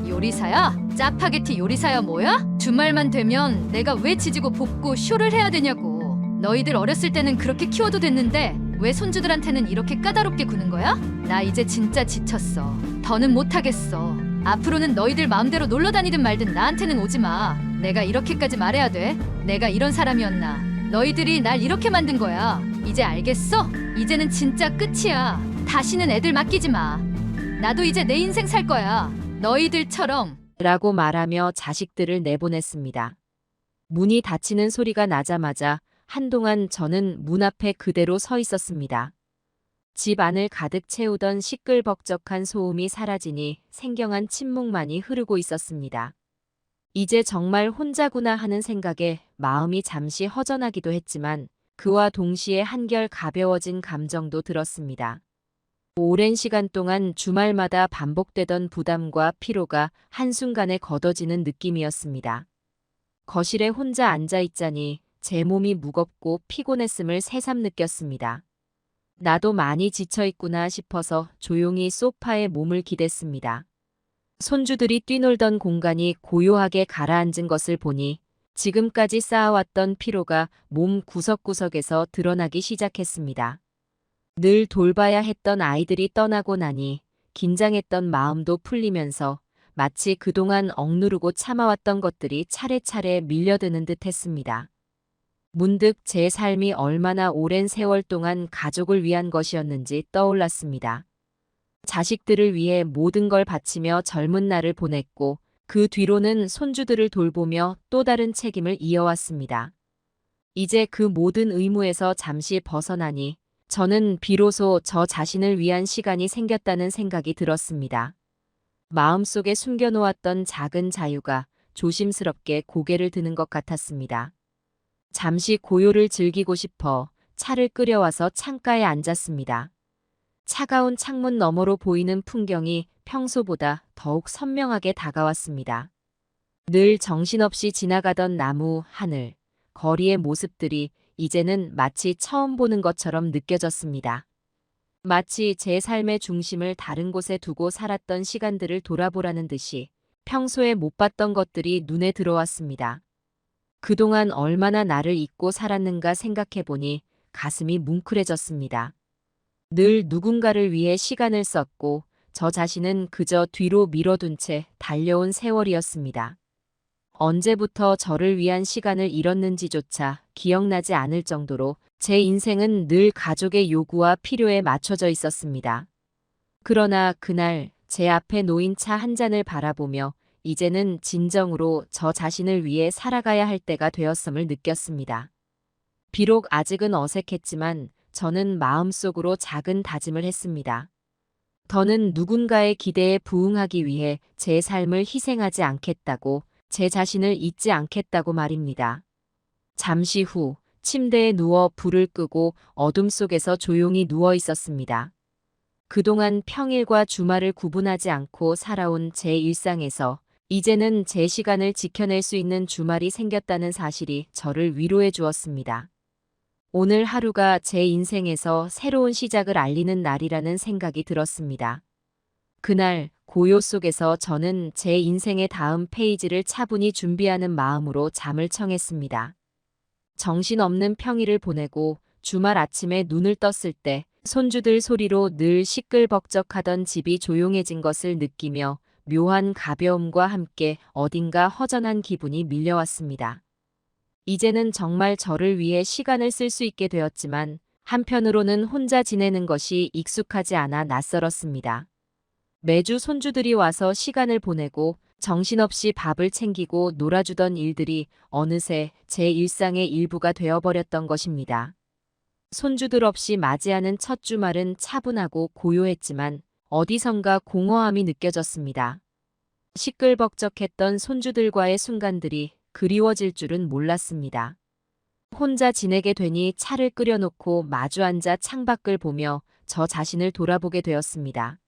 요리사야? 짜파게티 요리사야 뭐야? 주말만 되면 내가 왜 지지고 볶고 쇼를 해야 되냐고. 너희들 어렸을 때는 그렇게 키워도 됐는데 왜 손주들한테는 이렇게 까다롭게 구는 거야? 나 이제 진짜 지쳤어. 더는 못하겠어. 앞으로는 너희들 마음대로 놀러 다니든 말든 나한테는 오지 마. 내가 이렇게까지 말해야 돼? 내가 이런 사람이었나? 너희들이 날 이렇게 만든 거야. 이제 알겠어? 이제는 진짜 끝이야. 다시는 애들 맡기지 마. 나도 이제 내 인생 살 거야. 너희들처럼. 라고 말하며 자식들을 내보냈습니다. 문이 닫히는 소리가 나자마자 한동안 저는 문 앞에 그대로 서 있었습니다. 집 안을 가득 채우던 시끌벅적한 소음이 사라지니 생경한 침묵만이 흐르고 있었습니다. 이제 정말 혼자구나 하는 생각에 마음이 잠시 허전하기도 했지만 그와 동시에 한결 가벼워진 감정도 들었습니다. 오랜 시간 동안 주말마다 반복되던 부담과 피로가 한순간에 걷어지는 느낌이었습니다. 거실에 혼자 앉아 있자니 제 몸이 무겁고 피곤했음을 새삼 느꼈습니다. 나도 많이 지쳐있구나 싶어서 조용히 소파에 몸을 기댔습니다. 손주들이 뛰놀던 공간이 고요하게 가라앉은 것을 보니 지금까지 쌓아왔던 피로가 몸 구석구석에서 드러나기 시작했습니다. 늘 돌봐야 했던 아이들이 떠나고 나니 긴장했던 마음도 풀리면서 마치 그동안 억누르고 참아왔던 것들이 차례차례 밀려드는 듯 했습니다. 문득 제 삶이 얼마나 오랜 세월 동안 가족을 위한 것이었는지 떠올랐습니다. 자식들을 위해 모든 걸 바치며 젊은 날을 보냈고 그 뒤로는 손주들을 돌보며 또 다른 책임을 이어왔습니다. 이제 그 모든 의무에서 잠시 벗어나니 저는 비로소 저 자신을 위한 시간이 생겼다는 생각이 들었습니다. 마음속에 숨겨놓았던 작은 자유가 조심스럽게 고개를 드는 것 같았습니다. 잠시 고요를 즐기고 싶어 차를 끓여와서 창가에 앉았습니다. 차가운 창문 너머로 보이는 풍경이 평소보다 더욱 선명하게 다가왔습니다. 늘 정신없이 지나가던 나무, 하늘, 거리의 모습들이 이제는 마치 처음 보는 것처럼 느껴졌습니다. 마치 제 삶의 중심을 다른 곳에 두고 살았던 시간들을 돌아보라는 듯이 평소에 못 봤던 것들이 눈에 들어왔습니다. 그동안 얼마나 나를 잊고 살았는가 생각해보니 가슴이 뭉클해졌습니다. 늘 누군가를 위해 시간을 썼고 저 자신은 그저 뒤로 밀어둔 채 달려온 세월이었습니다. 언제부터 저를 위한 시간을 잃었는지조차 기억나지 않을 정도로 제 인생은 늘 가족의 요구와 필요에 맞춰져 있었습니다. 그러나 그날 제 앞에 놓인 차 한 잔을 바라보며 이제는 진정으로 저 자신을 위해 살아가야 할 때가 되었음을 느꼈습니다. 비록 아직은 어색했지만 저는 마음속으로 작은 다짐을 했습니다. 더는 누군가의 기대에 부응하기 위해 제 삶을 희생하지 않겠다고, 제 자신을 잊지 않겠다고 말입니다. 잠시 후 침대에 누워 불을 끄고 어둠 속에서 조용히 누워 있었습니다. 그동안 평일과 주말을 구분하지 않고 살아온 제 일상에서 이제는 제 시간을 지켜낼 수 있는 주말이 생겼다는 사실이 저를 위로해 주었습니다. 오늘 하루가 제 인생에서 새로운 시작을 알리는 날이라는 생각이 들었습니다. 그날 고요 속에서 저는 제 인생의 다음 페이지를 차분히 준비하는 마음으로 잠을 청했습니다. 정신없는 평일을 보내고 주말 아침에 눈을 떴을 때 손주들 소리로 늘 시끌벅적하던 집이 조용해진 것을 느끼며 묘한 가벼움과 함께 어딘가 허전한 기분이 밀려왔습니다. 이제는 정말 저를 위해 시간을 쓸 수 있게 되었지만 한편으로는 혼자 지내는 것이 익숙하지 않아 낯설었습니다. 매주 손주들이 와서 시간을 보내고 정신없이 밥을 챙기고 놀아주던 일들이 어느새 제 일상의 일부가 되어버렸던 것입니다. 손주들 없이 맞이하는 첫 주말은 차분하고 고요했지만 어디선가 공허함이 느껴졌습니다. 시끌벅적했던 손주들과의 순간들이 그리워질 줄은 몰랐습니다. 혼자 지내게 되니 차를 끓여놓고 마주 앉아 창밖을 보며 저 자신을 돌아보게 되었습니다.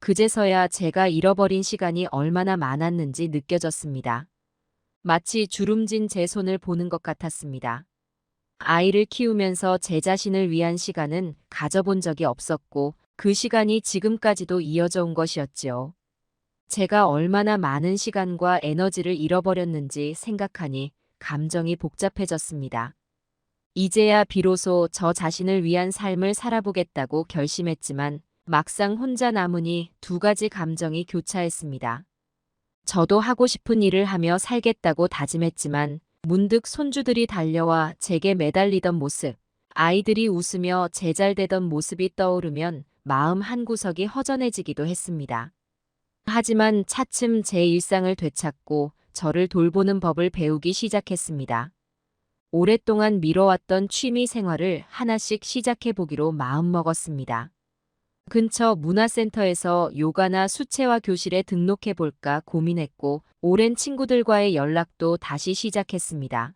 그제서야 제가 잃어버린 시간이 얼마나 많았는지 느껴졌습니다. 마치 주름진 제 손을 보는 것 같았습니다. 아이를 키우면서 제 자신을 위한 시간은 가져본 적이 없었고 그 시간이 지금까지도 이어져 온 것이었지요. 제가 얼마나 많은 시간과 에너지를 잃어버렸는지 생각하니 감정이 복잡해졌습니다. 이제야 비로소 저 자신을 위한 삶을 살아보겠다고 결심했지만 막상 혼자 남으니 두 가지 감정이 교차했습니다. 저도 하고 싶은 일을 하며 살겠다고 다짐했지만 문득 손주들이 달려와 제게 매달리던 모습, 아이들이 웃으며 제잘되던 모습이 떠오르면 마음 한구석이 허전해지기도 했습니다. 하지만 차츰 제 일상을 되찾고 저를 돌보는 법을 배우기 시작했습니다. 오랫동안 미뤄왔던 취미 생활을 하나씩 시작해보기로 마음먹었습니다. 근처 문화센터에서 요가나 수채화 교실에 등록해볼까 고민했고 오랜 친구들과의 연락도 다시 시작했습니다.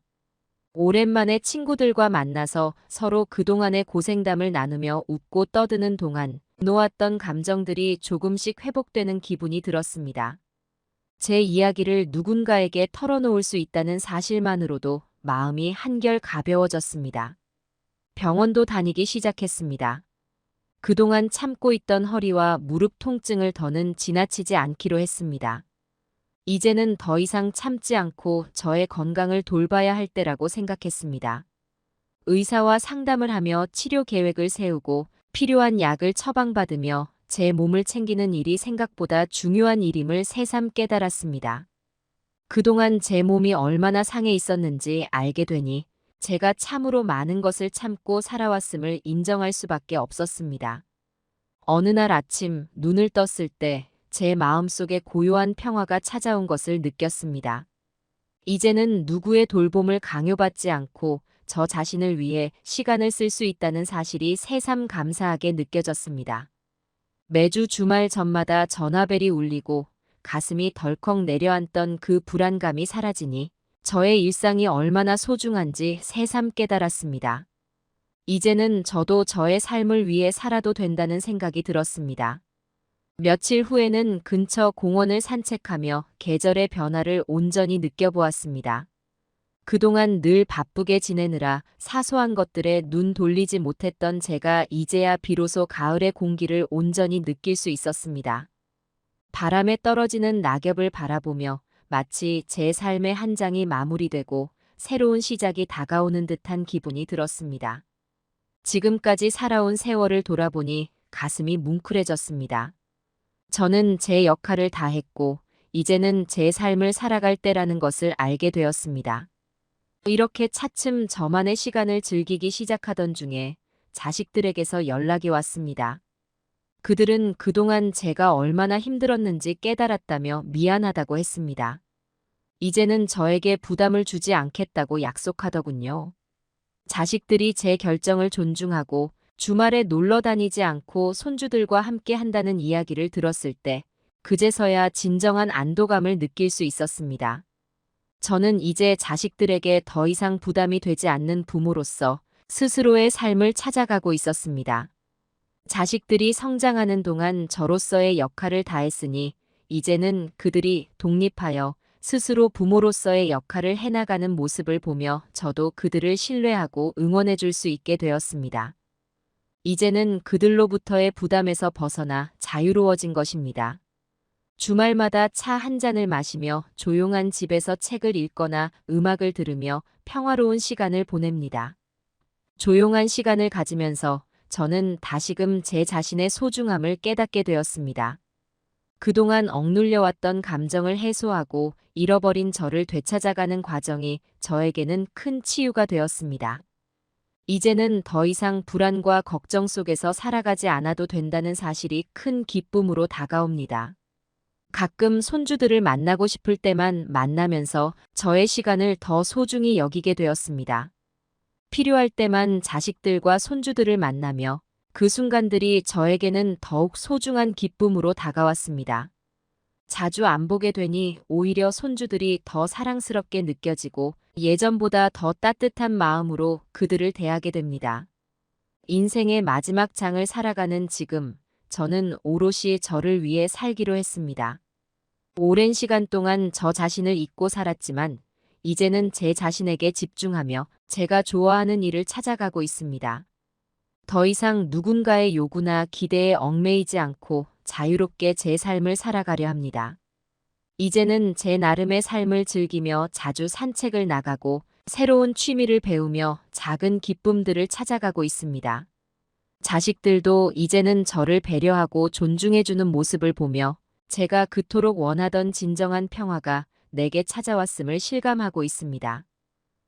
오랜만에 친구들과 만나서 서로 그동안의 고생담을 나누며 웃고 떠드는 동안 놓았던 감정들이 조금씩 회복되는 기분이 들었습니다. 제 이야기를 누군가에게 털어놓을 수 있다는 사실만으로도 마음이 한결 가벼워졌습니다. 병원도 다니기 시작했습니다. 그동안 참고 있던 허리와 무릎 통증을 더는 지나치지 않기로 했습니다. 이제는 더 이상 참지 않고 저의 건강을 돌봐야 할 때라고 생각했습니다. 의사와 상담을 하며 치료 계획을 세우고 필요한 약을 처방받으며 제 몸을 챙기는 일이 생각보다 중요한 일임을 새삼 깨달았습니다. 그동안 제 몸이 얼마나 상해 있었는지 알게 되니 제가 참으로 많은 것을 참고 살아왔음을 인정할 수밖에 없었습니다. 어느 날 아침 눈을 떴을 때 제 마음속에 고요한 평화가 찾아온 것을 느꼈습니다. 이제는 누구의 돌봄을 강요받지 않고 저 자신을 위해 시간을 쓸 수 있다는 사실이 새삼 감사하게 느껴졌습니다. 매주 주말 전마다 전화벨이 울리고 가슴이 덜컥 내려앉던 그 불안감이 사라지니 저의 일상이 얼마나 소중한지 새삼 깨달았습니다. 이제는 저도 저의 삶을 위해 살아도 된다는 생각이 들었습니다. 며칠 후에는 근처 공원을 산책하며 계절의 변화를 온전히 느껴보았습니다. 그동안 늘 바쁘게 지내느라 사소한 것들에 눈 돌리지 못했던 제가 이제야 비로소 가을의 공기를 온전히 느낄 수 있었습니다. 바람에 떨어지는 낙엽을 바라보며 마치 제 삶의 한 장이 마무리되고 새로운 시작이 다가오는 듯한 기분이 들었습니다. 지금까지 살아온 세월을 돌아보니 가슴이 뭉클해졌습니다. 저는 제 역할을 다 했고, 이제는 제 삶을 살아갈 때라는 것을 알게 되었습니다. 이렇게 차츰 저만의 시간을 즐기기 시작하던 중에 자식들에게서 연락이 왔습니다. 그들은 그동안 제가 얼마나 힘들었는지 깨달았다며 미안하다고 했습니다. 이제는 저에게 부담을 주지 않겠다고 약속하더군요. 자식들이 제 결정을 존중하고 주말에 놀러 다니지 않고 손주들과 함께 한다는 이야기를 들었을 때 그제서야 진정한 안도감을 느낄 수 있었습니다. 저는 이제 자식들에게 더 이상 부담이 되지 않는 부모로서 스스로의 삶을 찾아가고 있었습니다. 자식들이 성장하는 동안 저로서의 역할을 다했으니 이제는 그들이 독립하여 스스로 부모로서의 역할을 해나가는 모습을 보며 저도 그들을 신뢰하고 응원해 줄 수 있게 되었습니다. 이제는 그들로부터의 부담에서 벗어나 자유로워진 것입니다. 주말마다 차 한 잔을 마시며 조용한 집에서 책을 읽거나 음악을 들으며 평화로운 시간을 보냅니다. 조용한 시간을 가지면서 저는 다시금 제 자신의 소중함을 깨닫게 되었습니다. 그동안 억눌려왔던 감정을 해소하고 잃어버린 저를 되찾아가는 과정이 저에게는 큰 치유가 되었습니다. 이제는 더 이상 불안과 걱정 속에서 살아가지 않아도 된다는 사실이 큰 기쁨으로 다가옵니다. 가끔 손주들을 만나고 싶을 때만 만나면서 저의 시간을 더 소중히 여기게 되었습니다. 필요할 때만 자식들과 손주들을 만나며 그 순간들이 저에게는 더욱 소중한 기쁨으로 다가왔습니다. 자주 안 보게 되니 오히려 손주들이 더 사랑스럽게 느껴지고 예전보다 더 따뜻한 마음으로 그들을 대하게 됩니다. 인생의 마지막 장을 살아가는 지금, 저는 오롯이 저를 위해 살기로 했습니다. 오랜 시간 동안 저 자신을 잊고 살았지만 이제는 제 자신에게 집중하며 제가 좋아하는 일을 찾아가고 있습니다. 더 이상 누군가의 요구나 기대에 얽매이지 않고 자유롭게 제 삶을 살아가려 합니다. 이제는 제 나름의 삶을 즐기며 자주 산책을 나가고 새로운 취미를 배우며 작은 기쁨들을 찾아가고 있습니다. 자식들도 이제는 저를 배려하고 존중해주는 모습을 보며 제가 그토록 원하던 진정한 평화가 내게 찾아왔음을 실감하고 있습니다.